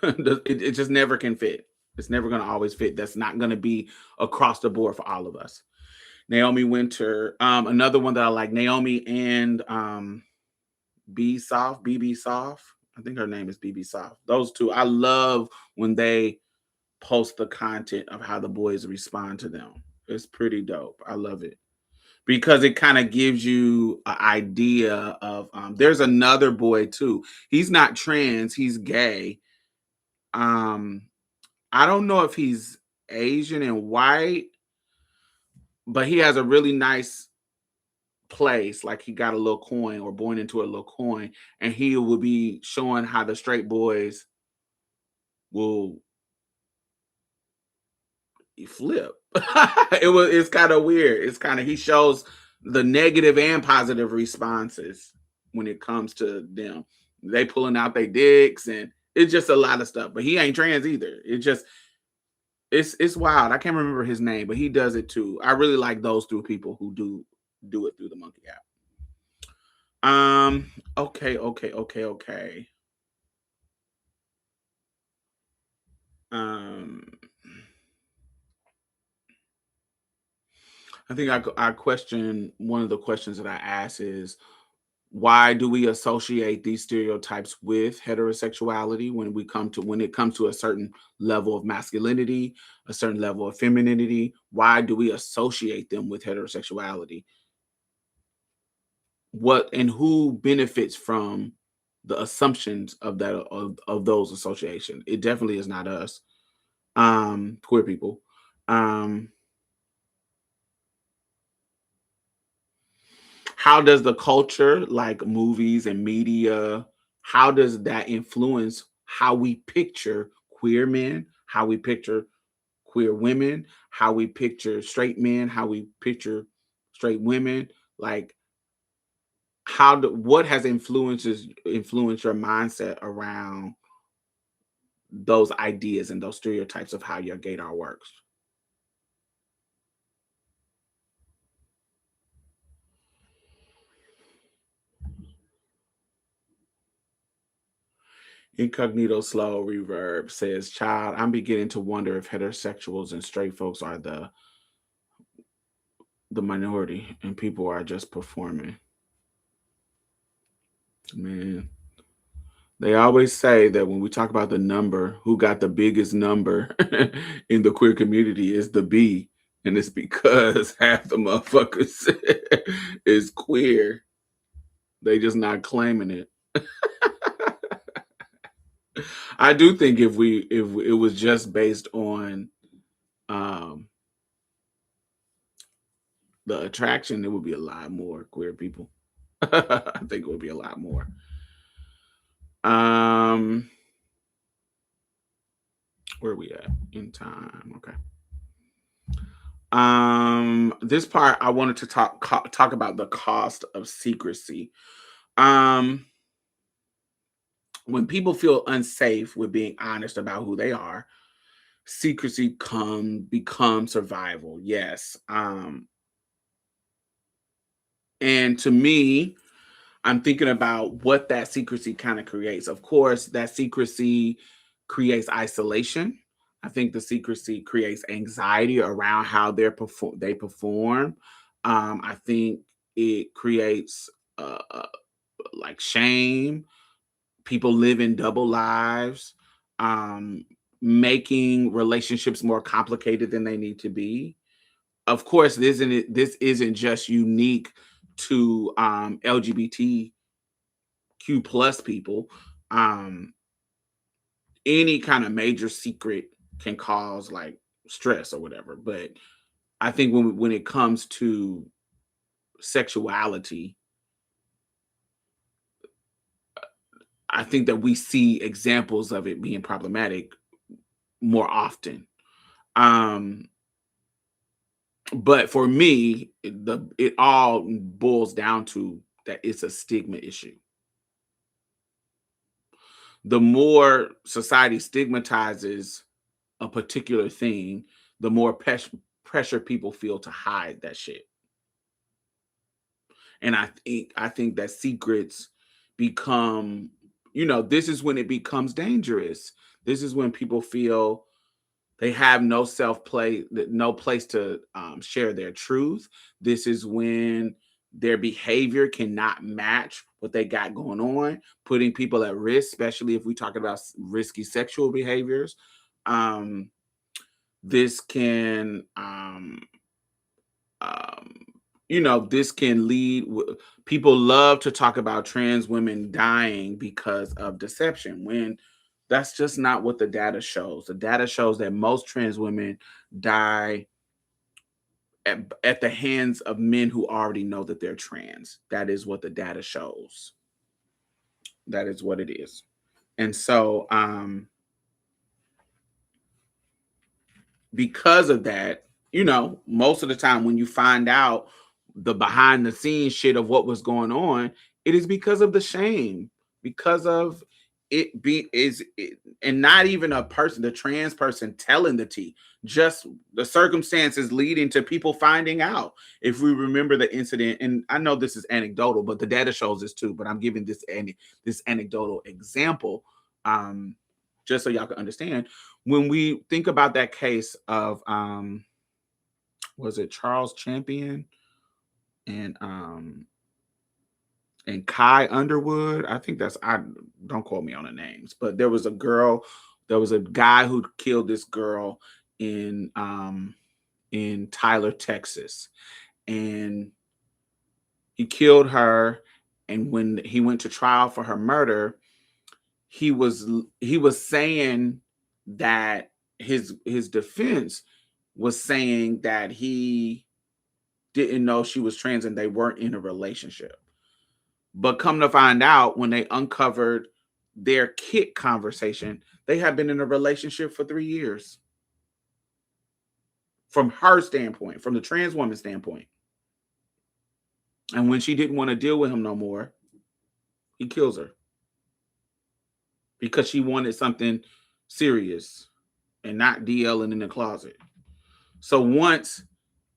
It just never can fit. It's never going to always fit. That's not going to be across the board for all of us. Naomi Winter, another one that I like, Naomi and BB Soft. I think her name is BB Soft. Those two, I love when they post the content of how the boys respond to them. It's pretty dope. I love it because it kind of gives you an idea of. There's another boy too. He's not trans. He's gay. Um, I don't know if he's Asian and white, but he has a really nice place, like he got a little coin or born into a little coin, and he will be showing how the straight boys will flip. It's kind of weird. It's kind of, he shows the negative and positive responses when it comes to them. They pulling out their dicks, and it's just a lot of stuff. But he ain't trans either. It's wild. I can't remember his name, but he does it too. I really like those two people who do it through the Monkey app. Okay. Um, I think I question, one of the questions that I ask is, why do we associate these stereotypes with heterosexuality when it comes to a certain level of masculinity, a certain level of femininity? Why do we associate them with heterosexuality? What and who benefits from the assumptions of those associations? It definitely is not us, queer people. Um, how does the culture, like movies and media, how does that influence how we picture queer men, how we picture queer women, how we picture straight men, how we picture straight women? Like, what has influenced your mindset around those ideas and those stereotypes of how your gaydar works? Incognito slow reverb says, "Child, I'm beginning to wonder if heterosexuals and straight folks are the minority and people are just performing." Man, they always say that when we talk about the number, who got the biggest number in the queer community is the B, and it's because half the motherfuckers is queer. They just not claiming it. I do think if it was just based on um the attraction, it would be a lot more queer people. I think it would be a lot more. Um, where are we at in time? Okay. This part I wanted to talk about the cost of secrecy. Um, when people feel unsafe with being honest about who they are, secrecy becomes survival. Yes. And to me, I'm thinking about what that secrecy kind of creates. Of course, that secrecy creates isolation. I think the secrecy creates anxiety around how they perform. I think it creates like shame. People live in double lives, um, making relationships more complicated than they need to be. Of course, this isn't just unique to LGBTQ plus people. um any kind of major secret can cause like stress or whatever, but I think when it comes to sexuality, I think that we see examples of it being problematic more often. um but for me, it all boils down to that it's a stigma issue. The more society stigmatizes a particular thing, the more pressure people feel to hide that shit. And I think that secrets become, this is when it becomes dangerous. This is when people feel they have no place to share their truth. This is when their behavior cannot match what they got going on, putting people at risk, especially if we talk about risky sexual behaviors. Um, this can um this can people love to talk about trans women dying because of deception, when that's just not what the data shows. The data shows that most trans women die at the hands of men who already know that they're trans. That is what the data shows. That is what it is. And so because of that, most of the time when you find out the behind the scenes shit of what was going on, it is because of the shame, because of and not even a person, the trans person telling the tea, just the circumstances leading to people finding out. If we remember the incident, and I know this is anecdotal, but the data shows this too, but I'm giving this anecdotal example, um, just so y'all can understand. When we think about that case of was it Charles Champion and Kai Underwood? I think I don't quote me on the names, but there was a guy who killed this girl in Tyler, Texas. And he killed her, and when he went to trial for her murder, he was saying that his defense was saying that he didn't know she was trans and they weren't in a relationship. But come to find out, when they uncovered their kit conversation, they had been in a relationship for 3 years. From her standpoint, from the trans woman standpoint. And when she didn't want to deal with him no more, he kills her because she wanted something serious and not DLing in the closet. So once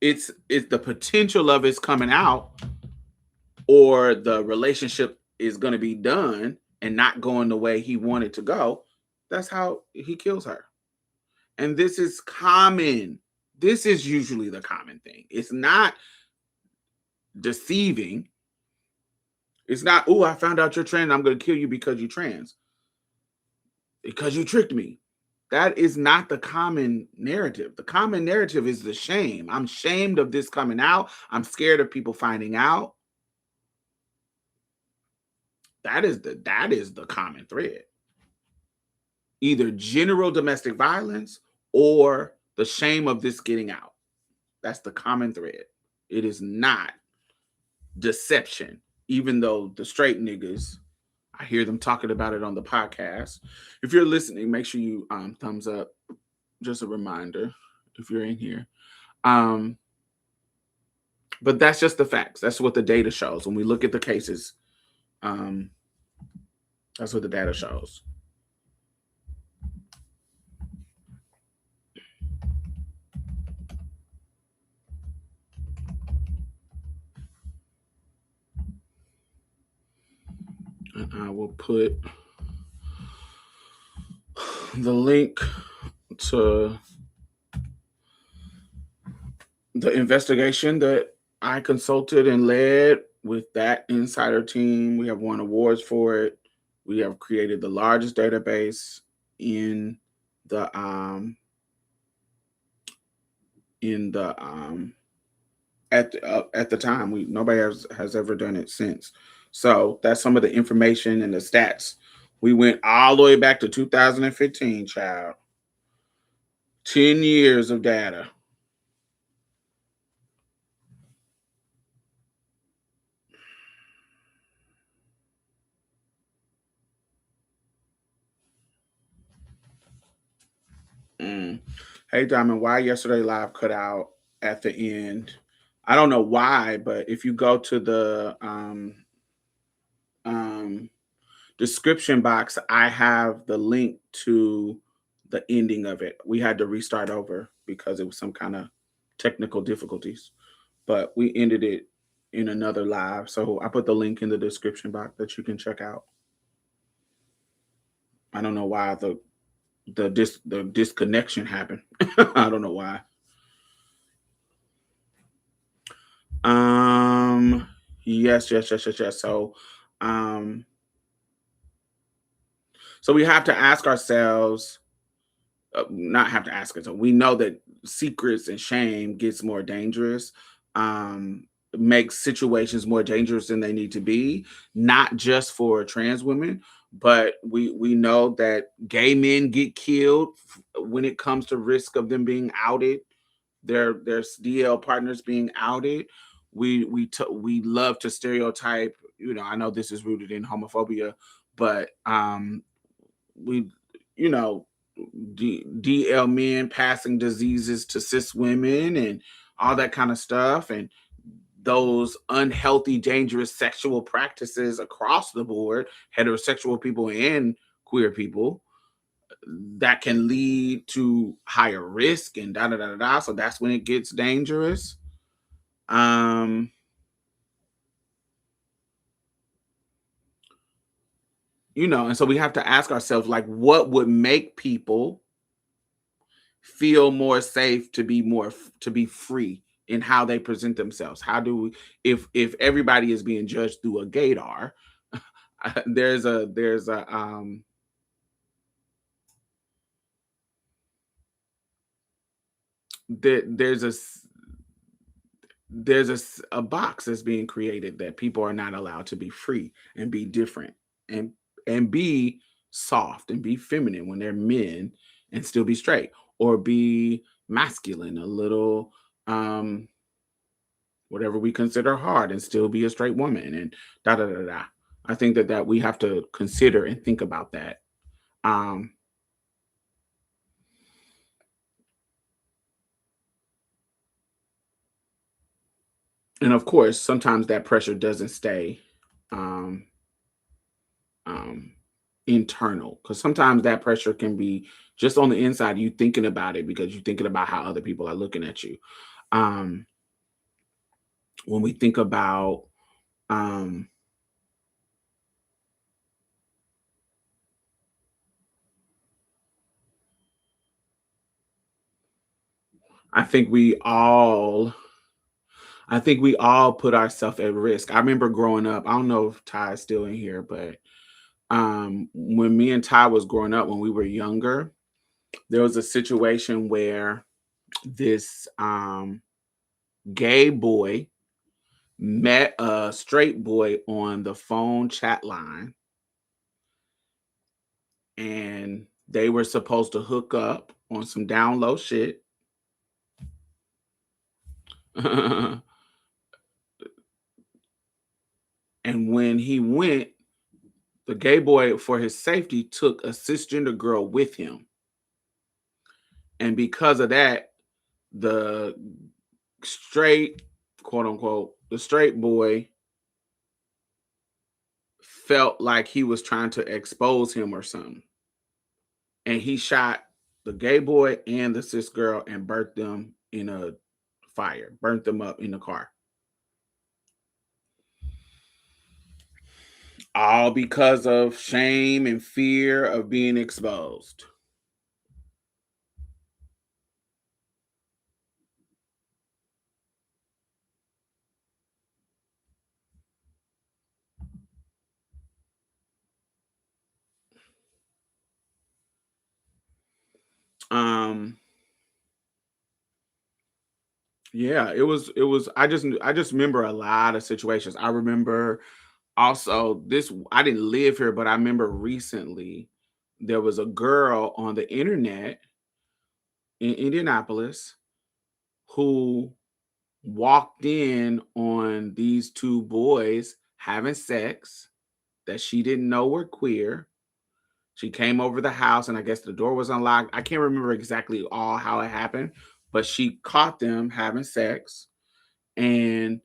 it's the potential of it's coming out, or the relationship is going to be done and not going the way he wanted to go, that's how he kills her. And this is common. This is usually the common thing. It's not deceiving. It's not, oh, I found out you're trans, I'm going to kill you because you're trans, because you tricked me. That is not the common narrative. The common narrative is the shame. I'm shamed of this coming out. I'm scared of people finding out. That is the common thread. Either general domestic violence or the shame of this getting out. That's the common thread. It is not deception, even though the straight niggas, I hear them talking about it on the podcast. If you're listening, make sure you thumbs up. Just a reminder if you're in here. Um, but that's just the facts. That's what the data shows. When we look at the cases, um, that's what the data shows. And I will put the link to the investigation that I consulted and led with that insider team. We have won awards for it. We have created the largest database in the at the time. Nobody has ever done it since. So that's some of the information and the stats. We went all the way back to 2015, child. 10 years of data. Mm. Hey, Diamond, why yesterday live cut out at the end? I don't know why, but if you go to the um, description box, I have the link to the ending of it. We had to restart over because it was some kind of technical difficulties, but we ended it in another live. So I put the link in the description box that you can check out. I don't know why the disconnection happened. I don't know why. Um, yes. Um, so we have to ask ourselves, not have to ask ourselves. We know that secrets and shame gets more dangerous. Makes situations more dangerous than they need to be, not just for trans women, but we know that gay men get killed when it comes to risk of them being outed, their DL partners being outed. We love to stereotype. I know this is rooted in homophobia, but we you know DL men passing diseases to cis women and all that kind of stuff, and those unhealthy, dangerous sexual practices across the board, heterosexual people and queer people, that can lead to higher risk and da da da da. So that's when it gets dangerous. Um, and so we have to ask ourselves, like, what would make people feel more safe to be free in how they present themselves? How do we, if everybody is being judged through a gaydar, there, there's a box that's being created that people are not allowed to be free and be different and be soft and be feminine when they're men and still be straight, or be masculine a little, whatever we consider hard, and still be a straight woman, and da da da da. I think that we have to consider and think about that. um And of course, sometimes that pressure doesn't stay um, um, internal, because sometimes that pressure can be just on the inside. You thinking about it because you're thinking about how other people are looking at you. Um, when we think about, um, I think we all, I think we all put ourselves at risk. I remember growing up. I don't know if Ty is still in here, but when me and Ty was growing up, when we were younger, there was a situation where this gay boy met a straight boy on the phone chat line, and they were supposed to hook up on some down low shit. And when he went, the gay boy, for his safety, took a cisgender girl with him. And because of that, the straight, quote unquote, the straight boy felt like he was trying to expose him or something. And he shot the gay boy and the cis girl and burnt them in a fire, burnt them up in the car. All because of shame and fear of being exposed. Um, yeah, it was I just remember a lot of situations. I remember also this, I didn't live here, but I remember recently there was a girl on the internet in Indianapolis who walked in on these two boys having sex that she didn't know were queer. She came over the house, and I guess the door was unlocked. I can't remember exactly all how it happened, but she caught them having sex, and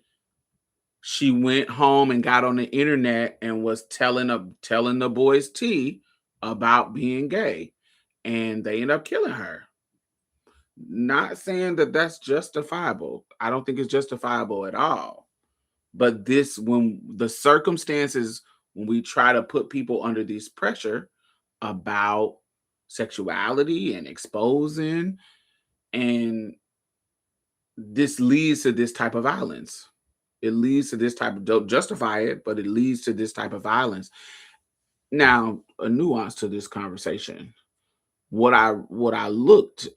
she went home and got on the internet and was telling the boys tea about being gay, and they end up killing her. Not saying that that's justifiable. I don't think it's justifiable at all. But this, when the circumstances, when we try to put people under this pressure about sexuality and exposing, and this leads to this type of violence. It leads to this type of, don't justify it, but it leads to this type of violence. Now, a nuance to this conversation. What I looked,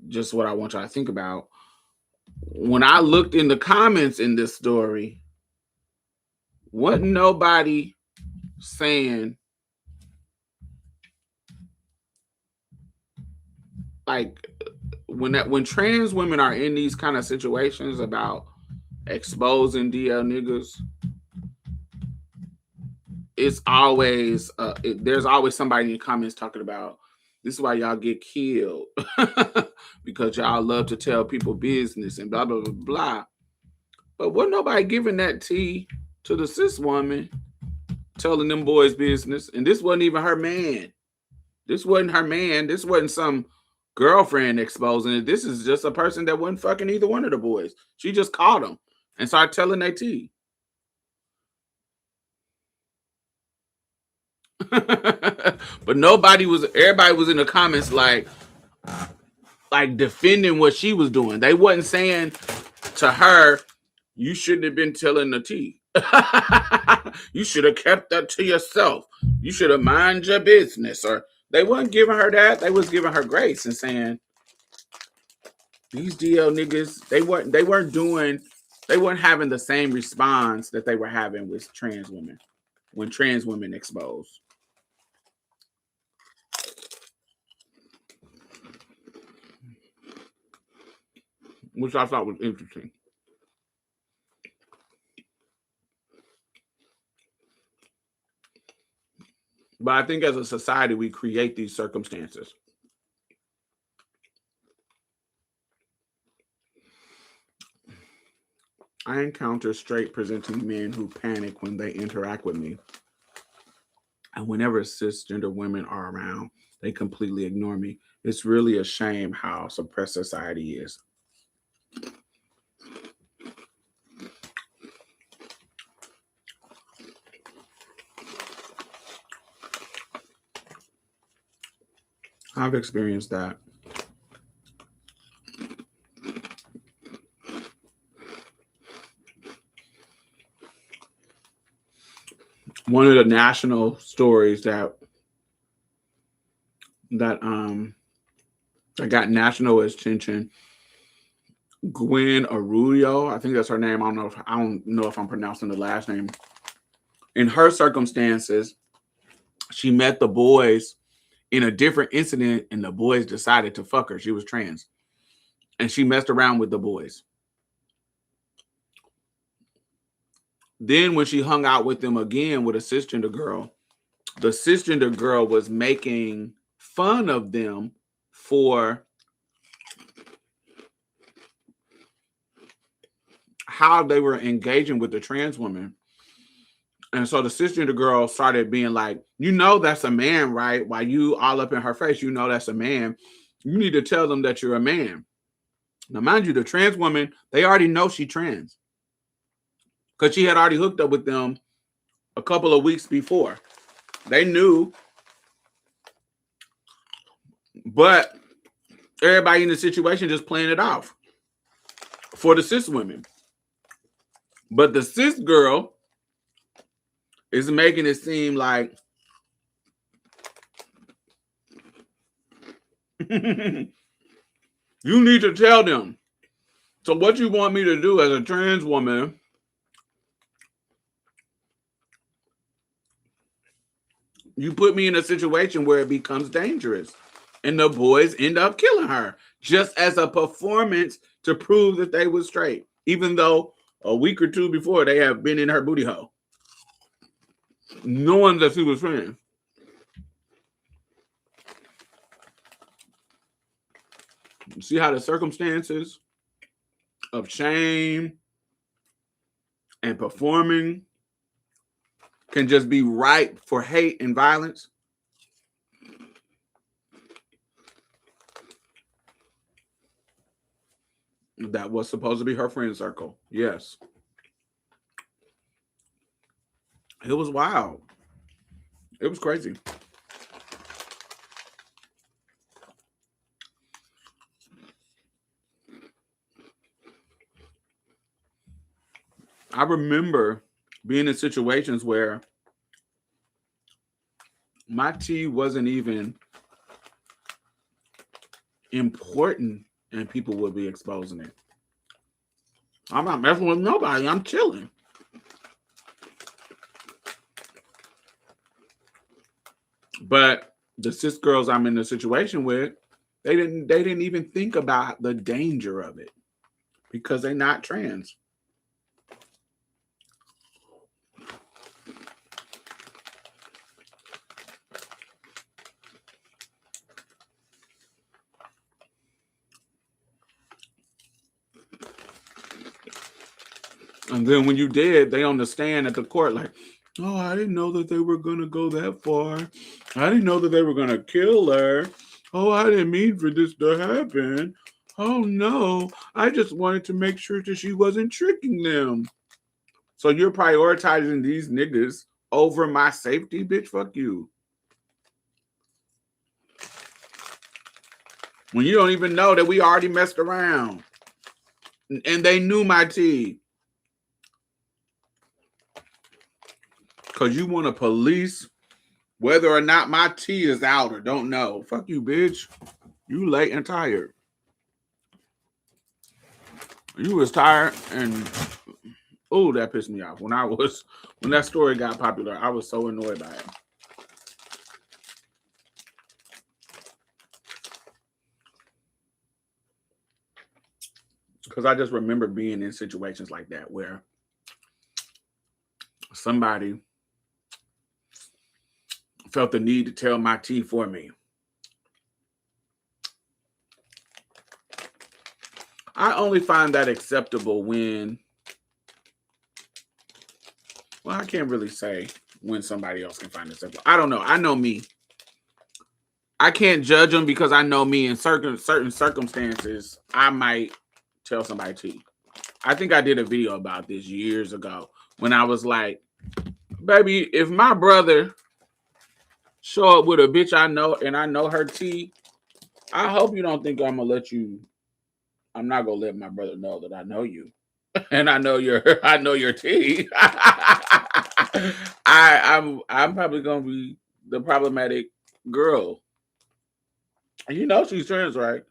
just what I want y'all to think about. When I looked in the comments in this story, wasn't nobody saying, like, when trans women are in these kind of situations about exposing DL niggas, it's always there's always somebody in the comments talking about, this is why y'all get killed because y'all love to tell people business and blah blah blah blah. But wasn't nobody giving that tea to the cis woman telling them boys business, and this wasn't even her man. This wasn't her man. This wasn't some girlfriend exposing it. This is just a person that wasn't fucking either one of the boys. She just caught them and started telling their tea. But everybody was in the comments like defending what she was doing. They wasn't saying to her, you shouldn't have been telling the tea. You should have kept that to yourself. You should have mind your business. Or they wasn't giving her that. They was giving her grace and saying, these DL niggas, they weren't having the same response that they were having with trans women when trans women exposed. Which I thought was interesting. But I think as a society, we create these circumstances. I encounter straight presenting men who panic when they interact with me. And whenever cisgender women are around, they completely ignore me. It's really a shame how suppressed society is. I've experienced that. One of the national stories that got national attention, Gwen Arroyo, I think that's her name. I don't know if I'm pronouncing the last name. In her circumstances, she met the boys in a different incident, and the boys decided to fuck her. She was trans, and she messed around with the boys. Then when she hung out with them again with a cisgender girl, the cisgender girl was making fun of them for how they were engaging with the trans woman. And so the cisgender girl started being like, you know, that's a man, right? While you all up in her face, you know, that's a man. You need to tell them that you're a man. Now, mind you, the trans woman, they already know she trans because she had already hooked up with them a couple of weeks before. They knew, but everybody in the situation just playing it off for the cis women. But the cis girl is making it seem like you need to tell them. So what you want me to do as a trans woman, you put me in a situation where it becomes dangerous. And the boys end up killing her just as a performance to prove that they were straight, even though a week or two before they have been in her booty hole, knowing that she was trans. See how the circumstances of shame and performing can just be ripe for hate and violence? That was supposed to be her friend circle. Yes. It was wild. It was crazy. I remember being in situations where my tea wasn't even important and people would be exposing it. I'm not messing with nobody. I'm chilling. But the cis girls I'm in a situation with, they didn't even think about the danger of it because they're not trans. And then when you did, they understand at the court like, oh, I didn't know that they were going to go that far. I didn't know that they were going to kill her. Oh, I didn't mean for this to happen. Oh, no. I just wanted to make sure that she wasn't tricking them. So you're prioritizing these niggas over my safety, bitch? Fuck you. When you don't even know that we already messed around. And they knew my tea. Because you want to police whether or not my tea is out or don't know. Fuck you, bitch. You late and tired. You was tired and oh, that pissed me off. When that story got popular, I was so annoyed by it. Because I just remember being in situations like that where somebody felt the need to tell my tea for me. I only find that acceptable when Well, I can't really say when somebody else can find acceptable. I don't know. I know me. I can't judge them because I know me in certain circumstances. I might tell somebody to. I think I did a video about this years ago when I was like, baby, if my brother show up with a bitch I know and I know her T, I hope you don't think I'm not gonna let my brother know that I know you. And I know your T. I'm probably gonna be the problematic girl. You know she's trans, right?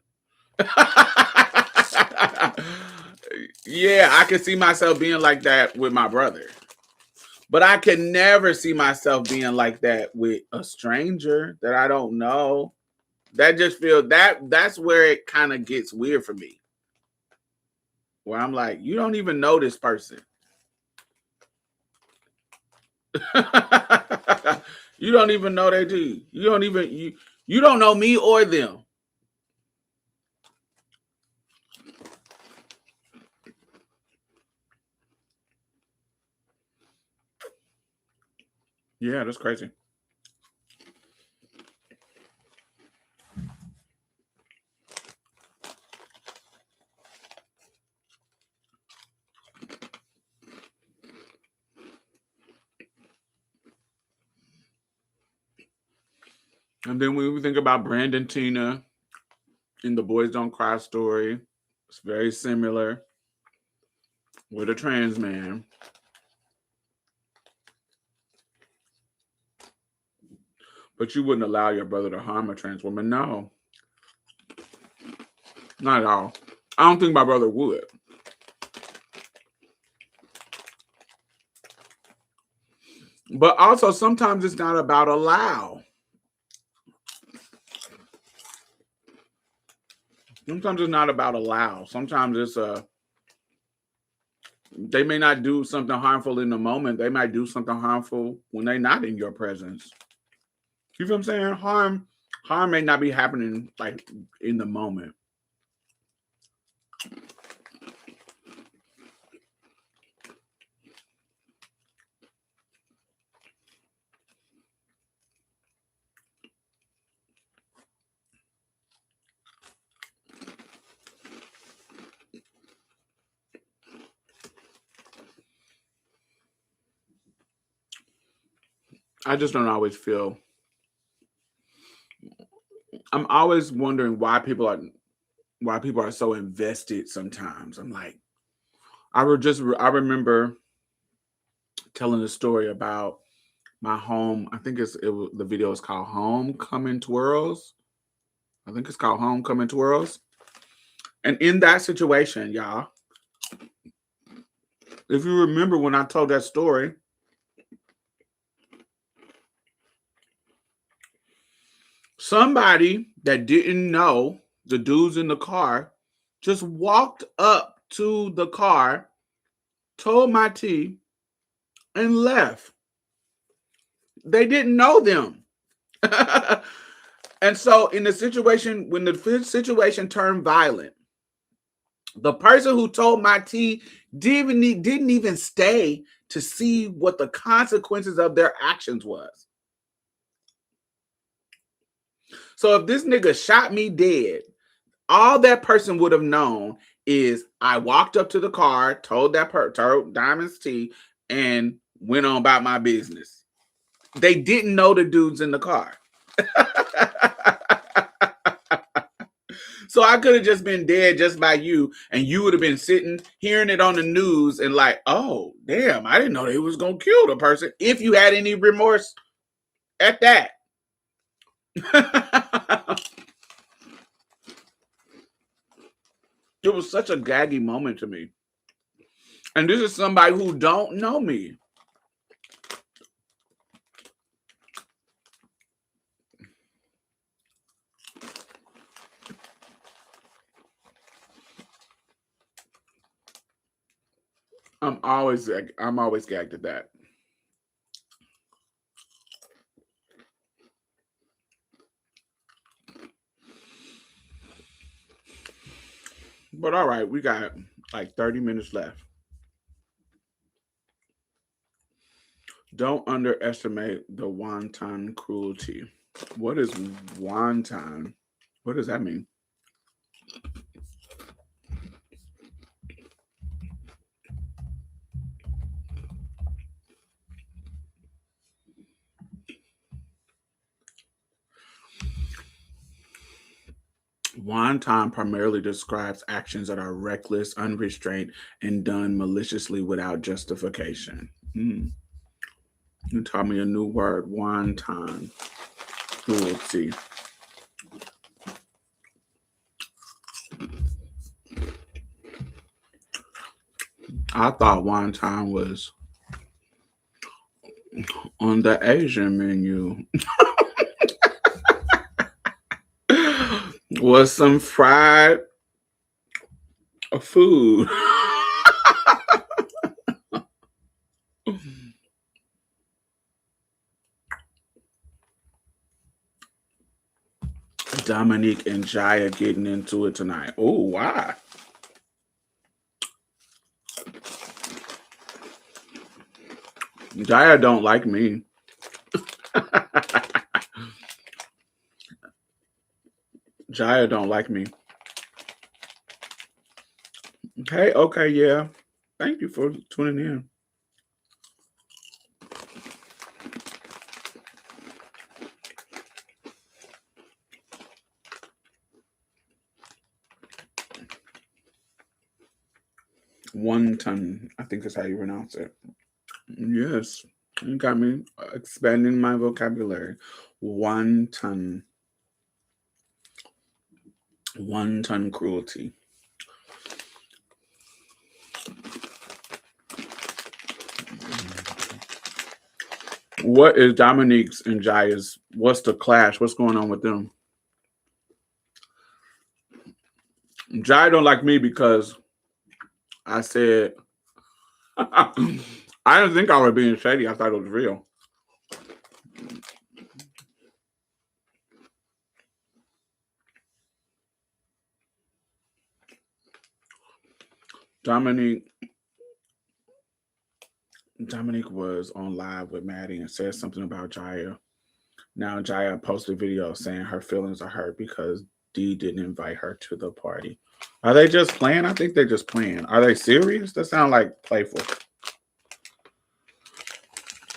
Yeah, I can see myself being like that with my brother. But I can never see myself being like that with a stranger that I don't know. That just feel that's where it kind of gets weird for me. Where I'm like, you don't even know this person. You don't even know they do. You don't know me or them. Yeah, that's crazy. And then when we think about Brandon Tina in the Boys Don't Cry story, it's very similar with a trans man. But you wouldn't allow your brother to harm a trans woman. No, not at all. I don't think my brother would. But also, sometimes it's not about allow. Sometimes it's not about allow. Sometimes it's they may not do something harmful in the moment. They might do something harmful when they're not in your presence. You feel what I'm saying? Harm may not be happening like in the moment. I just don't always feel. I'm always wondering why people are so invested. Sometimes I'm like, I remember telling a story about my home. I think the video is called Homecoming Twirls. I think it's called Homecoming Twirls. And in that situation, y'all, if you remember when I told that story, somebody that didn't know the dudes in the car just walked up to the car, told my T, and left. They didn't know them. And so in the situation, when the situation turned violent, the person who told my T didn't even stay to see what the consequences of their actions was. So if this nigga shot me dead, all that person would have known is I walked up to the car, told Diamond's T, and went on about my business. They didn't know the dudes in the car. So I could have just been dead just by you, and you would have been sitting, hearing it on the news, and like, oh, damn, I didn't know they was gonna kill the person. If you had any remorse at that. It was such a gaggy moment to me. And this is somebody who don't know me. I'm always gagged at that. But all right, we got like 30 minutes left. Don't underestimate the wonton cruelty. What is wonton? What does that mean? Wonton primarily describes actions that are reckless, unrestrained, and done maliciously without justification. You taught me a new word, wonton cruelty. I thought wonton was on the Asian menu. Was some fried food. Dominique and Jaya getting into it tonight. Oh, why? Jaya don't like me. Jaya don't like me. Okay, yeah. Thank you for tuning in. Wonton, I think is how you pronounce it. Yes, you got me expanding my vocabulary. Wonton, wonton cruelty. What is Dominique's and Jaya's? What's the clash? What's going on with them? Jaya don't like me because I said I didn't think I was being shady. I thought it was real. Dominique Dominique was on live with Maddie and said something about Jaya. Now Jaya posted a video saying her feelings are hurt because Dee didn't invite her to the party. Are they just playing? I think they're just playing. Are they serious? That sounds like playful.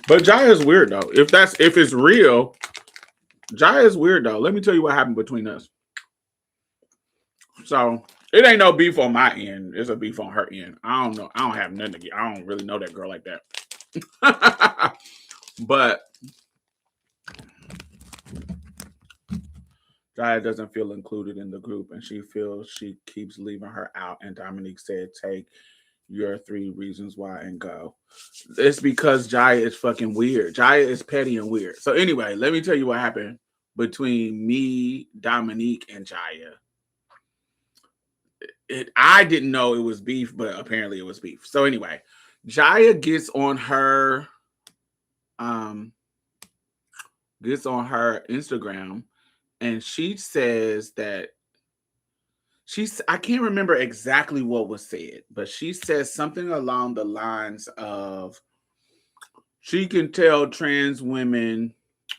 But Jaya's weird though. If it's real, Jaya's weird though. Let me tell you what happened between us. So it ain't no beef on my end. It's a beef on her end. I don't know. I don't have nothing to get. I don't really know that girl like that. But Jaya doesn't feel included in the group and she feels she keeps leaving her out. And Dominique said, take your 3 reasons why and go. It's because Jaya is fucking weird. Jaya is petty and weird. So anyway, let me tell you what happened between me, Dominique, and Jaya. I didn't know it was beef, but apparently it was beef. So anyway, Jaya gets on her Instagram and she says that I can't remember exactly what was said, but she says something along the lines of she can tell trans women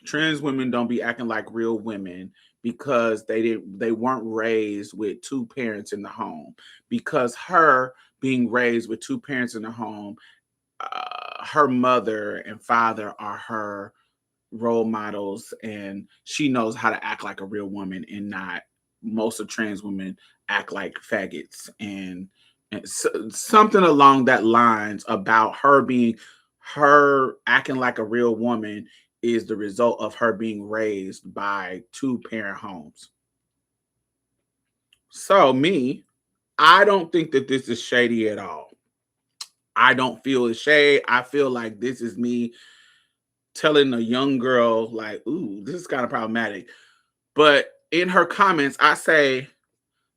don't be acting like real women because they weren't raised with 2 parents in the home, because her being raised with 2 parents in the home, her mother and father are her role models and she knows how to act like a real woman and not most of trans women act like faggots and something along that lines about her acting like a real woman is the result of her being raised by 2 parent homes. So I don't think that this is shady at all. I don't feel it's shade. I feel like this is me telling a young girl, like, ooh, this is kind of problematic. But in her comments, I say,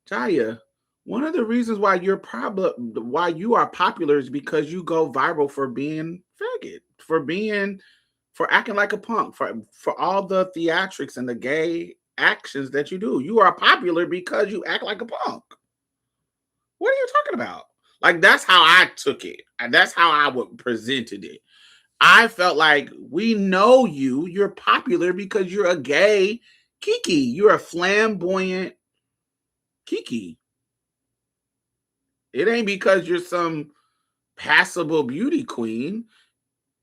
Jaya, one of the reasons why you are popular is because you go viral for being faggot, for acting like a punk, for all the theatrics and the gay actions that you do. You are popular because you act like a punk. What are you talking about? Like, that's how I took it. And that's how I would presented it. I felt like we know you. You're popular because you're a gay Kiki. You're a flamboyant Kiki. It ain't because you're some passable beauty queen.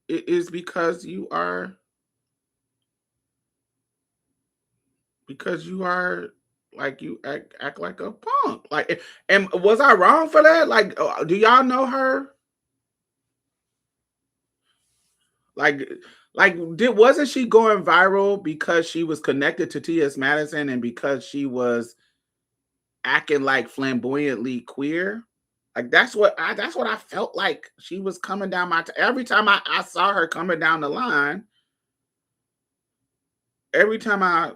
It is because you are like you act like a punk. Like, and was I wrong for that? Like, do y'all know her? Like, did wasn't she going viral because she was connected to T.S. Madison and because she was acting like flamboyantly queer? Like that's what I felt like she was coming down every time I saw her coming down the line, every time I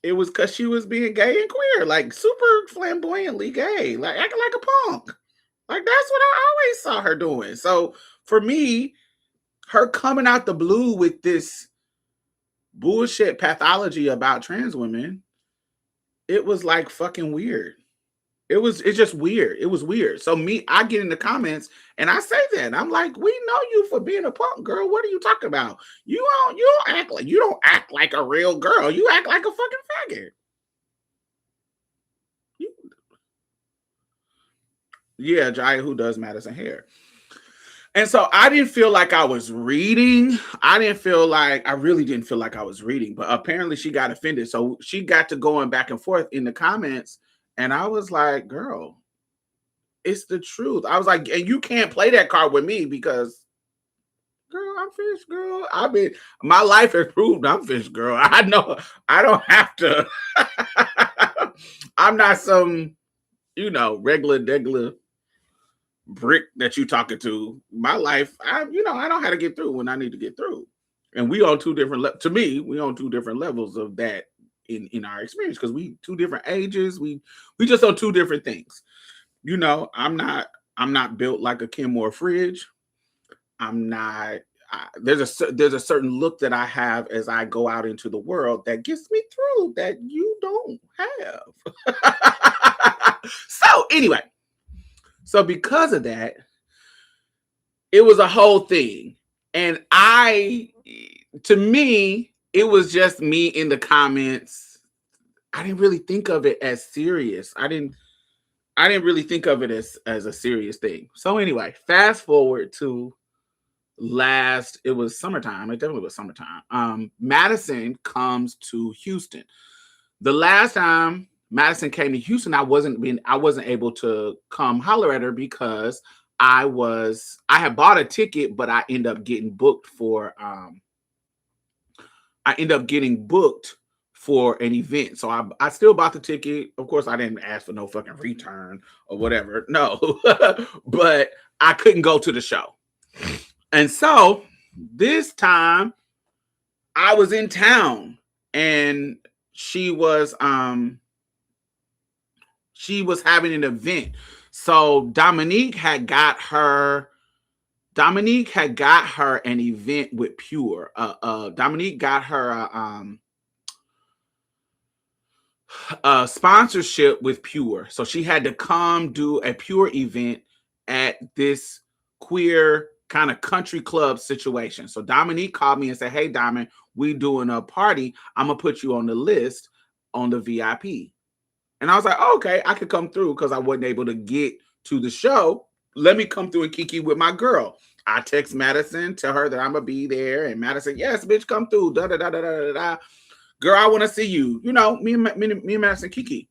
it was because she was being gay and queer, like super flamboyantly gay, like acting like a punk. Like that's what I always saw her doing. So for me, her coming out the blue with this bullshit pathology about trans women, it was like fucking weird. It's just weird. It was weird. So me, I get in the comments and I say that. I'm like, we know you for being a punk girl. What are you talking about? You don't act like a real girl. You act like a fucking faggot. You, yeah, Jaya, who does Madison hair. And so I didn't feel like I was reading. I really didn't feel like I was reading, but apparently she got offended. So she got to going back and forth in the comments. And I was like, girl, it's the truth. I was like, and you can't play that card with me because, girl, I'm fish, girl. I mean, my life has proved I'm fish, girl. I know I don't have to. I'm not some, regular, degular brick that you talking to. My life, I know how to get through when I need to get through. And we on two different to me, we on two different levels of that in our experience because we two different ages. We just on two different things. I'm not built like a Kenmore fridge. I'm not there's a certain look that I have as I go out into the world that gets me through that you don't have. So anyway, so because of that, it was a whole thing. And to me, it was just me in the comments. I didn't really think of it as serious. I didn't really think of it as a serious thing. So anyway, fast forward to it was summertime. It definitely was summertime. Madison comes to Houston. The last time Madison came to Houston, I wasn't able to come holler at her because I had bought a ticket, but I ended up getting booked for an event. So I still bought the ticket. Of course, I didn't ask for no fucking return or whatever. No, but I couldn't go to the show. And so this time I was in town and she was having an event. So Dominique had got her an event with Pure. Dominique got her a sponsorship with Pure. So she had to come do a Pure event at this queer kind of country club situation. So Dominique called me and said, "Hey, Diamond, we doing a party. I'm going to put you on the list on the VIP." And I was like, oh, okay, I could come through because I wasn't able to get to the show. Let me come through and kiki with my girl. I text Madison, tell her that I'm going to be there. And Madison, yes, bitch, come through. Da, da, da, da, da, da. Girl, I want to see you. Me and Madison kiki.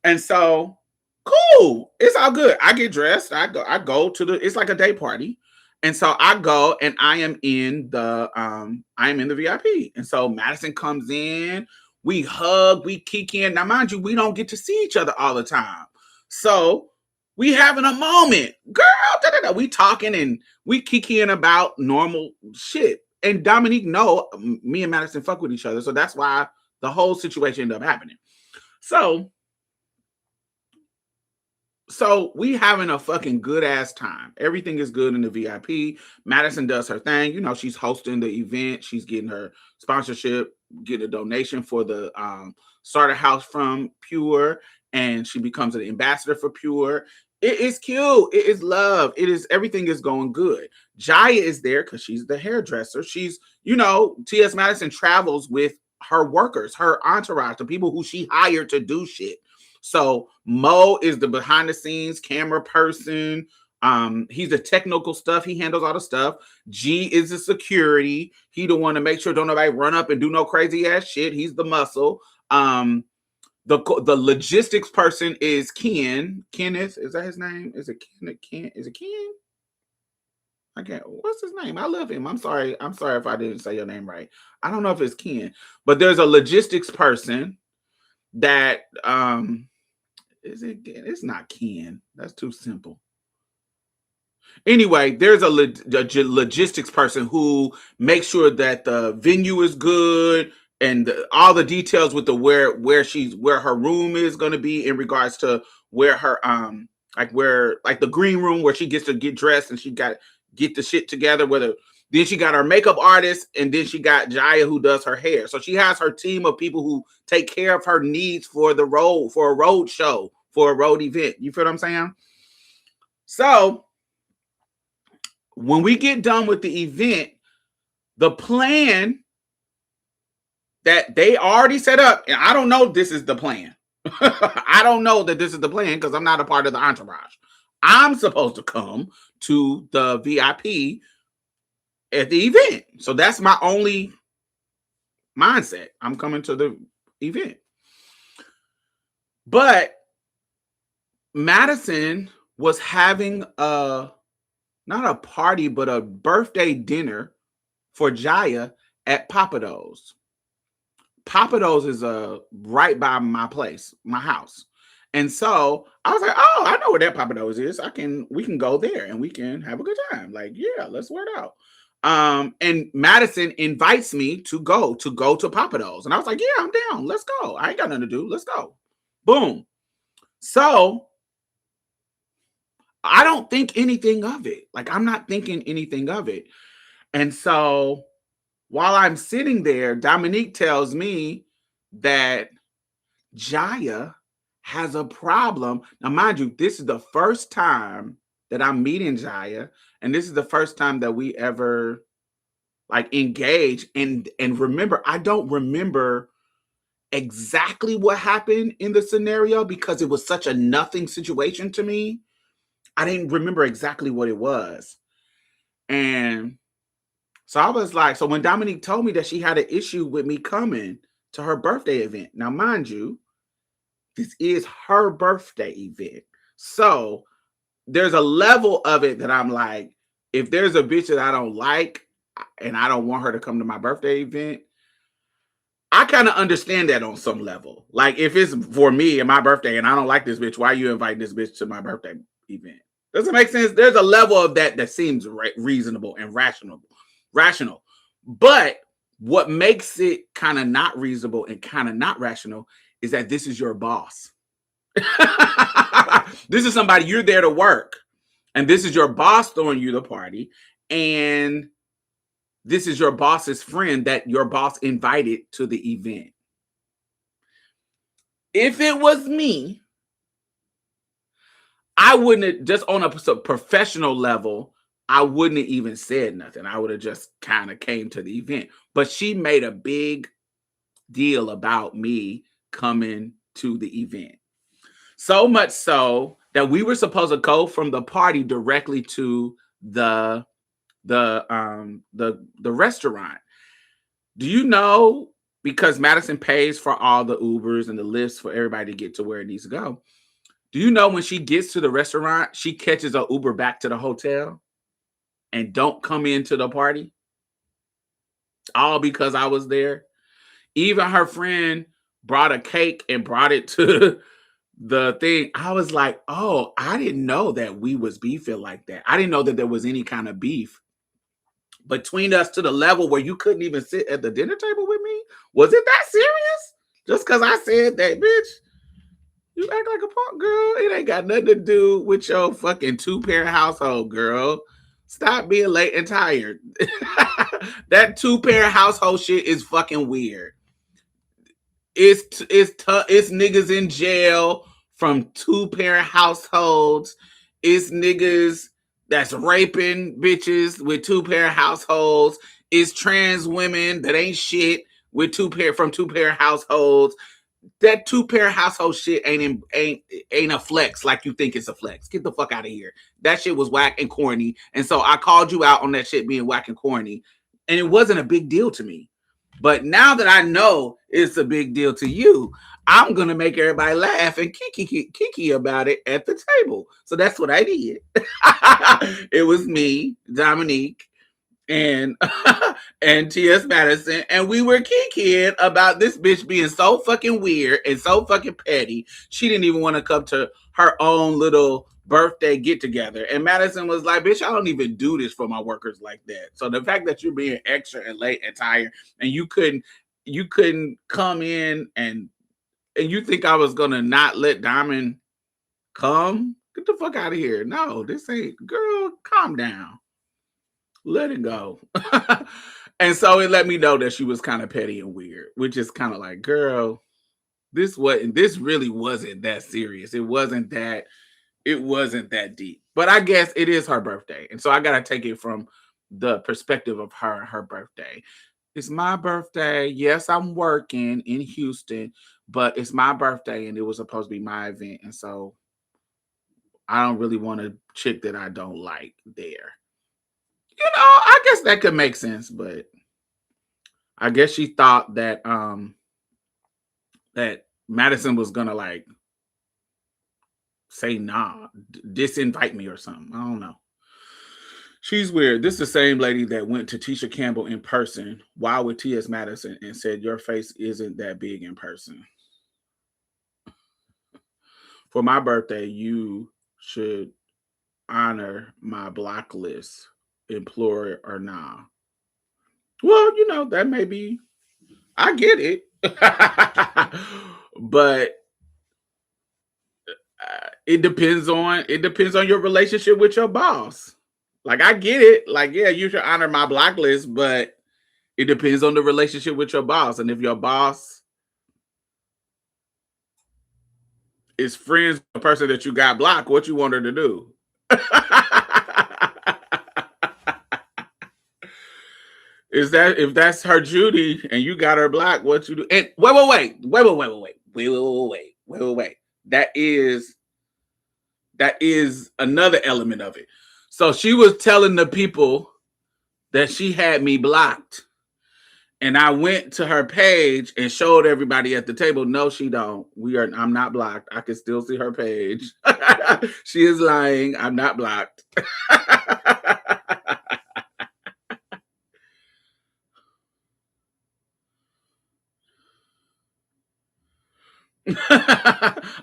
And so, cool. It's all good. I get dressed. I go to it's like a day party. And so I go and I am in the VIP. And so Madison comes in, we hug, we kiki in. Now, mind you, we don't get to see each other all the time. So we having a moment. Girl, da, da, da. We talking and we kikiing about normal shit. And Dominique know me and Madison fuck with each other. So that's why the whole situation ended up happening. So we having a fucking good ass time. Everything is good in the VIP. Madison does her thing. She's hosting the event. She's getting her sponsorship, get a donation for the starter house from Pure, and she becomes an ambassador for Pure. It is cute. It is love. It is everything is going good. Jaya is there because she's the hairdresser. She's, T.S. Madison travels with her workers, her entourage, the people who she hired to do shit. So Mo is the behind the scenes camera person. He's the technical stuff. He handles all the stuff. G is the security. He the one to make sure don't nobody run up and do no crazy ass shit. He's the muscle. The logistics person is Ken. Kenneth, is that his name? Is it Ken? Is it Ken? I can't. What's his name? I love him. I'm sorry. I'm sorry if I didn't say your name right. I don't know if it's Ken, but there's a logistics person that is it? It's not Ken. That's too simple. Anyway, there's a logistics person who makes sure that the venue is good and all the details with the where her room is going to be in regards to where her like the green room where she gets to get dressed and she got get the shit together. Then she got her makeup artist and then she got Jaya who does her hair. So she has her team of people who take care of her needs for a road show, for a road event. You feel what I'm saying? So when we get done with the event, the plan that they already set up, and I don't know this is the plan. I don't know that this is the plan because I'm not a part of the entourage. I'm supposed to come to the VIP at the event. So that's my only mindset. I'm coming to the event. But Madison was having not a party, but a birthday dinner for Jaya at Papado's. Papado's is right by my place, my house. And so I was like, oh, I know where that Papado's is. We can go there and we can have a good time. Like, yeah, let's work it out. And Madison invites me to go to Papado's. And I was like, yeah, I'm down. Let's go. I ain't got nothing to do. Let's go. Boom. So I don't think anything of it. Like, I'm not thinking anything of it. And so while I'm sitting there, Dominique tells me that Jaya has a problem. Now, mind you, this is the first time that I'm meeting Jaya, and this is the first time that we ever like engage. And remember, I don't remember exactly what happened in the scenario because it was such a nothing situation to me. I didn't remember exactly what it was. And so I was like, so when Dominique told me that she had an issue with me coming to her birthday event, now mind you, this is her birthday event. So there's a level of it that I'm like, if there's a bitch that I don't like and I don't want her to come to my birthday event, I kind of understand that on some level. Like if it's for me and my birthday and I don't like this bitch, why are you inviting this bitch to my birthday event? Does it make sense? There's a level of that seems reasonable and rational. But what makes it kind of not reasonable and kind of not rational is that this is your boss. This is somebody you're there to work. And this is your boss throwing you the party. And this is your boss's friend that your boss invited to the event. If it was me, I wouldn't have, just on a professional level, I wouldn't have even said nothing. I would have just kind of came to the event. But she made a big deal about me coming to the event. So much so that we were supposed to go from the party directly to the restaurant. Do you know, because Madison pays for all the Ubers and the lifts for everybody to get to where it needs to go. Do you know when she gets to the restaurant, she catches an Uber back to the hotel and don't come into the party? All because I was there. Even her friend brought a cake and brought it to the thing. I was like, oh, I didn't know that we was beefing like that. I didn't know that there was any kind of beef between us to the level where you couldn't even sit at the dinner table with me. Was it that serious? Just because I said that, bitch, you act like a punk, girl. It ain't got nothing to do with your fucking two-parent household, girl. Stop being late and tired. That two-parent household shit is fucking weird. It's niggas in jail from two-parent households. It's niggas that's raping bitches with 2-pair households. It's trans women that ain't shit with 2-pair households. That 2-pair household shit ain't a flex like you think it's a flex. Get the fuck out of here. That shit was whack and corny. And so I called you out on that shit being whack and corny. And it wasn't a big deal to me. But now that I know it's a big deal to you, I'm going to make everybody laugh and kiki about it at the table. So that's what I did. It was me, Dominique, and and T.S. Madison, and we were kikiing about this bitch being so fucking weird and so fucking petty. She didn't even want to come to her own little birthday get together. And Madison was like, bitch, I don't even do this for my workers like that. So the fact that you're being extra and late and tired and you couldn't come in and you think I was gonna not let Diamond come? Get the fuck out of here. No, this ain't, girl, calm down. Let it go. And so it let me know that she was kind of petty and weird, which is kind of like, girl, this really wasn't that serious. It wasn't that deep. But I guess it is her birthday. And so I gotta take it from the perspective of her birthday. It's my birthday. Yes, I'm working in Houston, but it's my birthday and it was supposed to be my event. And so I don't really want a chick that I don't like there. I guess that could make sense, but I guess she thought that that Madison was gonna like say nah, disinvite me or something. I don't know. She's weird. This is the same lady that went to Tisha Campbell in person while with T.S. Madison and said, your face isn't that big in person. For my birthday, you should honor my block list, implore or nah. Well, that may be, I get it. But it depends on your relationship with your boss. Like, I get it. Like, yeah, you should honor my block list, but it depends on the relationship with your boss. And if your boss is friends with the person that you got blocked, what you want her to do? Is that, if that's her Judy and you got her blocked, what you do? And wait. That is another element of it. So she was telling the people that she had me blocked. And I went to her page and showed everybody at the table, no, she don't. I'm not blocked. I can still see her page. She is lying. I'm not blocked.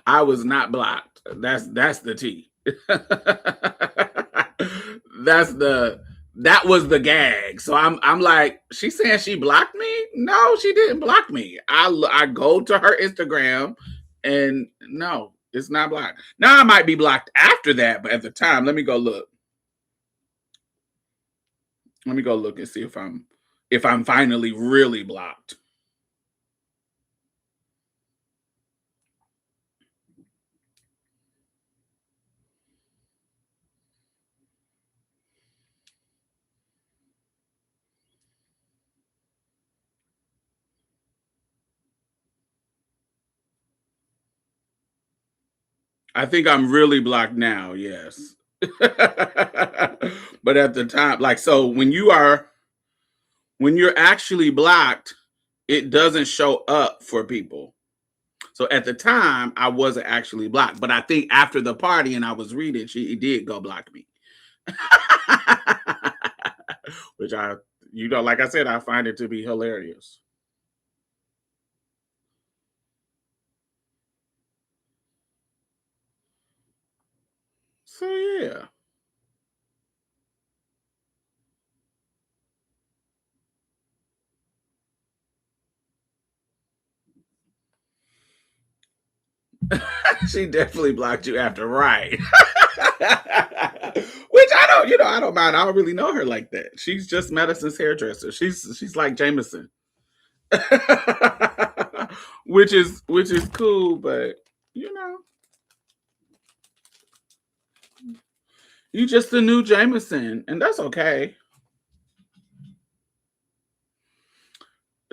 I was not blocked. That's the tea. That was the gag. So I'm like, she's saying she blocked me? No, she didn't block me. I go to her Instagram and no, it's not blocked. Now I might be blocked after that, but at the time, let me go look. Let me go look and see if I'm finally really blocked. I think I'm really blocked now, yes. But at the time, like, so when you're actually blocked, it doesn't show up for people. So at the time, I wasn't actually blocked. But I think after the party and I was reading, she did go block me. Which like I said, I find it to be hilarious. So yeah. She definitely blocked you after, right? Which I don't mind. I don't really know her like that. She's just Madison's hairdresser. She's like Jameson. which is cool, but you know. You just the new Jameson, and that's okay.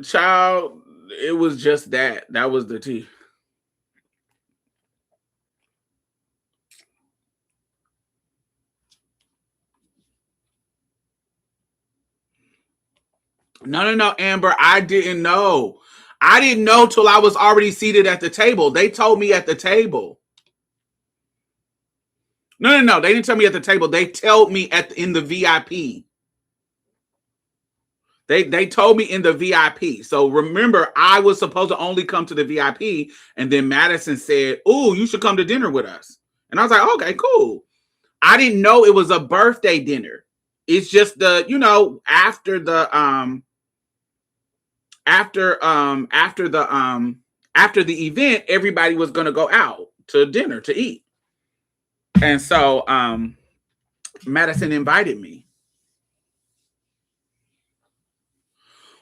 Child, it was just that. That was the tea. No, no, no, Amber. I didn't know. I didn't know till I was already seated at the table. They told me at the table. No, no, no. They didn't tell me at the table. They told me in the VIP. They told me in the VIP. So remember, I was supposed to only come to the VIP, and then Madison said, "Oh, you should come to dinner with us." And I was like, "Okay, cool." I didn't know it was a birthday dinner. It's just after the event, everybody was gonna go out to dinner to eat. And so Madison invited me.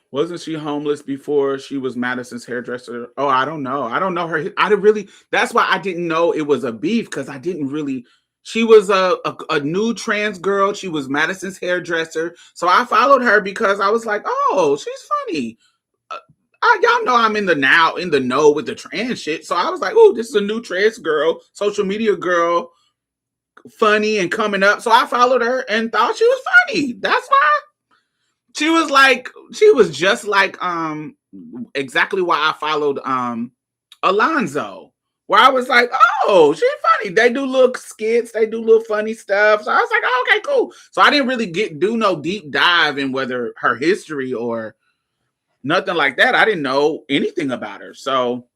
Wasn't she homeless before she was Madison's hairdresser? Oh, I don't know. I don't know her. I didn't really. That's why I didn't know it was a beef because I didn't really. She was a new trans girl. She was Madison's hairdresser. So I followed her because I was like, oh, she's funny. Y'all know I'm in the know with the trans shit. So I was like, oh, this is a new trans girl, social media girl, funny and coming up. So I followed her and thought she was funny. That's why she was just like exactly why I followed Alonzo, where I was like, oh, she's funny. They do little skits, they do little funny stuff. So I was like, oh, okay, cool. So I didn't really do no deep dive in whether her history or nothing like that. I didn't know anything about her. So,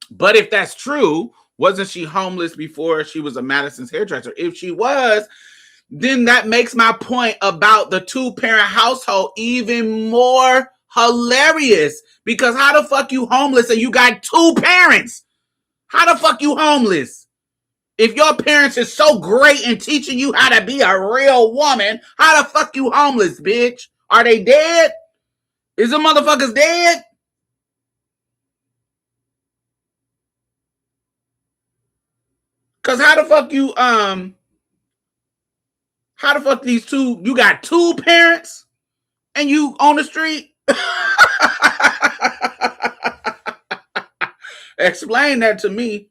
but if that's true, wasn't she homeless before she was a Madison's hairdresser? If she was, then that makes my point about the two-parent household even more hilarious. Because how the fuck you homeless and you got two parents? How the fuck you homeless? If your parents is so great in teaching you how to be a real woman, how the fuck you homeless, bitch? Are they dead? Is the motherfuckers dead? Cause how the fuck these two, you got two parents and you on the street? Explain that to me.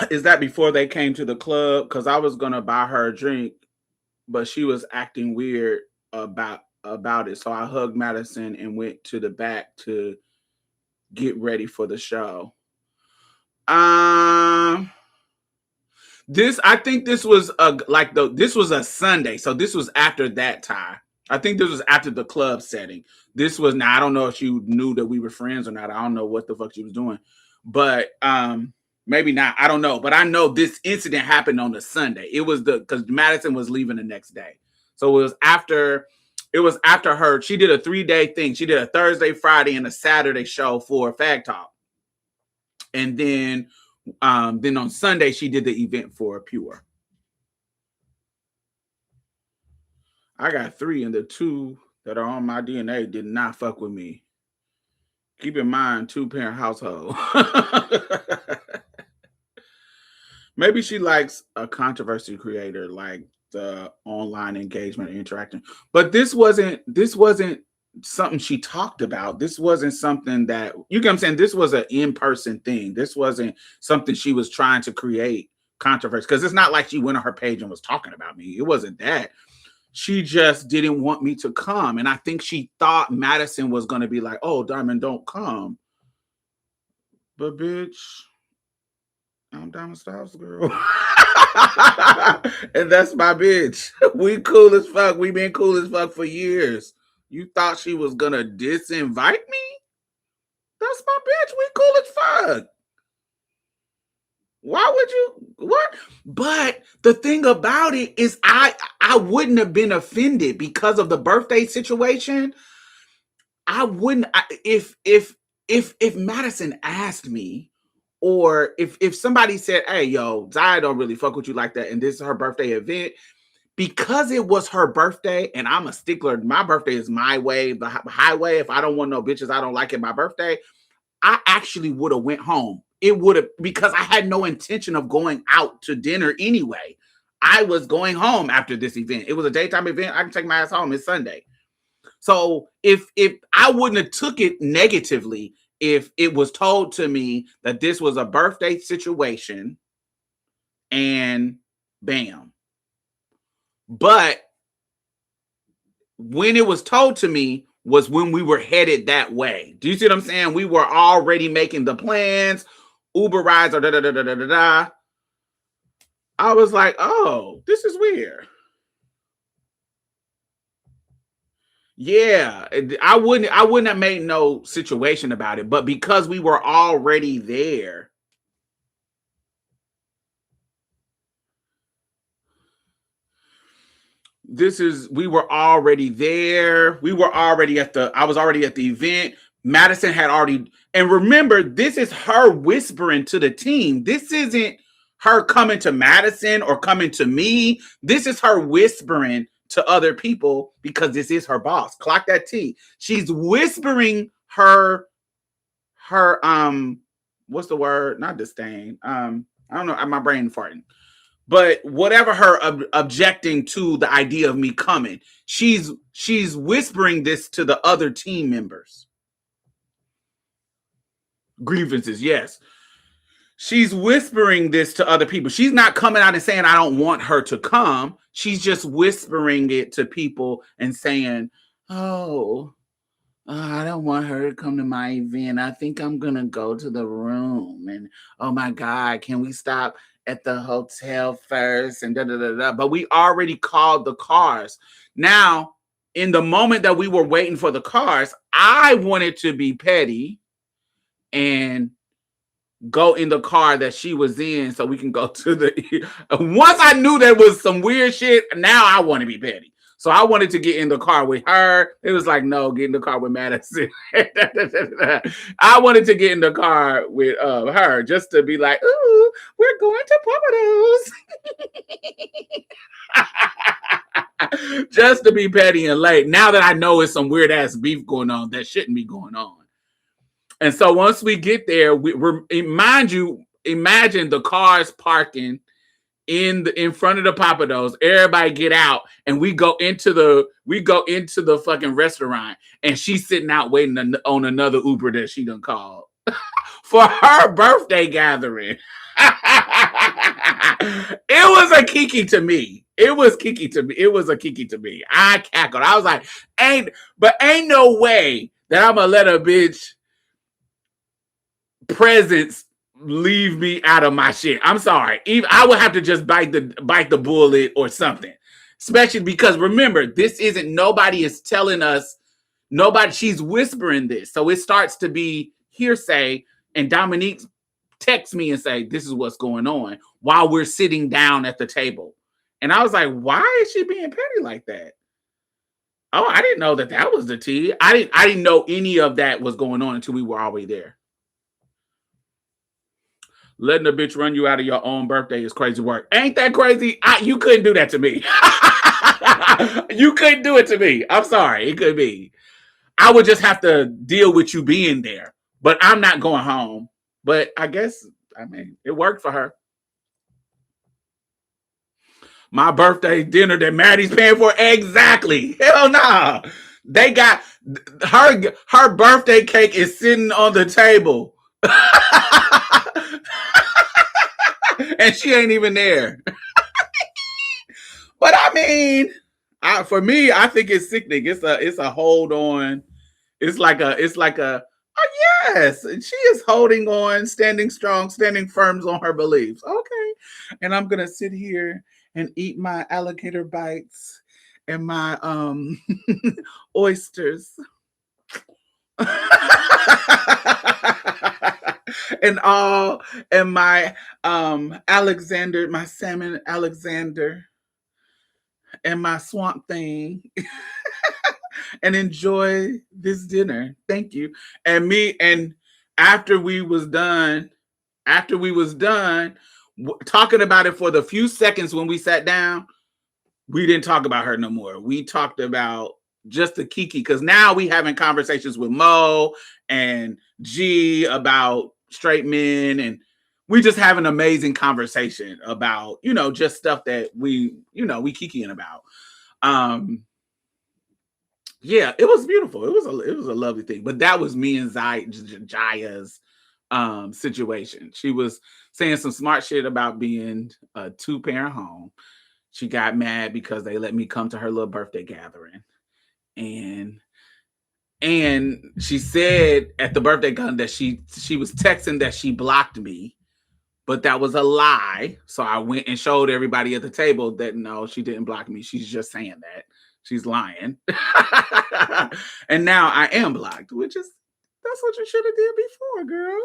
Is that before they came to the club? Because I was gonna buy her a drink, but she was acting weird about it. So I hugged Madison and went to the back to get ready for the show. Um, this I think this was this was a Sunday, so this was after that time. I think this was after the club setting. This was now I don't know if she knew that we were friends or not. I don't know what the fuck she was doing, but maybe not. I don't know, but I know this incident happened on the Sunday. It was because Madison was leaving the next day, so it was after. It was after her. She did a 3-day thing. She did a Thursday, Friday, and a Saturday show for Fag Talk, and then on Sunday she did the event for Pure. I got 3, and the 2 that are on my DNA did not fuck with me. Keep in mind, 2-parent household. Maybe she likes a controversy creator, like the online engagement interaction. But this wasn't something she talked about. This wasn't something that you get what I'm saying. This was an in-person thing. This wasn't something she was trying to create controversy. Because it's not like she went on her page and was talking about me. It wasn't that. She just didn't want me to come. And I think she thought Madison was gonna be like, oh, Diamond, don't come. But bitch, I'm Diamond Styles girl. And that's my bitch. We cool as fuck. We been cool as fuck for years. You thought she was gonna disinvite me? That's my bitch. We cool as fuck. Why would you what? But the thing about it is I wouldn't have been offended because of the birthday situation. I wouldn't if Madison asked me, or if somebody said, hey yo, Zaya don't really fuck with you like that and this is her birthday event, because it was her birthday and I'm a stickler, my birthday is my way, the highway. If I don't want no bitches I don't like it my birthday, I actually would have went home. it would have, because I had no intention of going out to dinner anyway. I was going home after this event. It was a daytime event. I can take my ass home. It's Sunday. So if I wouldn't have took it negatively if it was told to me that this was a birthday situation and bam. But when it was told to me was when we were headed that way. Do you see what I'm saying? We were already making the plans, Uber rides or da da da da da da. I was like, oh, this is weird. Yeah, I wouldn't have made no situation about it, but because we were already there. We were already there. I was already at the event. Madison had already, and remember, this is her whispering to the team. This isn't her coming to Madison or coming to me. This is her whispering to other people because this is her boss. Clock that T. She's whispering her what's the word? Not disdain. I don't know. My brain farting. But whatever her objecting to the idea of me coming, she's whispering this to the other team members. Grievances, yes. She's whispering this to other people. She's not coming out and saying, I don't want her to come. She's just whispering it to people and saying, oh, I don't want her to come to my event. I think I'm going to go to the room. And oh my God, can we stop at the hotel first? And da da da da. But we already called the cars. Now, in the moment that we were waiting for the cars, I wanted to be petty and go in the car that she was in so we can go to the. Once I knew there was some weird shit, now I want to be petty. So I wanted to get in the car with her. It was like, no, get in the car with Madison. I wanted to get in the car with her just to be like, ooh, we're going to Pomodoro's. Just to be petty and late. Now that I know it's some weird ass beef going on that shouldn't be going on. And so once we get there, imagine the cars parking in front of the Papados. Everybody get out, and we go into the fucking restaurant, and she's sitting out waiting on another Uber that she done called for her birthday gathering. It was a kiki to me. It was a kiki to me. I cackled. I was like, ain't no way that I'm gonna let a bitch presence leave me out of my shit. I'm sorry. I would have to just bite the bullet or something. Especially because remember, this isn't, nobody is telling us, she's whispering this. So it starts to be hearsay, and Dominique texts me and say, this is what's going on while we're sitting down at the table. And I was like, why is she being petty like that? Oh, I didn't know that was the tea. I didn't know any of that was going on until we were already there. Letting a bitch run you out of your own birthday is crazy work. Ain't that crazy? You couldn't do that to me. You couldn't do it to me. I'm sorry. It could be. I would just have to deal with you being there. But I'm not going home. But I guess, it worked for her. My birthday dinner that Maddie's paying for? Exactly. Hell nah. They got her birthday cake is sitting on the table. And she ain't even there. But for me, I think it's sickening. It's a hold on. It's like a oh yes, she is holding on, standing strong, standing firm on her beliefs. Okay, and I'm gonna sit here and eat my alligator bites and my oysters. and my Alexander, my salmon Alexander, and my swamp thing, and enjoy this dinner. Thank you. And after we was done talking about it for the few seconds when we sat down, we didn't talk about her no more. We talked about just the kiki, because now we having conversations with Mo and G about straight men, and we just have an amazing conversation about, just stuff that we kikiing about. Um, yeah, it was beautiful. It was a lovely thing. But that was me and Jaya's situation. She was saying some smart shit about being a two-parent home. She got mad because they let me come to her little birthday gathering. And she said at the birthday gun that she was texting that she blocked me, but that was a lie. So I went and showed everybody at the table that no, she didn't block me. She's just saying that. She's lying. And now I am blocked, which is that's what you should have did before, girl.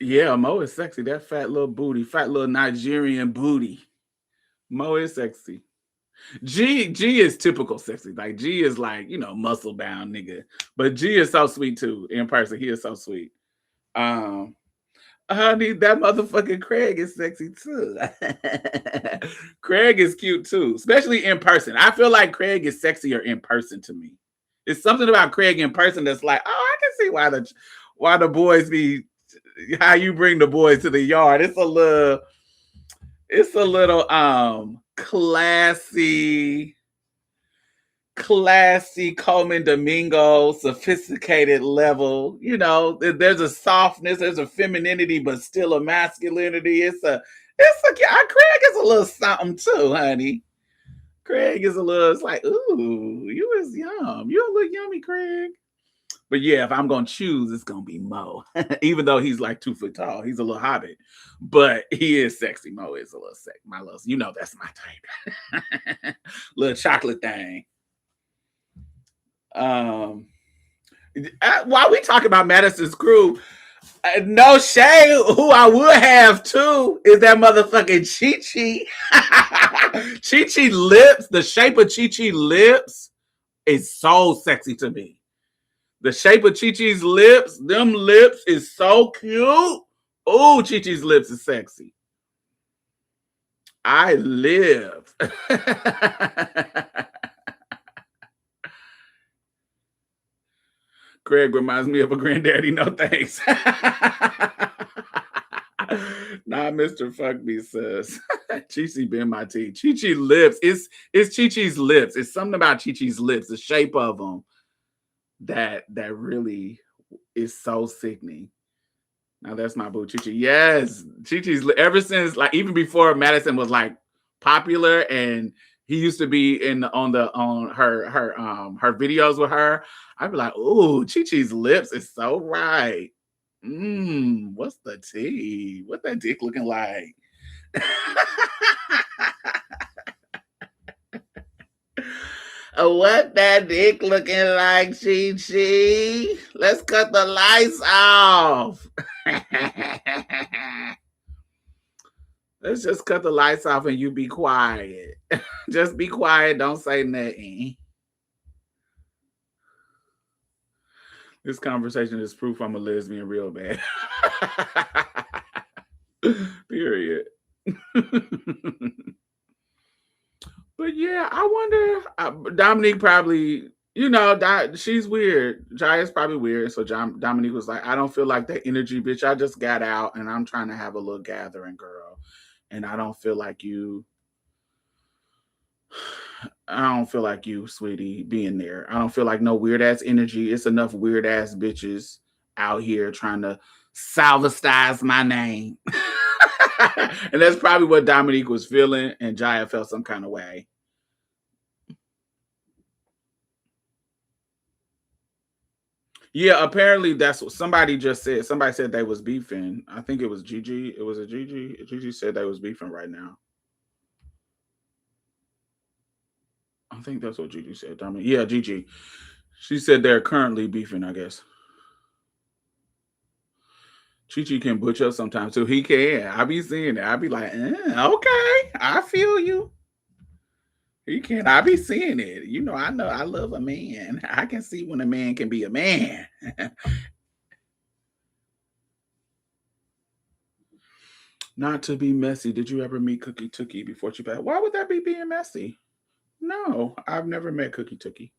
Yeah, Mo is sexy. That fat little booty, fat little Nigerian booty. Mo is sexy. G is typical sexy. Like G is like, muscle bound nigga. But G is so sweet too. In person, he is so sweet. Um Honey, that motherfucking Craig is sexy too. Craig is cute too, especially in person. I feel like Craig is sexier in person to me. It's something about Craig in person that's like, oh, I can see why the boys be how you bring the boys to the yard. It's a little classy Coleman Domingo, sophisticated level. There's a softness, there's a femininity, but still a masculinity. Craig is a little something too, honey. Craig is a little, it's like, ooh, you is yum. You're a little yummy, Craig. But yeah, if I'm gonna choose, it's gonna be Mo. Even though he's like 2 foot tall, he's a little hobbit, but he is sexy. Mo is a little sexy. My little, that's my type. Little chocolate thing. While we talk about Madison's crew, no shade. Who I would have too is that motherfucking Chi Chi. Chi Chi lips. The shape of Chi Chi lips is so sexy to me. The shape of Chi Chi's lips, them lips is so cute. Oh, Chi Chi's lips is sexy. I live. Craig reminds me of a granddaddy. No thanks. Nah, Mr. Fuck Me says. Chi Chi been my tea. Chi Chi lips. It's Chi Chi's lips. It's something about Chi Chi's lips, the shape of them, that really is so sickening. Now that's my boo, Chi Chi. Yes, Chi Chi's ever since, like, even before Madison was like popular, and he used to be on her videos with her. I'd be like, ooh, Chi Chi's lips is so right. What's the tea? What that dick looking like? What that dick looking like, Chi Chi? Let's cut the lights off. Let's just cut the lights off and you be quiet. Just be quiet. Don't say nothing. This conversation is proof I'm a lesbian real bad. Period. But yeah, I wonder. Dominique probably, she's weird. Jaya's probably weird. So Dominique was like, I don't feel like that energy, bitch. I just got out and I'm trying to have a little gathering, girl. And I don't feel like you. I don't feel like you, sweetie, being there. I don't feel like no weird ass energy. It's enough weird ass bitches out here trying to salvastize my name. And that's probably what Dominique was feeling, and Jaya felt some kind of way. Yeah, apparently that's what somebody just said. Somebody said they was beefing. I think it was Gigi. It was a Gigi. Gigi said they was beefing right now. I think that's what Gigi said. Dominique. Yeah, Gigi. She said they're currently beefing, I guess. Chi can butch up sometimes too. He can. I be seeing it. I be like, okay, I feel you. He can. I be seeing it. I know I love a man. I can see when a man can be a man. Not to be messy. Did you ever meet Cookie Tookie before she passed? Why would that be being messy? No, I've never met Cookie Tookie.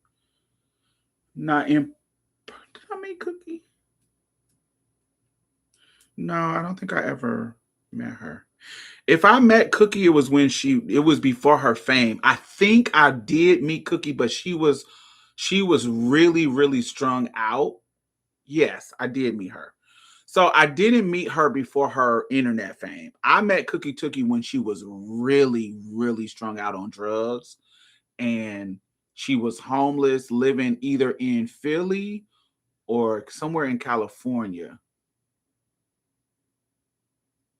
Not in. Did I meet Cookie? No, I don't think I ever met her. If I met Cookie, it was when it was before her fame. I think I did meet Cookie, but she was really, really strung out. Yes, I did meet her. So I didn't meet her before her internet fame. I met Cookie Tookie when she was really, really strung out on drugs, and she was homeless, living either in Philly or somewhere in California.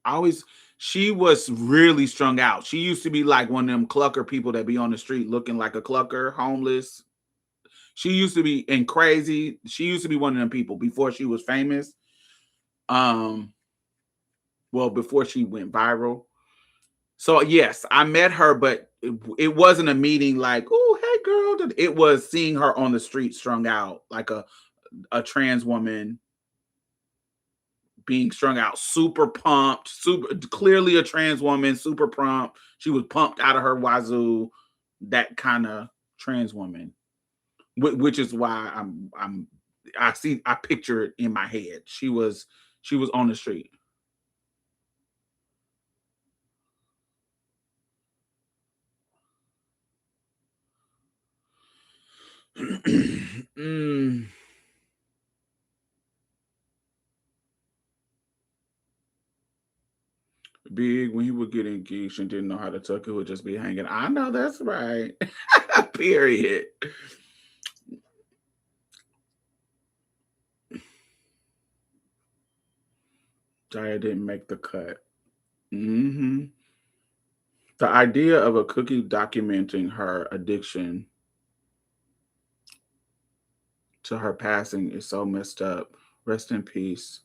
I always She was really strung out. She used to be like one of them clucker people that be on the street looking like a clucker, homeless. She used to be and crazy. She used to be one of them people before she was famous. Um, well, before she went viral. So yes, I met her, but it wasn't a meeting like, oh, hey girl. It was seeing her on the street strung out, like a trans woman being strung out, super pumped, super clearly a trans woman, super pumped. She was pumped out of her wazoo, that kind of trans woman, which is why I picture it in my head. She was on the street. mm, Big when he would get engaged and didn't know how to tuck, it would just be hanging. I know that's right. Period. Jaya didn't make the cut. hmm The idea of a cookie documenting her addiction to her passing is so messed up. Rest in peace.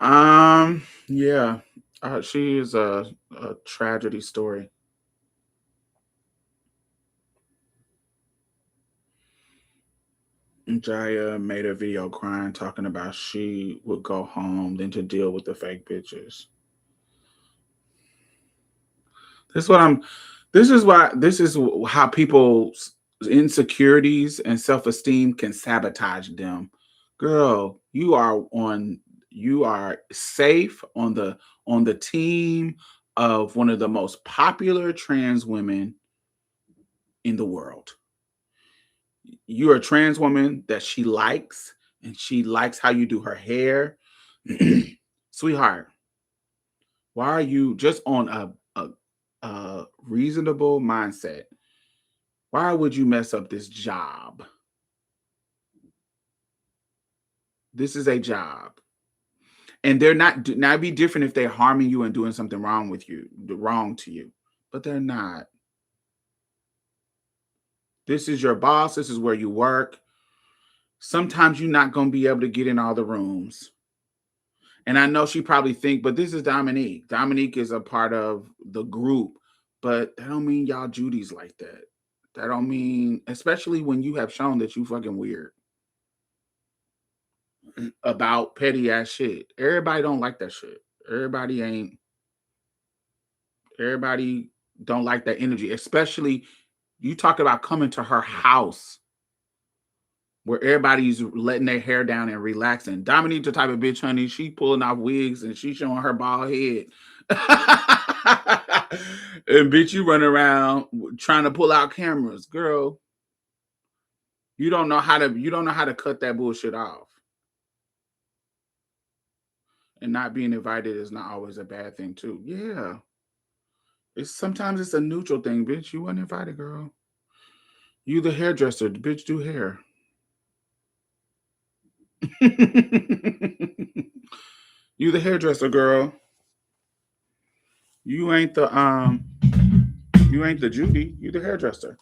Yeah, she is a tragedy story. Jaya made a video crying, talking about she would go home than to deal with the fake bitches. This is what I'm. This is why. This is how people's insecurities and self esteem can sabotage them. Girl, you are on. You are safe on the team of one of the most popular trans women in the world. You're a trans woman that she likes, and she likes how you do her hair. Sweetheart, why are you just on a reasonable mindset? Why would you mess up this job? This is a job. And they're not, now it'd be different if they're harming you and doing something wrong to you, but they're not. This is your boss. This is where you work. Sometimes you're not going to be able to get in all the rooms. And I know she probably think, but this is Dominique. Dominique is a part of the group, but that don't mean y'all Judy's like that. That don't mean, especially when you have shown that you fucking weird about petty ass shit. Everybody don't like that shit. Everybody ain't. Everybody don't like that energy. Especially you talk about coming to her house where everybody's letting their hair down and relaxing. Dominique the type of bitch, honey. She pulling off wigs and she showing her bald head. And bitch, you run around trying to pull out cameras, girl. You don't know how to cut that bullshit off. And not being invited is not always a bad thing too. Yeah. It's a neutral thing, bitch. You weren't invited, girl. You the hairdresser, the bitch do hair. You the hairdresser, girl. You ain't the Judy. You the hairdresser.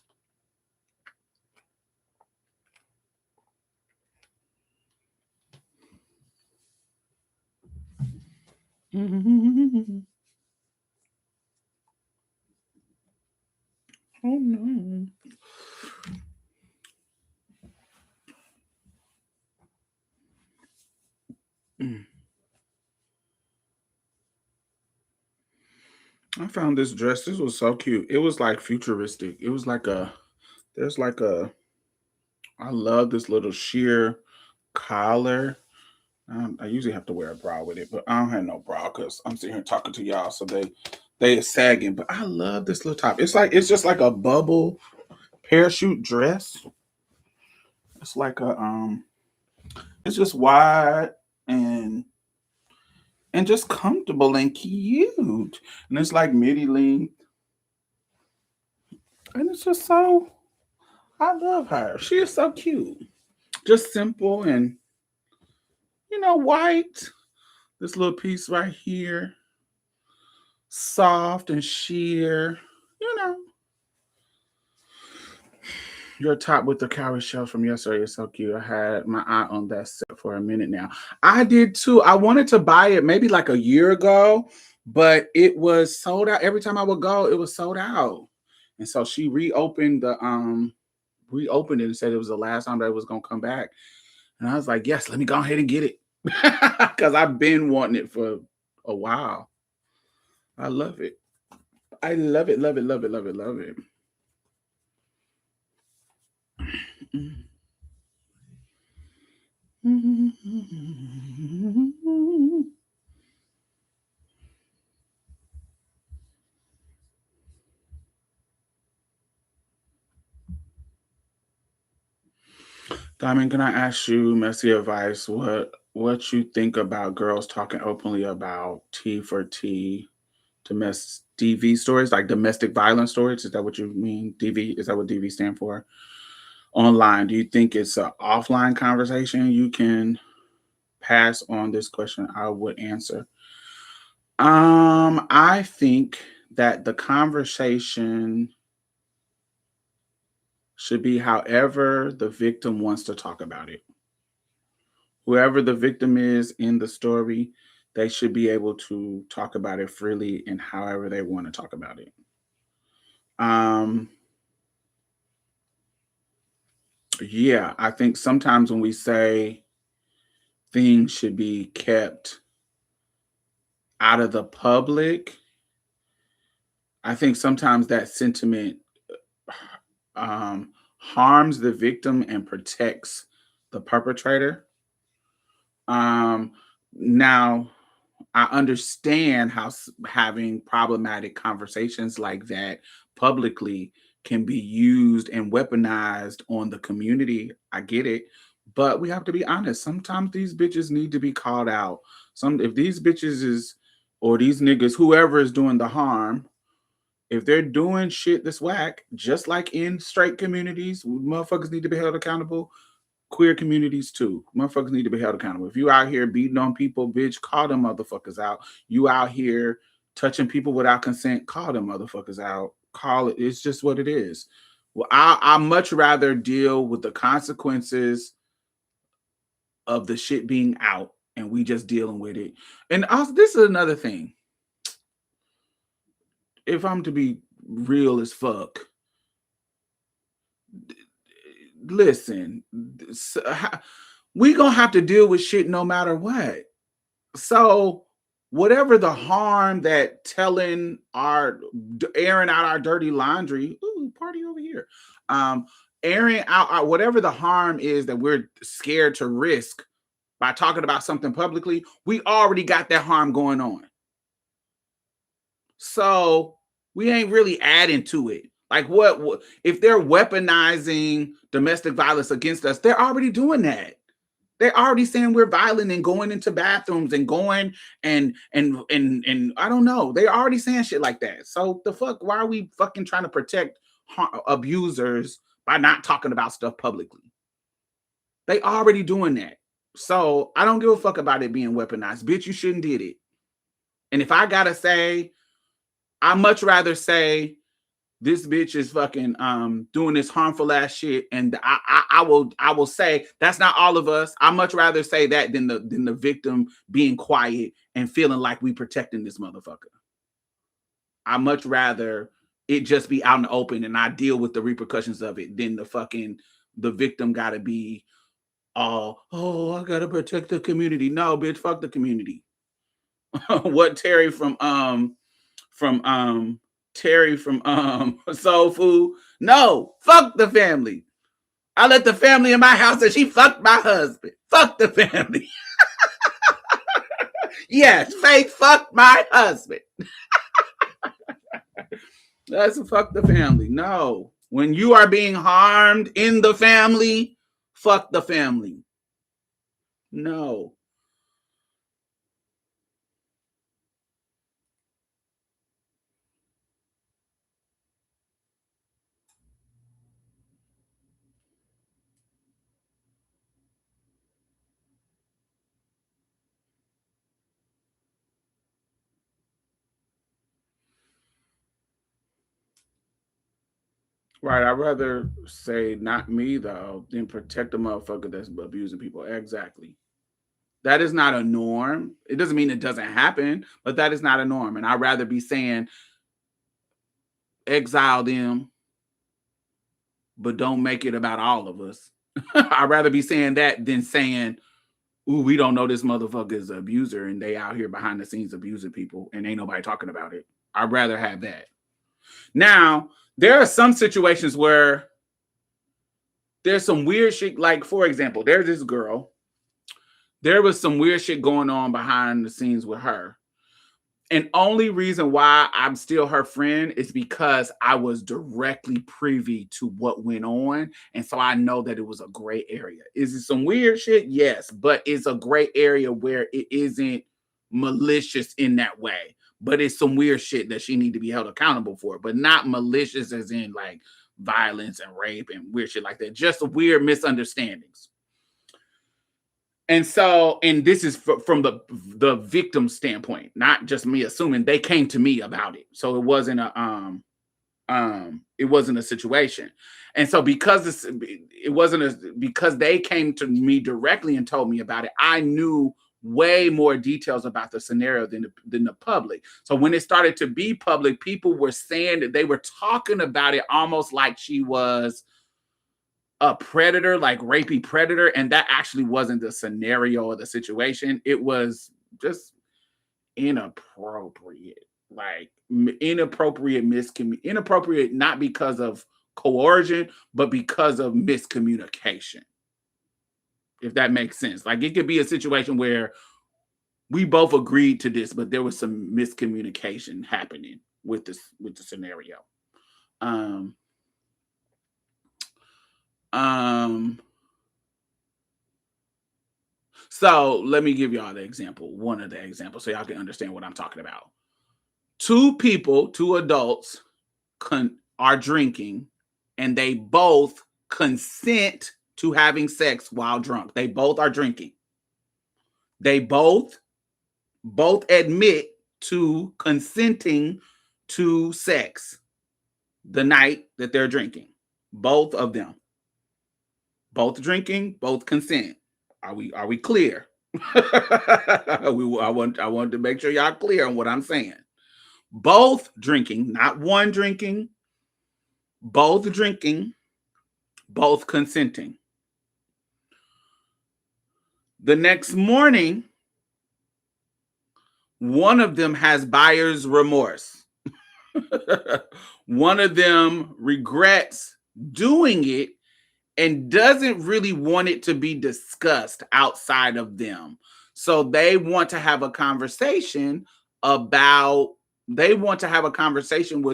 Oh no. I found this dress. This was so cute. It was like futuristic. It was like a there's like a I love this little sheer collar. I usually have to wear a bra with it, but I don't have no bra because I'm sitting here talking to y'all, so they are sagging. But I love this little top. It's just like a bubble parachute dress. It's like a it's just wide and and just comfortable and cute. And it's like midi length. And it's just so I love her. She is so cute. Just simple and white. This little piece right here. Soft and sheer. You know. Your top with the cowrie shells from yesterday is so cute. I had my eye on that set for a minute now. I did too. I wanted to buy it maybe like a year ago, but it was sold out. Every time I would go, it was sold out. And so she reopened it and said it was the last time that it was gonna come back. And I was like, yes, let me go ahead and get it. Because I've been wanting it for a while. I love it. I love it, love it, love it, love it, love it. Diamond, can I ask you messy advice? What you think about girls talking openly about T for T DV stories, like domestic violence stories? Is that what you mean? DV, is that what DV stand for? Online. Do you think it's an offline conversation you can pass on this question? I would answer. I think that the conversation should be however the victim wants to talk about it. Whoever the victim is in the story, they should be able to talk about it freely and however they want to talk about it. Um, yeah, I think sometimes when we say things should be kept out of the public, I think sometimes that sentiment harms the victim and protects the perpetrator. Now, I understand how having problematic conversations like that publicly can be used and weaponized on the community. I get it. But we have to be honest. Sometimes these bitches need to be called out. If these bitches is or these niggas, whoever is doing the harm, if they're doing shit that's whack, just like in straight communities, motherfuckers need to be held accountable. Queer communities too. Motherfuckers need to be held accountable. If you out here beating on people, bitch, call them motherfuckers out. You out here touching people without consent, call them motherfuckers out. Call it. It's just what it is. Well, I much rather deal with the consequences of the shit being out and we just dealing with it. And also, this is another thing. If I'm to be real as fuck, listen, we gonna have to deal with shit no matter what. So whatever the harm that telling airing out our dirty laundry, ooh, party over here, airing out whatever the harm is that we're scared to risk by talking about something publicly, we already got that harm going on. So we ain't really adding to it. Like what if they're weaponizing domestic violence against us? They're already doing that. They're already saying we're violent and going into bathrooms and going and I don't know. They're already saying shit like that. So the fuck, why are we fucking trying to protect abusers by not talking about stuff publicly? They already doing that. So I don't give a fuck about it being weaponized. Bitch, you shouldn't did it. And if I gotta say, I much rather say this bitch is fucking doing this harmful ass shit, and I will say that's not all of us. I much rather say that than the victim being quiet and feeling like we protecting this motherfucker. I much rather it just be out in the open and I deal with the repercussions of it than the victim gotta be oh, I gotta protect the community. No, bitch, fuck the community. What Terry from from Terry from Soul Food. No, fuck the family. I let the family in my house and she fucked my husband. Fuck the family. Yes, Faith fucked my husband. That's a fuck the family. No. When you are being harmed in the family, fuck the family. No. Right. I'd rather say not me though than protect the motherfucker that's abusing people. Exactly. That is not a norm. It doesn't mean it doesn't happen, but that is not a norm. And I'd rather be saying exile them, but don't make it about all of us. I'd rather be saying that than saying, ooh, we don't know this motherfucker is an abuser and they out here behind the scenes abusing people and ain't nobody talking about it. I'd rather have that. Now, there are some situations where there's some weird shit. Like, for example, there's this girl. There was some weird shit going on behind the scenes with her. And only reason why I'm still her friend is because I was directly privy to what went on. And so I know that it was a gray area. Is it some weird shit? Yes. But it's a gray area where it isn't malicious in that way. But it's some weird shit that she need to be held accountable for. But not malicious as in like violence and rape and weird shit like that. Just weird misunderstandings. And so, and this is from the victim standpoint, not just me assuming. They came to me about it, so it wasn't a situation. And so because they came to me directly and told me about it, I knew way more details about the scenario than the public. So when it started to be public, people were saying that they were talking about it almost like she was a predator, like rapey predator, and that actually wasn't the scenario or the situation. It was just inappropriate, like inappropriate inappropriate, not because of coercion, but because of miscommunication. If that makes sense, like it could be a situation where we both agreed to this, but there was some miscommunication happening with the scenario. Um, um, So let me give y'all the example, one of the examples, so y'all can understand what I'm talking about. Two adults are drinking, and they both consent to having sex while drunk. They both are drinking. They both admit to consenting to sex the night that they're drinking. Both of them. Both drinking, both consent. Are we clear? I want to make sure y'all clear on what I'm saying. Both drinking, not one drinking, both drinking, both consenting. The next morning, one of them has buyer's remorse. One of them regrets doing it and doesn't really want it to be discussed outside of them. So they want to have a conversation with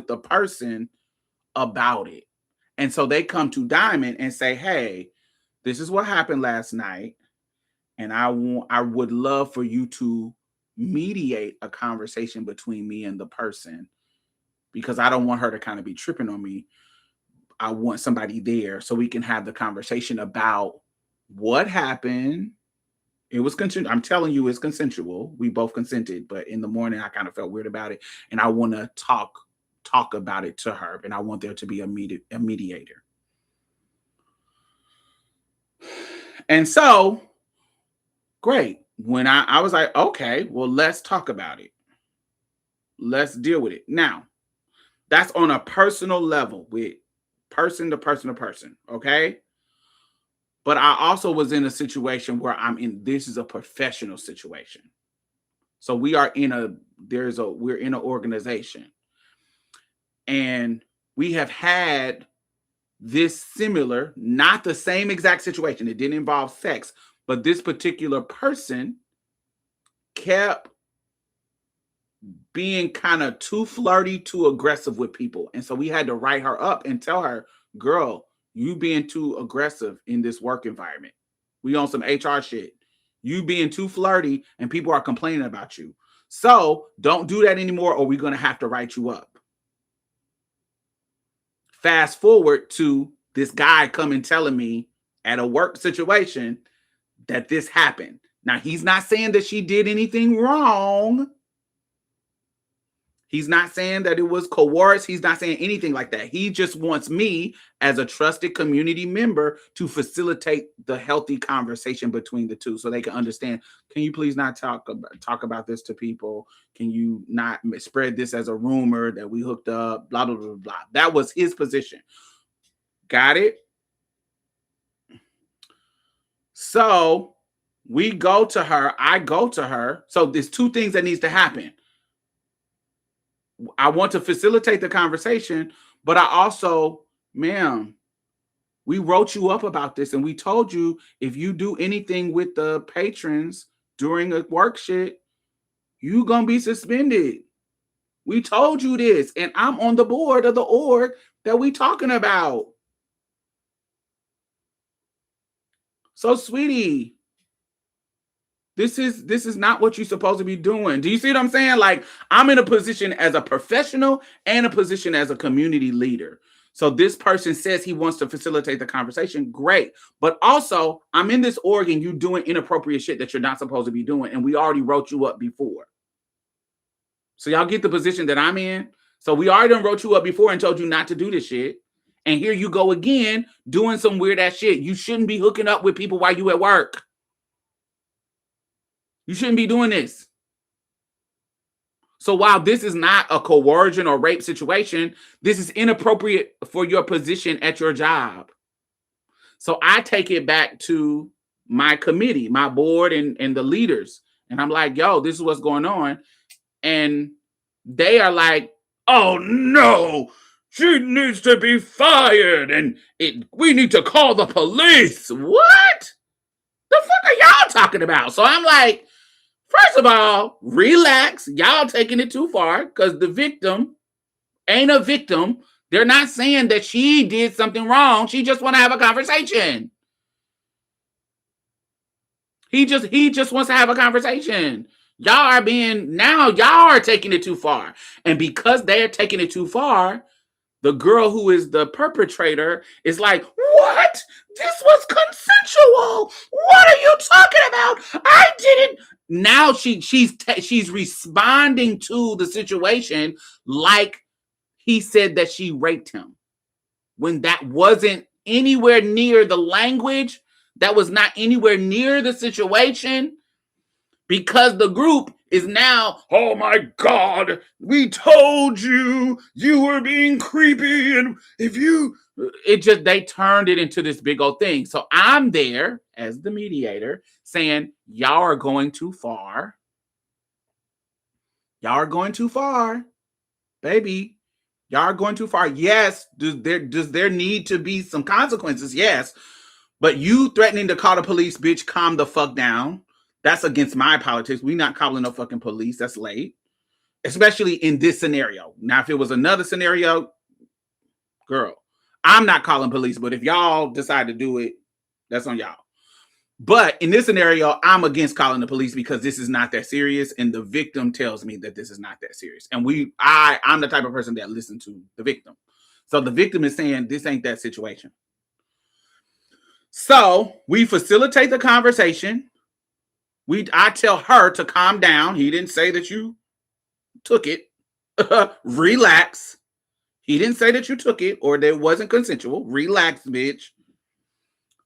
the person about it. And so they come to Diamond and say, "Hey, this is what happened last night, and I would love for you to mediate a conversation between me and the person, because I don't want her to kind of be tripping on me. I want somebody there so we can have the conversation about what happened. It was consensual. I'm telling you, it's consensual. We both consented, but in the morning I kind of felt weird about it, and I want to talk about it to her, and I want there to be a mediator." And so, great. When I was like, okay, well, let's talk about it. Let's deal with it. Now, that's on a personal level with person to person to person. Okay. But I also was in a situation where this is a professional situation. So we're in an organization, and we have had this similar, not the same exact situation. It didn't involve sex, but this particular person kept being kind of too flirty, too aggressive with people. And so we had to write her up and tell her, girl, you being too aggressive in this work environment. We on some HR shit. You being too flirty and people are complaining about you. So don't do that anymore, or we're going to have to write you up. Fast forward to this guy coming telling me at a work situation that this happened. Now, he's not saying that she did anything wrong. He's not saying that it was coerced. He's not saying anything like that. He just wants me as a trusted community member to facilitate the healthy conversation between the two so they can understand, can you please not talk about this to people? Can you not spread this as a rumor that we hooked up, blah, blah, blah, blah. That was his position. Got it? So we go to her. I go to her. So there's two things that needs to happen. I want to facilitate the conversation, but I also, ma'am, we wrote you up about this and we told you if you do anything with the patrons during a work shit, you gonna be suspended. We told you this, and I'm on the board of the org that we talking about. So, sweetie, this is not what you're supposed to be doing. Do you see what I'm saying? Like, I'm in a position as a professional and a position as a community leader. So this person says he wants to facilitate the conversation. Great. But also, I'm in this org and you doing inappropriate shit that you're not supposed to be doing. And we already wrote you up before. So y'all get the position that I'm in. So we already done wrote you up before and told you not to do this shit. And here you go again doing some weird ass shit. You shouldn't be hooking up with people while you at work. You shouldn't be doing this. So while this is not a coercion or rape situation, this is inappropriate for your position at your job. So I take it back to my committee, my board, and the leaders. And I'm like, yo, this is what's going on. And they are like, oh, no, she needs to be fired. And we need to call the police. What? The fuck are y'all talking about? So I'm like, first of all, relax. Y'all taking it too far because the victim ain't a victim. They're not saying that she did something wrong. She just want to have a conversation. He just wants to have a conversation. Y'all are taking it too far. And because they're taking it too far, the girl who is the perpetrator is like, what? This was consensual. What are you talking about? I didn't. Now she's responding to the situation like he said that she raped him, when that wasn't anywhere near the language. That was not anywhere near the situation, because the group is now, oh my God, we told you were being creepy. And they turned it into this big old thing. So I'm there as the mediator saying, y'all are going too far. Y'all are going too far, baby. Y'all are going too far. Yes. Does there need to be some consequences? Yes. But you threatening to call the police, bitch, calm the fuck down. That's against my politics. We not calling no fucking police. That's late. Especially in this scenario. Now, if it was another scenario, girl, I'm not calling police. But if y'all decide to do it, that's on y'all. But in this scenario, I'm against calling the police because this is not that serious. And the victim tells me that this is not that serious. And I'm the type of person that listens to the victim. So the victim is saying this ain't that situation. So we facilitate the conversation. I tell her to calm down. He didn't say that you took it. Relax. He didn't say that you took it or that it wasn't consensual. Relax, bitch.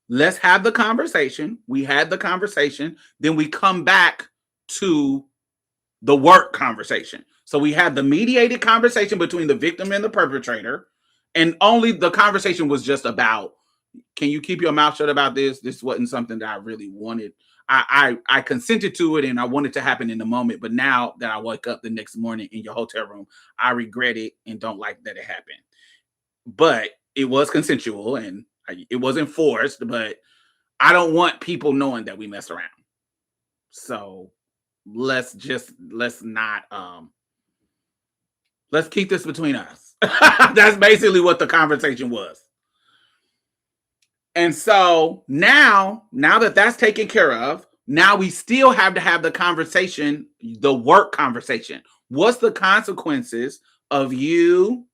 Let's have the conversation. We had the conversation. Then we come back to the work conversation. So we had the mediated conversation between the victim and the perpetrator. And only the conversation was just about, can you keep your mouth shut about this? This wasn't something that I really wanted. I consented to it and I want it to happen in the moment. But now that I wake up the next morning in your hotel room, I regret it and don't like that it happened. But it was consensual and it wasn't forced. But I don't want people knowing that we mess around. So let's not let's keep this between us. That's basically what the conversation was. And so now that that's taken care of, now we still have to have the conversation, the work conversation. What's the consequences of you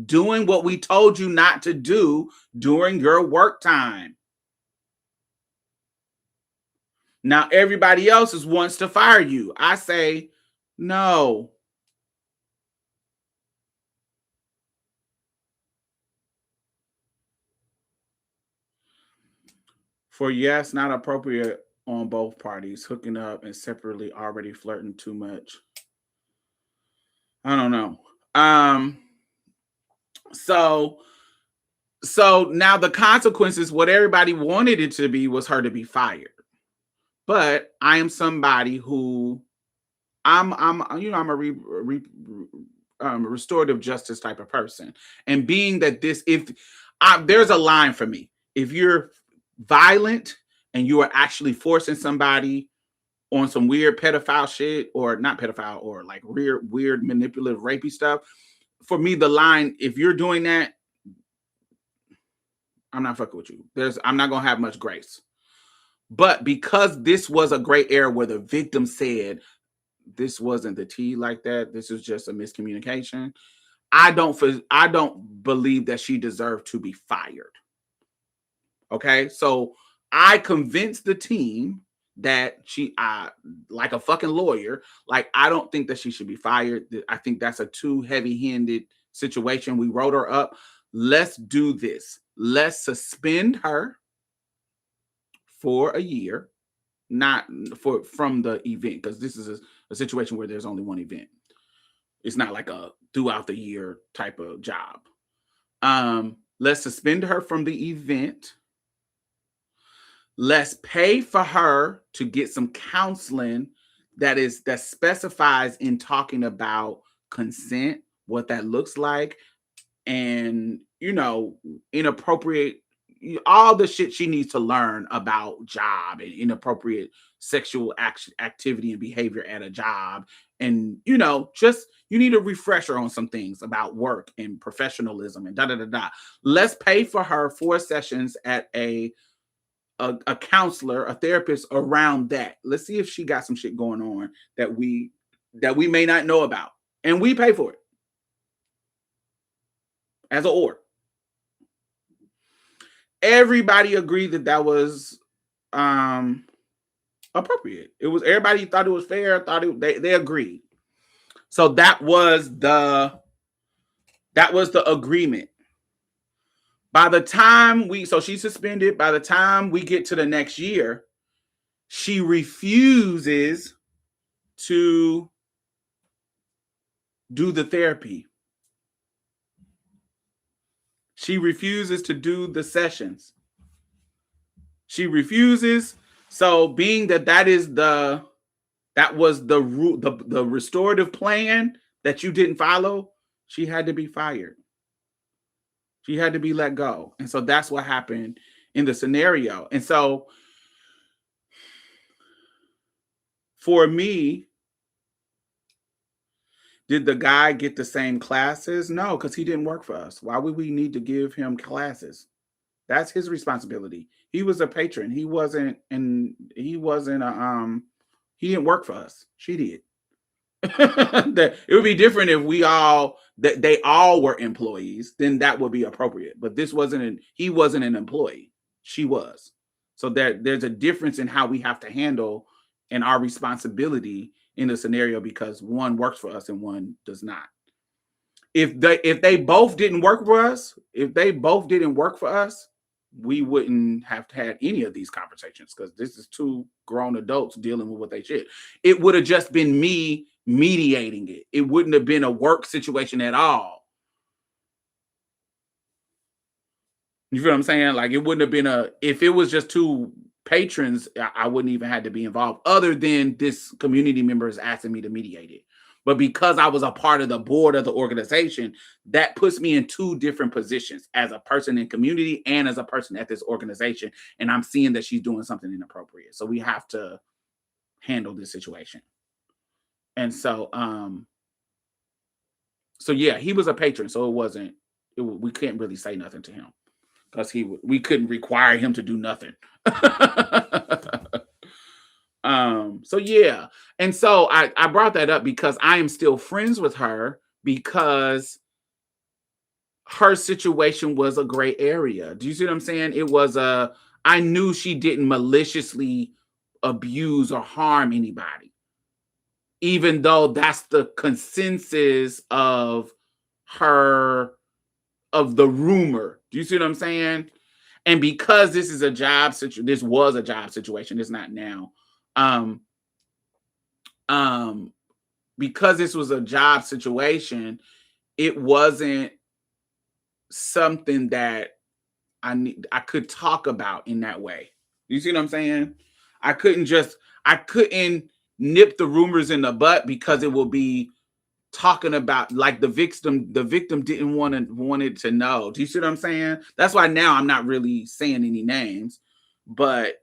doing what we told you not to do during your work time? Now everybody else wants to fire you. I say, no. For yes, not appropriate on both parties, hooking up and separately already flirting too much. I don't know. So now the consequences, what everybody wanted it to be was her to be fired. But I am somebody who I'm a restorative justice type of person. And being that there's a line for me. If you're violent and you are actually forcing somebody on some weird pedophile shit, or not pedophile, or like weird manipulative rapey stuff, for me the line, if you're doing that, I'm not fucking with you. I'm not gonna have much grace. But because this was a gray area where the victim said this wasn't the tea like that, this is just a miscommunication, I don't believe that she deserved to be fired. Okay, so I convinced the team that like a fucking lawyer, like I don't think that she should be fired. I think that's a too heavy-handed situation. We wrote her up. Let's do this. Let's suspend her for a year, not from the event, because this is a situation where there's only one event. It's not like a throughout the year type of job. Let's suspend her from the event. Let's pay for her to get some counseling that specifies in talking about consent, what that looks like, and inappropriate, all the shit she needs to learn about job and inappropriate sexual activity and behavior at a job. And just you need a refresher on some things about work and professionalism and da da da da. Let's pay for her 4 sessions at a counselor, a therapist around that. Let's see if she got some shit going on that we may not know about, and we pay for it as an order. Everybody agreed that was appropriate. It was, everybody thought it was fair. They agreed. So that was the agreement. By the time she's suspended. By the time we get to the next year, she refuses to do the therapy. She refuses to do the sessions. She refuses. So being that was the restorative plan that you didn't follow, she had to be fired. She had to be let go. And so that's what happened in the scenario. And so for me, did the guy get the same classes? No, because he didn't work for us. Why would we need to give him classes? That's his responsibility. He was a patron. He didn't work for us. She did. It would be different if they all were employees, then that would be appropriate. But he wasn't an employee. She was. So there's a difference in how we have to handle and our responsibility in the scenario, because one works for us and one does not. If they both didn't work for us, we wouldn't have had any of these conversations, because this is 2 grown adults dealing with what they should. It would have just been me mediating it. It wouldn't have been a work situation at all. You feel what I'm saying? Like, it wouldn't have been if it was just 2 patrons, I wouldn't even have to be involved other than this community member is asking me to mediate it. But because I was a part of the board of the organization, that puts me in two different positions as a person in community and as a person at this organization. And I'm seeing that she's doing something inappropriate. So we have to handle this situation. And so yeah, he was a patron. So we couldn't really say nothing to him because we couldn't require him to do nothing. So yeah. And so I brought that up because I am still friends with her because her situation was a gray area. Do you see what I'm saying? I knew she didn't maliciously abuse or harm anybody, even though that's the consensus her, of the rumor. Do you see what I'm saying? And because this was a job situation, it's not now. Um, um, because this was a job situation, it wasn't something that I could talk about in that way. You see what I'm saying? I couldn't nip the rumors in the butt because it will be talking about like the victim didn't wanted to know. Do you see what I'm saying? That's why now I'm not really saying any names, but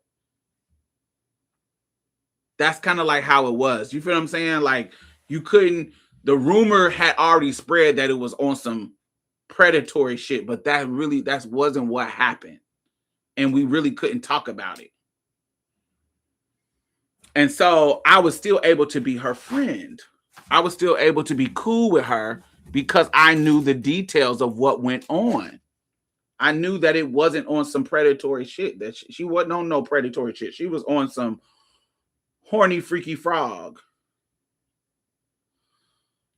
that's kind of like how it was. You feel what I'm saying? Like you couldn't the rumor had already spread that it was on some predatory shit, but that wasn't what happened. And we really couldn't talk about it. And so I was still able to be her friend. I was still able to be cool with her because I knew the details of what went on. I knew that it wasn't on some predatory shit. That she wasn't on no predatory shit. She was on some horny freaky frog.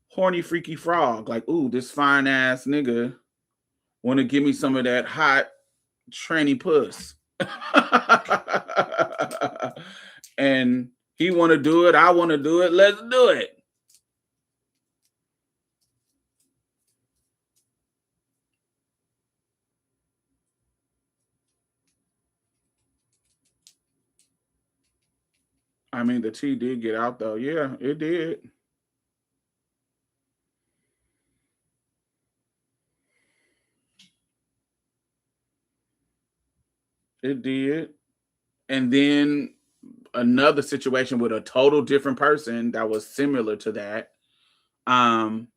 Horny freaky frog. Like, ooh, this fine ass nigga want to give me some of that hot tranny puss. And he want to do it. I want to do it. Let's do it. I mean, the tea did get out though. Yeah, it did. It did. And then another situation with a total different person that was similar to that um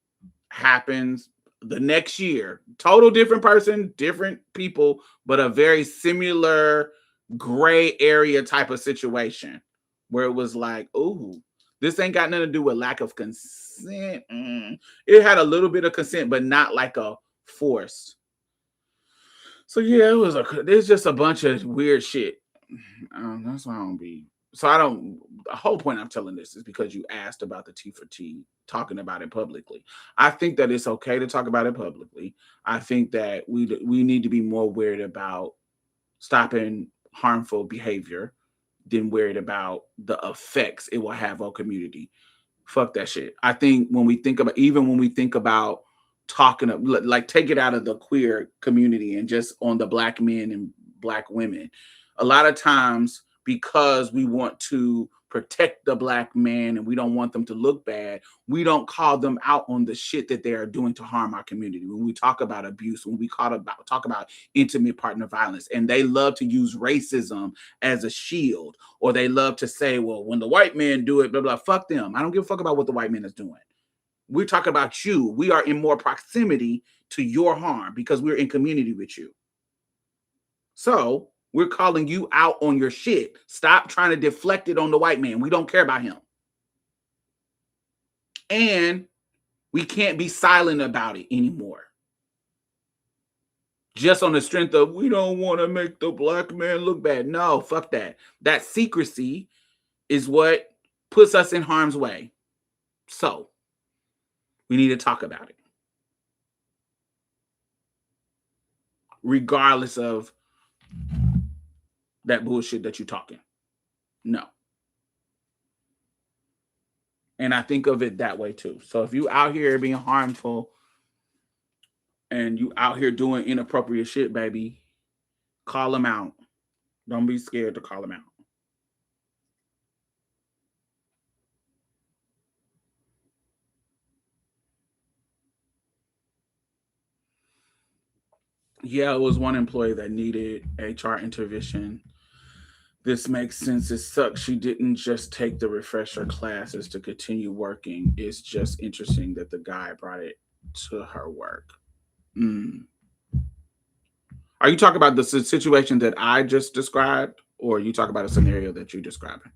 happens the next year. Total different person, different people, but a very similar gray area type of situation where it was like, ooh, this ain't got nothing to do with lack of consent. It had a little bit of consent, but not like a forced. So yeah, there's just a bunch of weird shit. That's why I don't be. So I don't. The whole point I'm telling this is because you asked about the T for T, talking about it publicly. I think that it's okay to talk about it publicly. I think that we need to be more worried about stopping harmful behavior than worried about the effects it will have on community. Fuck that shit. I think when we think about talking like take it out of the queer community and just on the black men and black women. A lot of times because we want to protect the black man and we don't want them to look bad, we don't call them out on the shit that they are doing to harm our community. When we talk about abuse, when we talk about intimate partner violence, and they love to use racism as a shield, or they love to say, well, when the white men do it, blah, blah, fuck them. I don't give a fuck about what the white man is doing. We're talking about you. We are in more proximity to your harm because we're in community with you. So we're calling you out on your shit. Stop trying to deflect it on the white man. We don't care about him. And we can't be silent about it anymore. Just on the strength of we don't want to make the black man look bad. No, fuck that. That secrecy is what puts us in harm's way. So we need to talk about it, regardless of that bullshit that you're talking. No. And I think of it that way too. So if you out here being harmful and you out here doing inappropriate shit, baby, call them out. Don't be scared to call him out. Yeah, it was one employee that needed HR intervention. This makes sense. It sucks she didn't just take the refresher classes to continue working. It's just interesting that the guy brought it to her work. Mm. Are you talking about the situation that I just described, or you talk about a scenario that you described?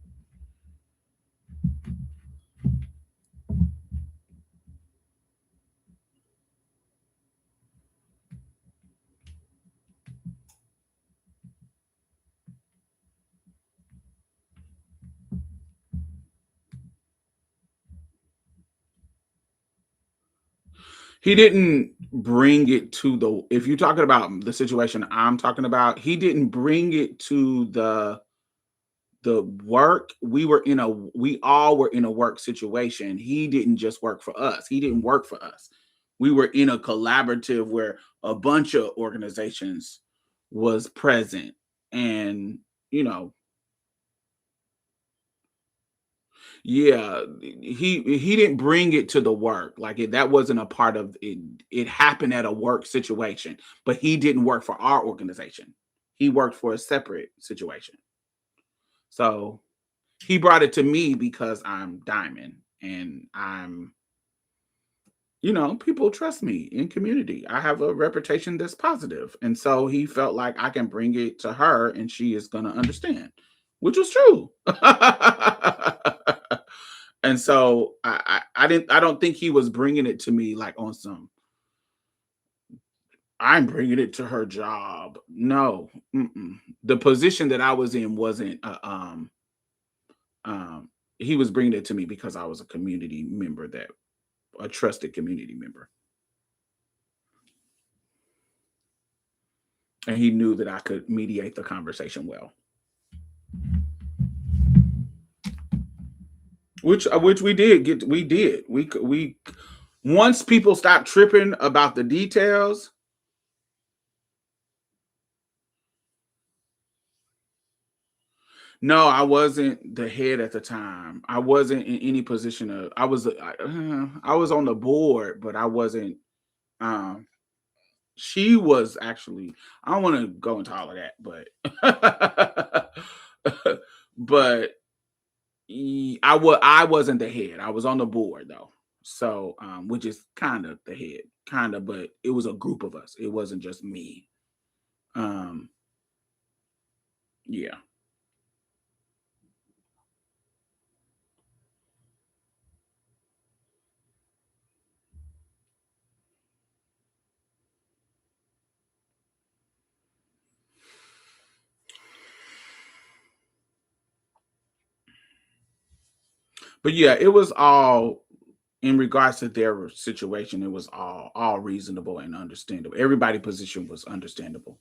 He didn't bring it to the. If you're talking about the situation I'm talking about, he didn't bring it to the work. We all were in a work situation. He didn't just work for us. He didn't work for us. We were in a collaborative where a bunch of organizations was present, and you know yeah, he didn't bring it to the work. Like that wasn't a part of it. It happened at a work situation, but he didn't work for our organization. He worked for a separate situation. So he brought it to me because I'm Diamond and people trust me in community. I have a reputation that's positive. And so he felt like I can bring it to her and she is going to understand, which was true. And so I don't think he was bringing it to me like on some, I'm bringing it to her job. No, the position that I was in wasn't, he was bringing it to me because I was a community member a trusted community member. And he knew that I could mediate the conversation well, which we did. We once people stopped tripping about the details. No, I wasn't the head at the time. I wasn't in any position of. I was on the board, but I wasn't. Um, she was actually. I don't want to go into all of that, but I wasn't the head. I was on the board though. So, which is kind of the head, kind of, but it was a group of us. It wasn't just me. Um, yeah. But yeah, it was all in regards to their situation. It was all reasonable and understandable. Everybody' position was understandable.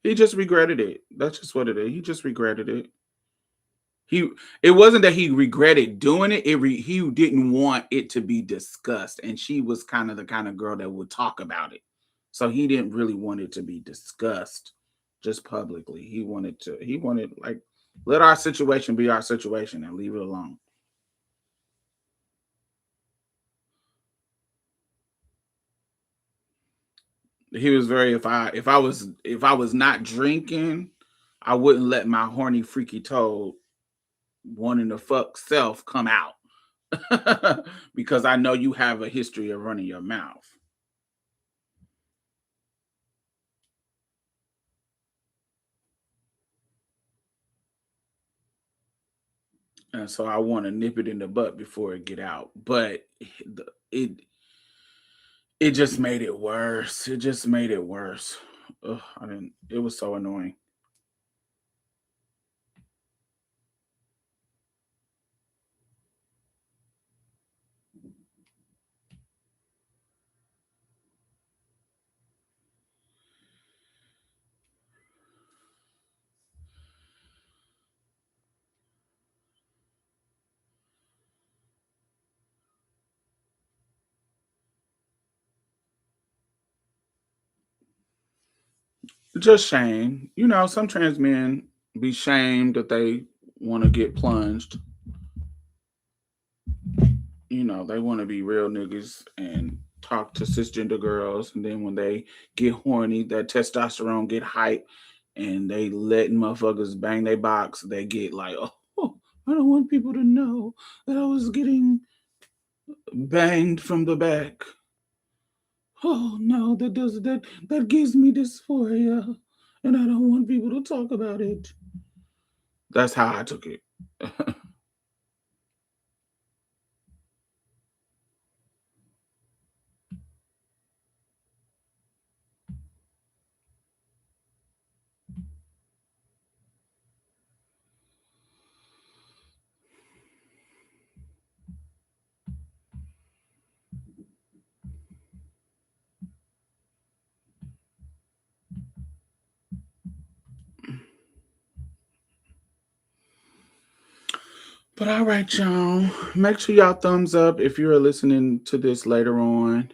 He just regretted it. That's just what it is. He just regretted it. He It wasn't that he regretted doing it. He didn't want it to be discussed, and she was kind of the kind of girl that would talk about it. So he didn't really want it to be discussed just publicly. He wanted like let our situation be our situation and leave it alone. He was very if I was not drinking, I wouldn't let my horny freaky toad wanting to fuck self come out because I know you have a history of running your mouth. And so I want to nip it in the butt before it get out. But it it just made it worse. It just made it worse. Ugh, I didn't. It was so annoying. Just shame. Some trans men be shamed that they want to get plunged. They want to be real niggas and talk to cisgender girls, and then when they get horny, that testosterone get hype, and they letting motherfuckers bang their box. They get like, oh, I don't want people to know that I was getting banged from the back. Oh no, that gives me dysphoria, and I don't want people to talk about it. That's how I took it. But all right, y'all. Make sure y'all thumbs up if you're listening to this later on.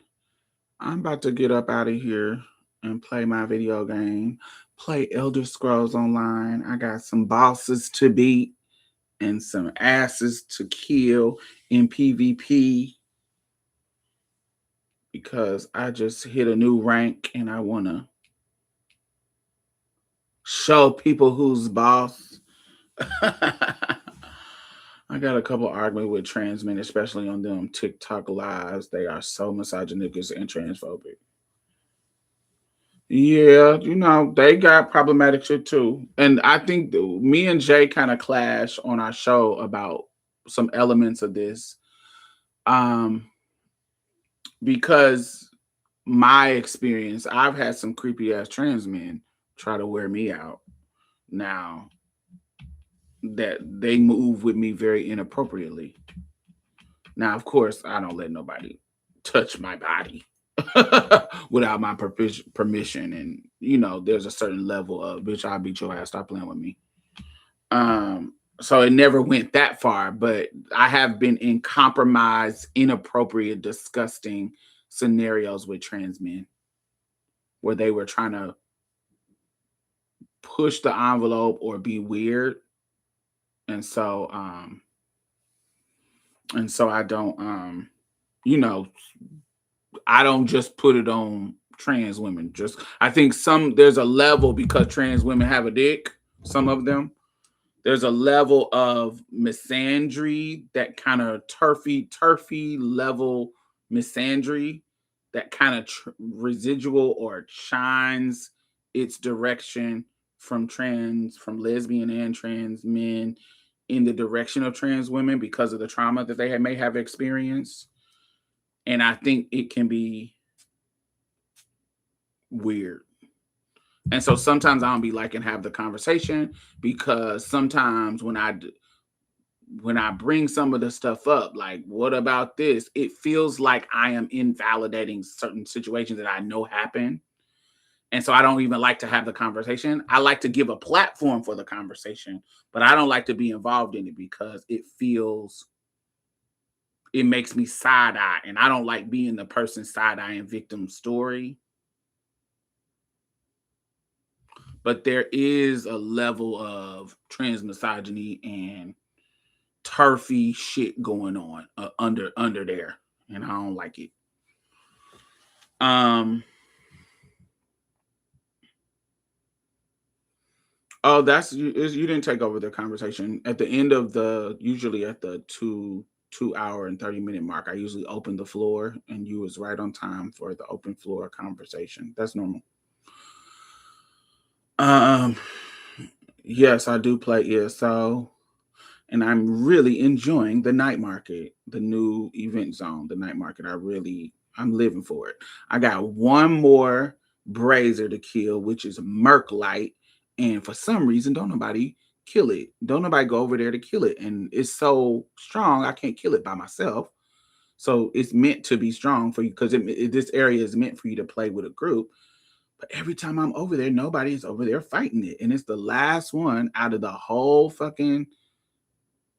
I'm about to get up out of here and play my video game. Play Elder Scrolls Online. I got some bosses to beat and some asses to kill in PvP because I just hit a new rank and I want to show people who's boss. I got a couple arguments with trans men, especially on them TikTok lives. They are so misogynistic and transphobic. Yeah, they got problematic shit too. And I think me and Jay kind of clash on our show about some elements of this. Um, because my experience, I've had some creepy ass trans men try to wear me out. Now that they move with me very inappropriately. Now, of course, I don't let nobody touch my body without my permission. And, there's a certain level of, bitch, I'll beat your ass. Stop playing with me. So it never went that far, but I have been in compromised, inappropriate, disgusting scenarios with trans men where they were trying to push the envelope or be weird. And so, I don't, you know, I don't just put it on trans women. Just I think there's a level because trans women have a dick. Some of them there's a level of misandry, that kind of turfy level misandry, that kind of residual or shines its direction from lesbian and trans men in the direction of trans women because of the trauma that they may have experienced. And I think it can be weird. And so sometimes I don't be liking have the conversation because sometimes when I bring some of the stuff up, like what about this? It feels like I am invalidating certain situations that I know happen. And so I don't even like to have the conversation. I like to give a platform for the conversation, but I don't like to be involved in it because it makes me side eye. And I don't like being the person side eyeing victim story. But there is a level of trans misogyny and turfy shit going on under there, and I don't like it. Oh, you didn't take over the conversation. At the end of usually at the 2 hour and 30-minute mark, I usually open the floor, and you was right on time for the open floor conversation. That's normal. Um, yes, I do play ESO, and I'm really enjoying the night market, the new event zone, the night market. I'm living for it. I got one more brazier to kill, which is Merc Light, and for some reason, don't nobody kill it. Don't nobody go over there to kill it, and it's so strong I can't kill it by myself. So it's meant to be strong for you because this area is meant for you to play with a group. But every time I'm over there, nobody's over there fighting it, and it's the last one out of the whole fucking.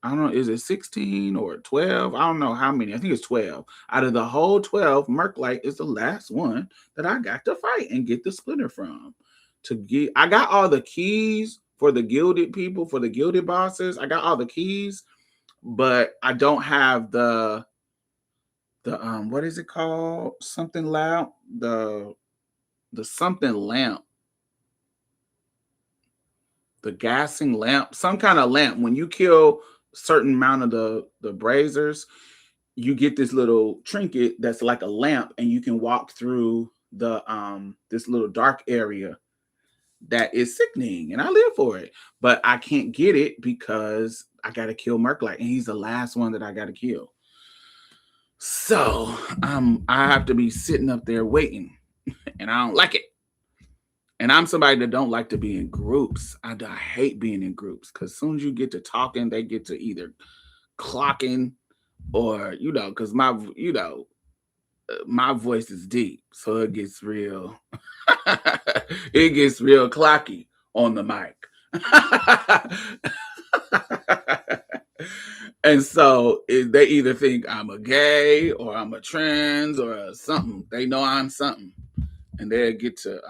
I don't know, is it 16 or 12? I don't know how many. I think it's 12. Out of the whole 12, Merclite is the last one that I got to fight and get the splitter from. to get. I got all the keys for the gilded people, for the gilded bosses. I got all the keys, but I don't have the what is it called? Something lamp. The something lamp. The gassing lamp. Some kind of lamp. When you kill a certain amount of the braziers, you get this little trinket that's like a lamp, and you can walk through the this little dark area that is sickening, and I live for it. But I can't get it because I gotta kill Merklite, and he's the last one that I gotta kill. So I have to be sitting up there waiting, and I don't like it. And I'm somebody that don't like to be in groups. I hate being in groups because as soon as you get to talking, they get to either clocking or because my voice is deep, so it gets real. It gets real clocky on the mic. And so they either think I'm a gay or I'm a trans or something. They know I'm something, and they'll get to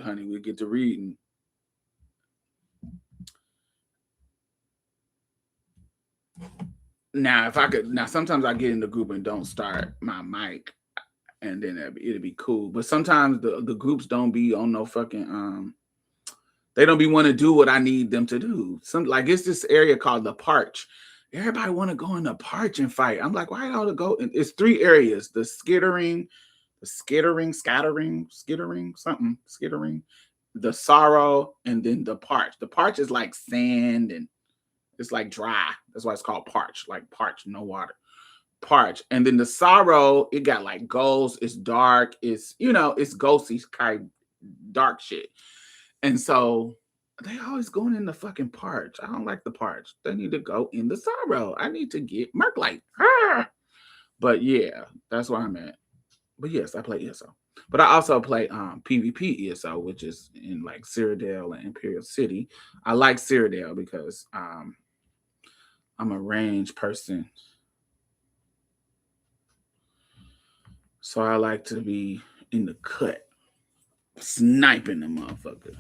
honey, we get to reading. Now, sometimes I get in the group and don't start my mic, and then it'll be cool. But sometimes the groups don't be on no fucking they don't be want to do what I need them to do. It's this area called the Parch. Everybody want to go in the Parch and fight. I'm like, why don't I go? It's 3 areas: the skittering, the sorrow, and then the Parch. The Parch is like sand and it's like dry. That's why it's called Parch, like parch, no water. Parch. And then the sorrow, it got like ghosts. It's dark. It's it's ghosty kind of dark shit. And so they always going in the fucking Parch. I don't like the Parch. They need to go in the sorrow. I need to get Merklite. But yeah, that's where I'm at. But yes, I play ESO. But I also play PvP ESO, which is in like Cyrodiil and Imperial City. I like Cyrodiil because I'm a range person. So I like to be in the cut, sniping the motherfucker.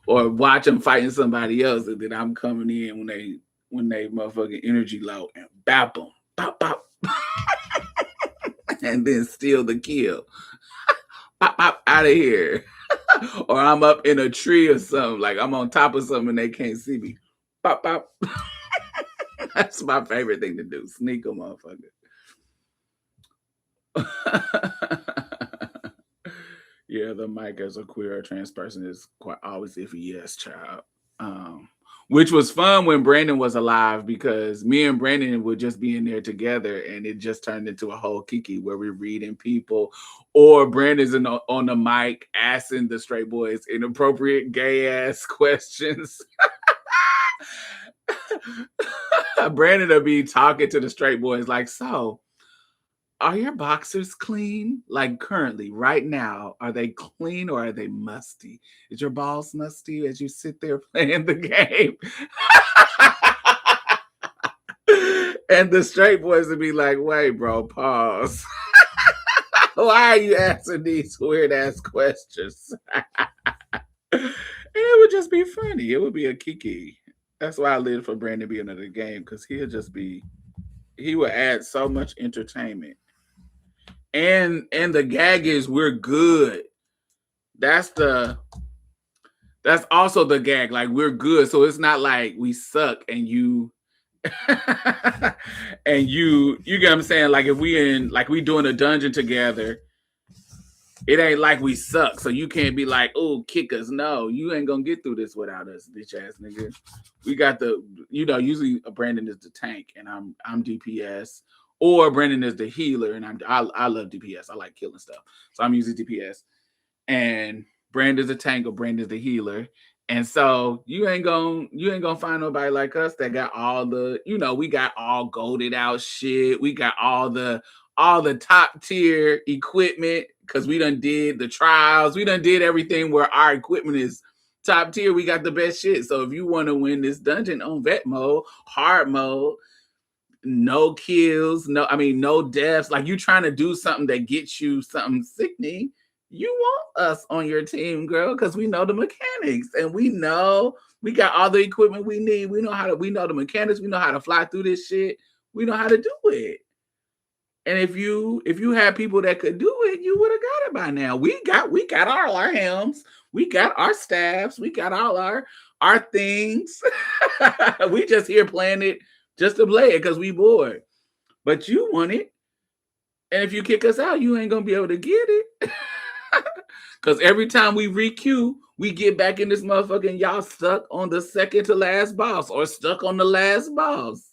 Or watch them fighting somebody else, and then I'm coming in when they motherfucking energy low and bap them. Bop, bop. And then steal the kill. Pop, pop, out of here. Or I'm up in a tree or something. Like I'm on top of something and they can't see me. Pop, pop. That's my favorite thing to do. Sneak a motherfucker. Yeah, the mic as a queer or trans person is quite always iffy. Yes, child. Which was fun when Brandon was alive because me and Brandon would just be in there together, and it just turned into a whole kiki where we're reading people, or Brandon's on the mic asking the straight boys inappropriate gay ass questions. Brandon will be talking to the straight boys like, so are your boxers clean? Like currently, right now, are they clean or are they musty? Is your balls musty as you sit there playing the game? And the straight boys would be like, wait, bro, pause. Why are you asking these weird ass questions? And it would just be funny. It would be a kiki. That's why I live for Brandon to be another game, because he would add so much entertainment. And the gag is we're good. That's also the gag. Like we're good. So it's not like we suck and you and you get what I'm saying? Like if we doing a dungeon together, it ain't like we suck. So you can't be like, oh, kick us. No, you ain't gonna get through this without us, bitch ass nigga. We got usually Brandon is the tank and I'm DPS. Or Brandon is the healer, and I love DPS. I like killing stuff, so I'm using DPS. And Brandon's the tank, or Brandon's the healer. And so you ain't gonna find nobody like us that got all the, we got all golded out shit. We got all the top tier equipment because we done did the trials. We done did everything where our equipment is top tier. We got the best shit. So if you want to win this dungeon on vet mode, hard mode, no kills, no deaths. Like you trying to do something that gets you something sickening. You want us on your team, girl, because we know the mechanics and we know we got all the equipment we need. We know the mechanics, we know how to fly through this shit. We know how to do it. And if you had people that could do it, you would have got it by now. We got all our hams, we got our staffs, we got all our things. We just here playing it just to play it because we bored. But you want it. And if you kick us out, you ain't gonna be able to get it. Because every time we re-queue, we get back in this motherfucker and y'all stuck on the second to last boss or stuck on the last boss.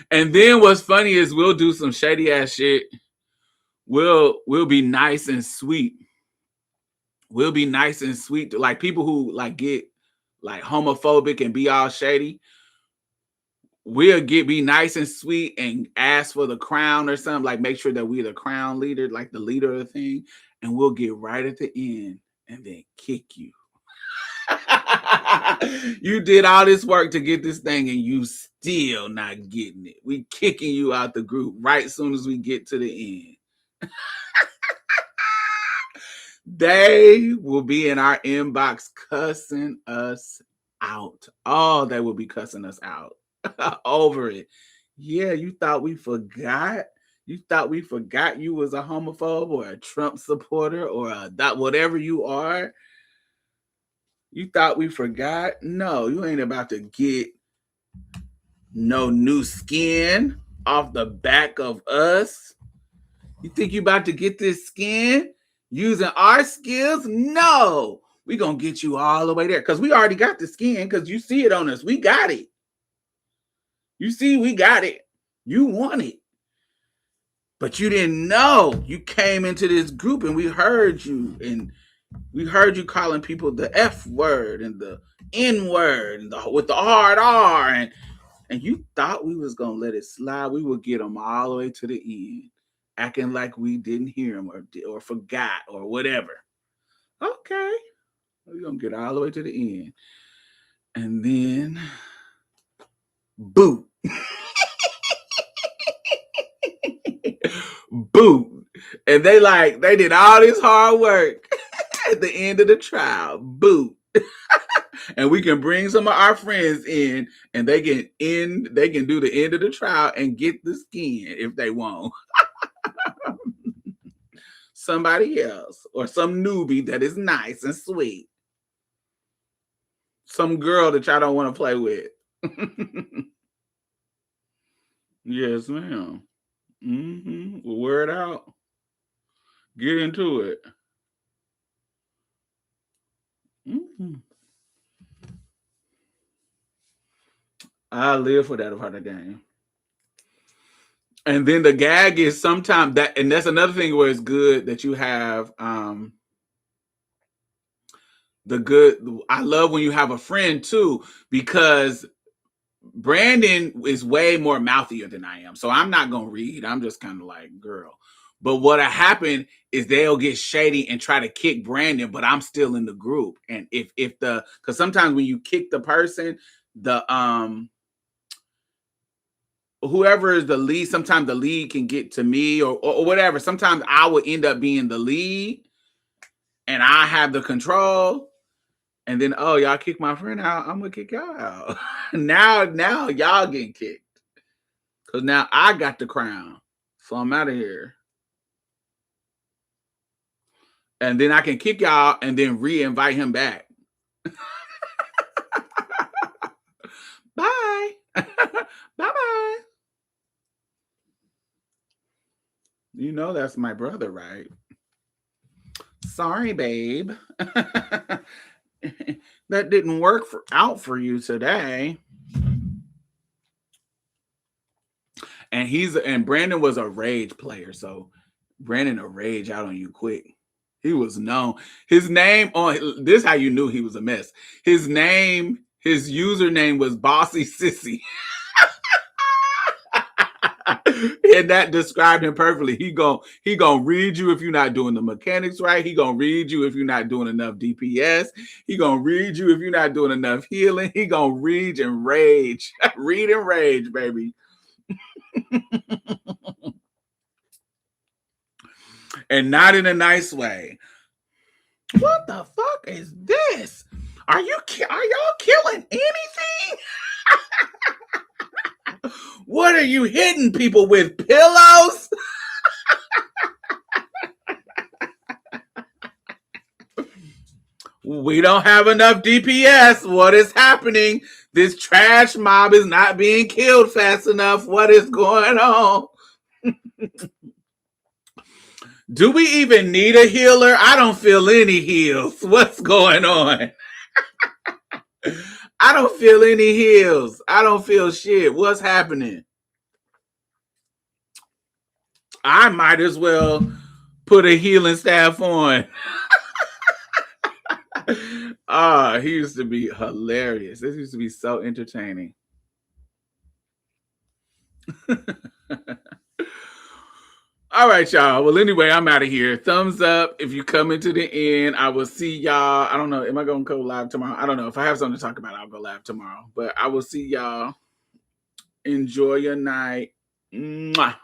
And then what's funny is we'll do some shady ass shit. We'll be nice and sweet. We'll be nice and sweet to like people who like get like homophobic and be all shady. We'll be nice and sweet and ask for the crown or something, like make sure that we're the crown leader, like the leader of the thing, and we'll get right at the end and then kick you. You did all this work to get this thing and you still not getting it. We kicking you out the group right as soon as we get to the end. They will be in our inbox cussing us out. Oh, they will be cussing us out over it. Yeah, you thought we forgot? You thought we forgot you was a homophobe or a Trump supporter or whatever you are? You thought we forgot? No, you ain't about to get no new skin off the back of us. You think you about to get this skin using our skills? No, we gonna get you all the way there because we already got the skin because you see it on us. We got it. You see, we got it. You want it. But you didn't know. You came into this group and we heard you and we heard you calling people the F word and the N word and with the hard R and you thought we was gonna let it slide. We would get them all the way to the end, acting like we didn't hear them or forgot or whatever. Okay, we're gonna get all the way to the end, and then boot, boot, and they did all this hard work. At the end of the trial, boot. And we can bring some of our friends in and they can do the end of the trial and get the skin if they want. Somebody else or some newbie that is nice and sweet. Some girl that y'all don't want to play with. Yes, ma'am. We'll wear it out. Get into it. I live for that part of the game. And then the gag is sometimes that, and that's another thing where it's good that you have I love when you have a friend too, because Brandon is way more mouthier than I am. So I'm not going to read. I'm just kind of like, girl. But what'll happen is they'll get shady and try to kick Brandon, but I'm still in the group. And because sometimes when you kick the person, whoever is the lead, sometimes the lead can get to me or whatever. Sometimes I will end up being the lead and I have the control. And then, oh, y'all kick my friend out. I'm going to kick y'all out. now y'all getting kicked. Because now I got the crown. So I'm out of here. And then I can kick y'all and then re-invite him back. Bye. Bye-bye. You know that's my brother, right? Sorry, babe. That didn't work out for you today. And Brandon was a rage player, so Brandon will rage out on you quick. He was known. His name on this is how you knew he was a mess. His username was Bossy Sissy. And that described him perfectly. He gonna read you if you're not doing the mechanics right. He gonna read you if you're not doing enough DPS. He gonna read you if you're not doing enough healing. He gonna read and rage. Read and rage, baby. And not in a nice way. What the fuck is this? Are y'all killing anything? What are you hitting people with? Pillows? We don't have enough DPS. What is happening? This trash mob is not being killed fast enough. What is going on? Do we even need a healer? I don't feel any heals. What's going on? I don't feel any heals. I don't feel shit. What's happening? I might as well put a healing staff on. He used to be hilarious. This used to be so entertaining. All right, y'all. Well, anyway, I'm out of here. Thumbs up if you come into the end. I will see y'all. I don't know. Am I going to go live tomorrow? I don't know. If I have something to talk about, I'll go live tomorrow. But I will see y'all. Enjoy your night. Mwah.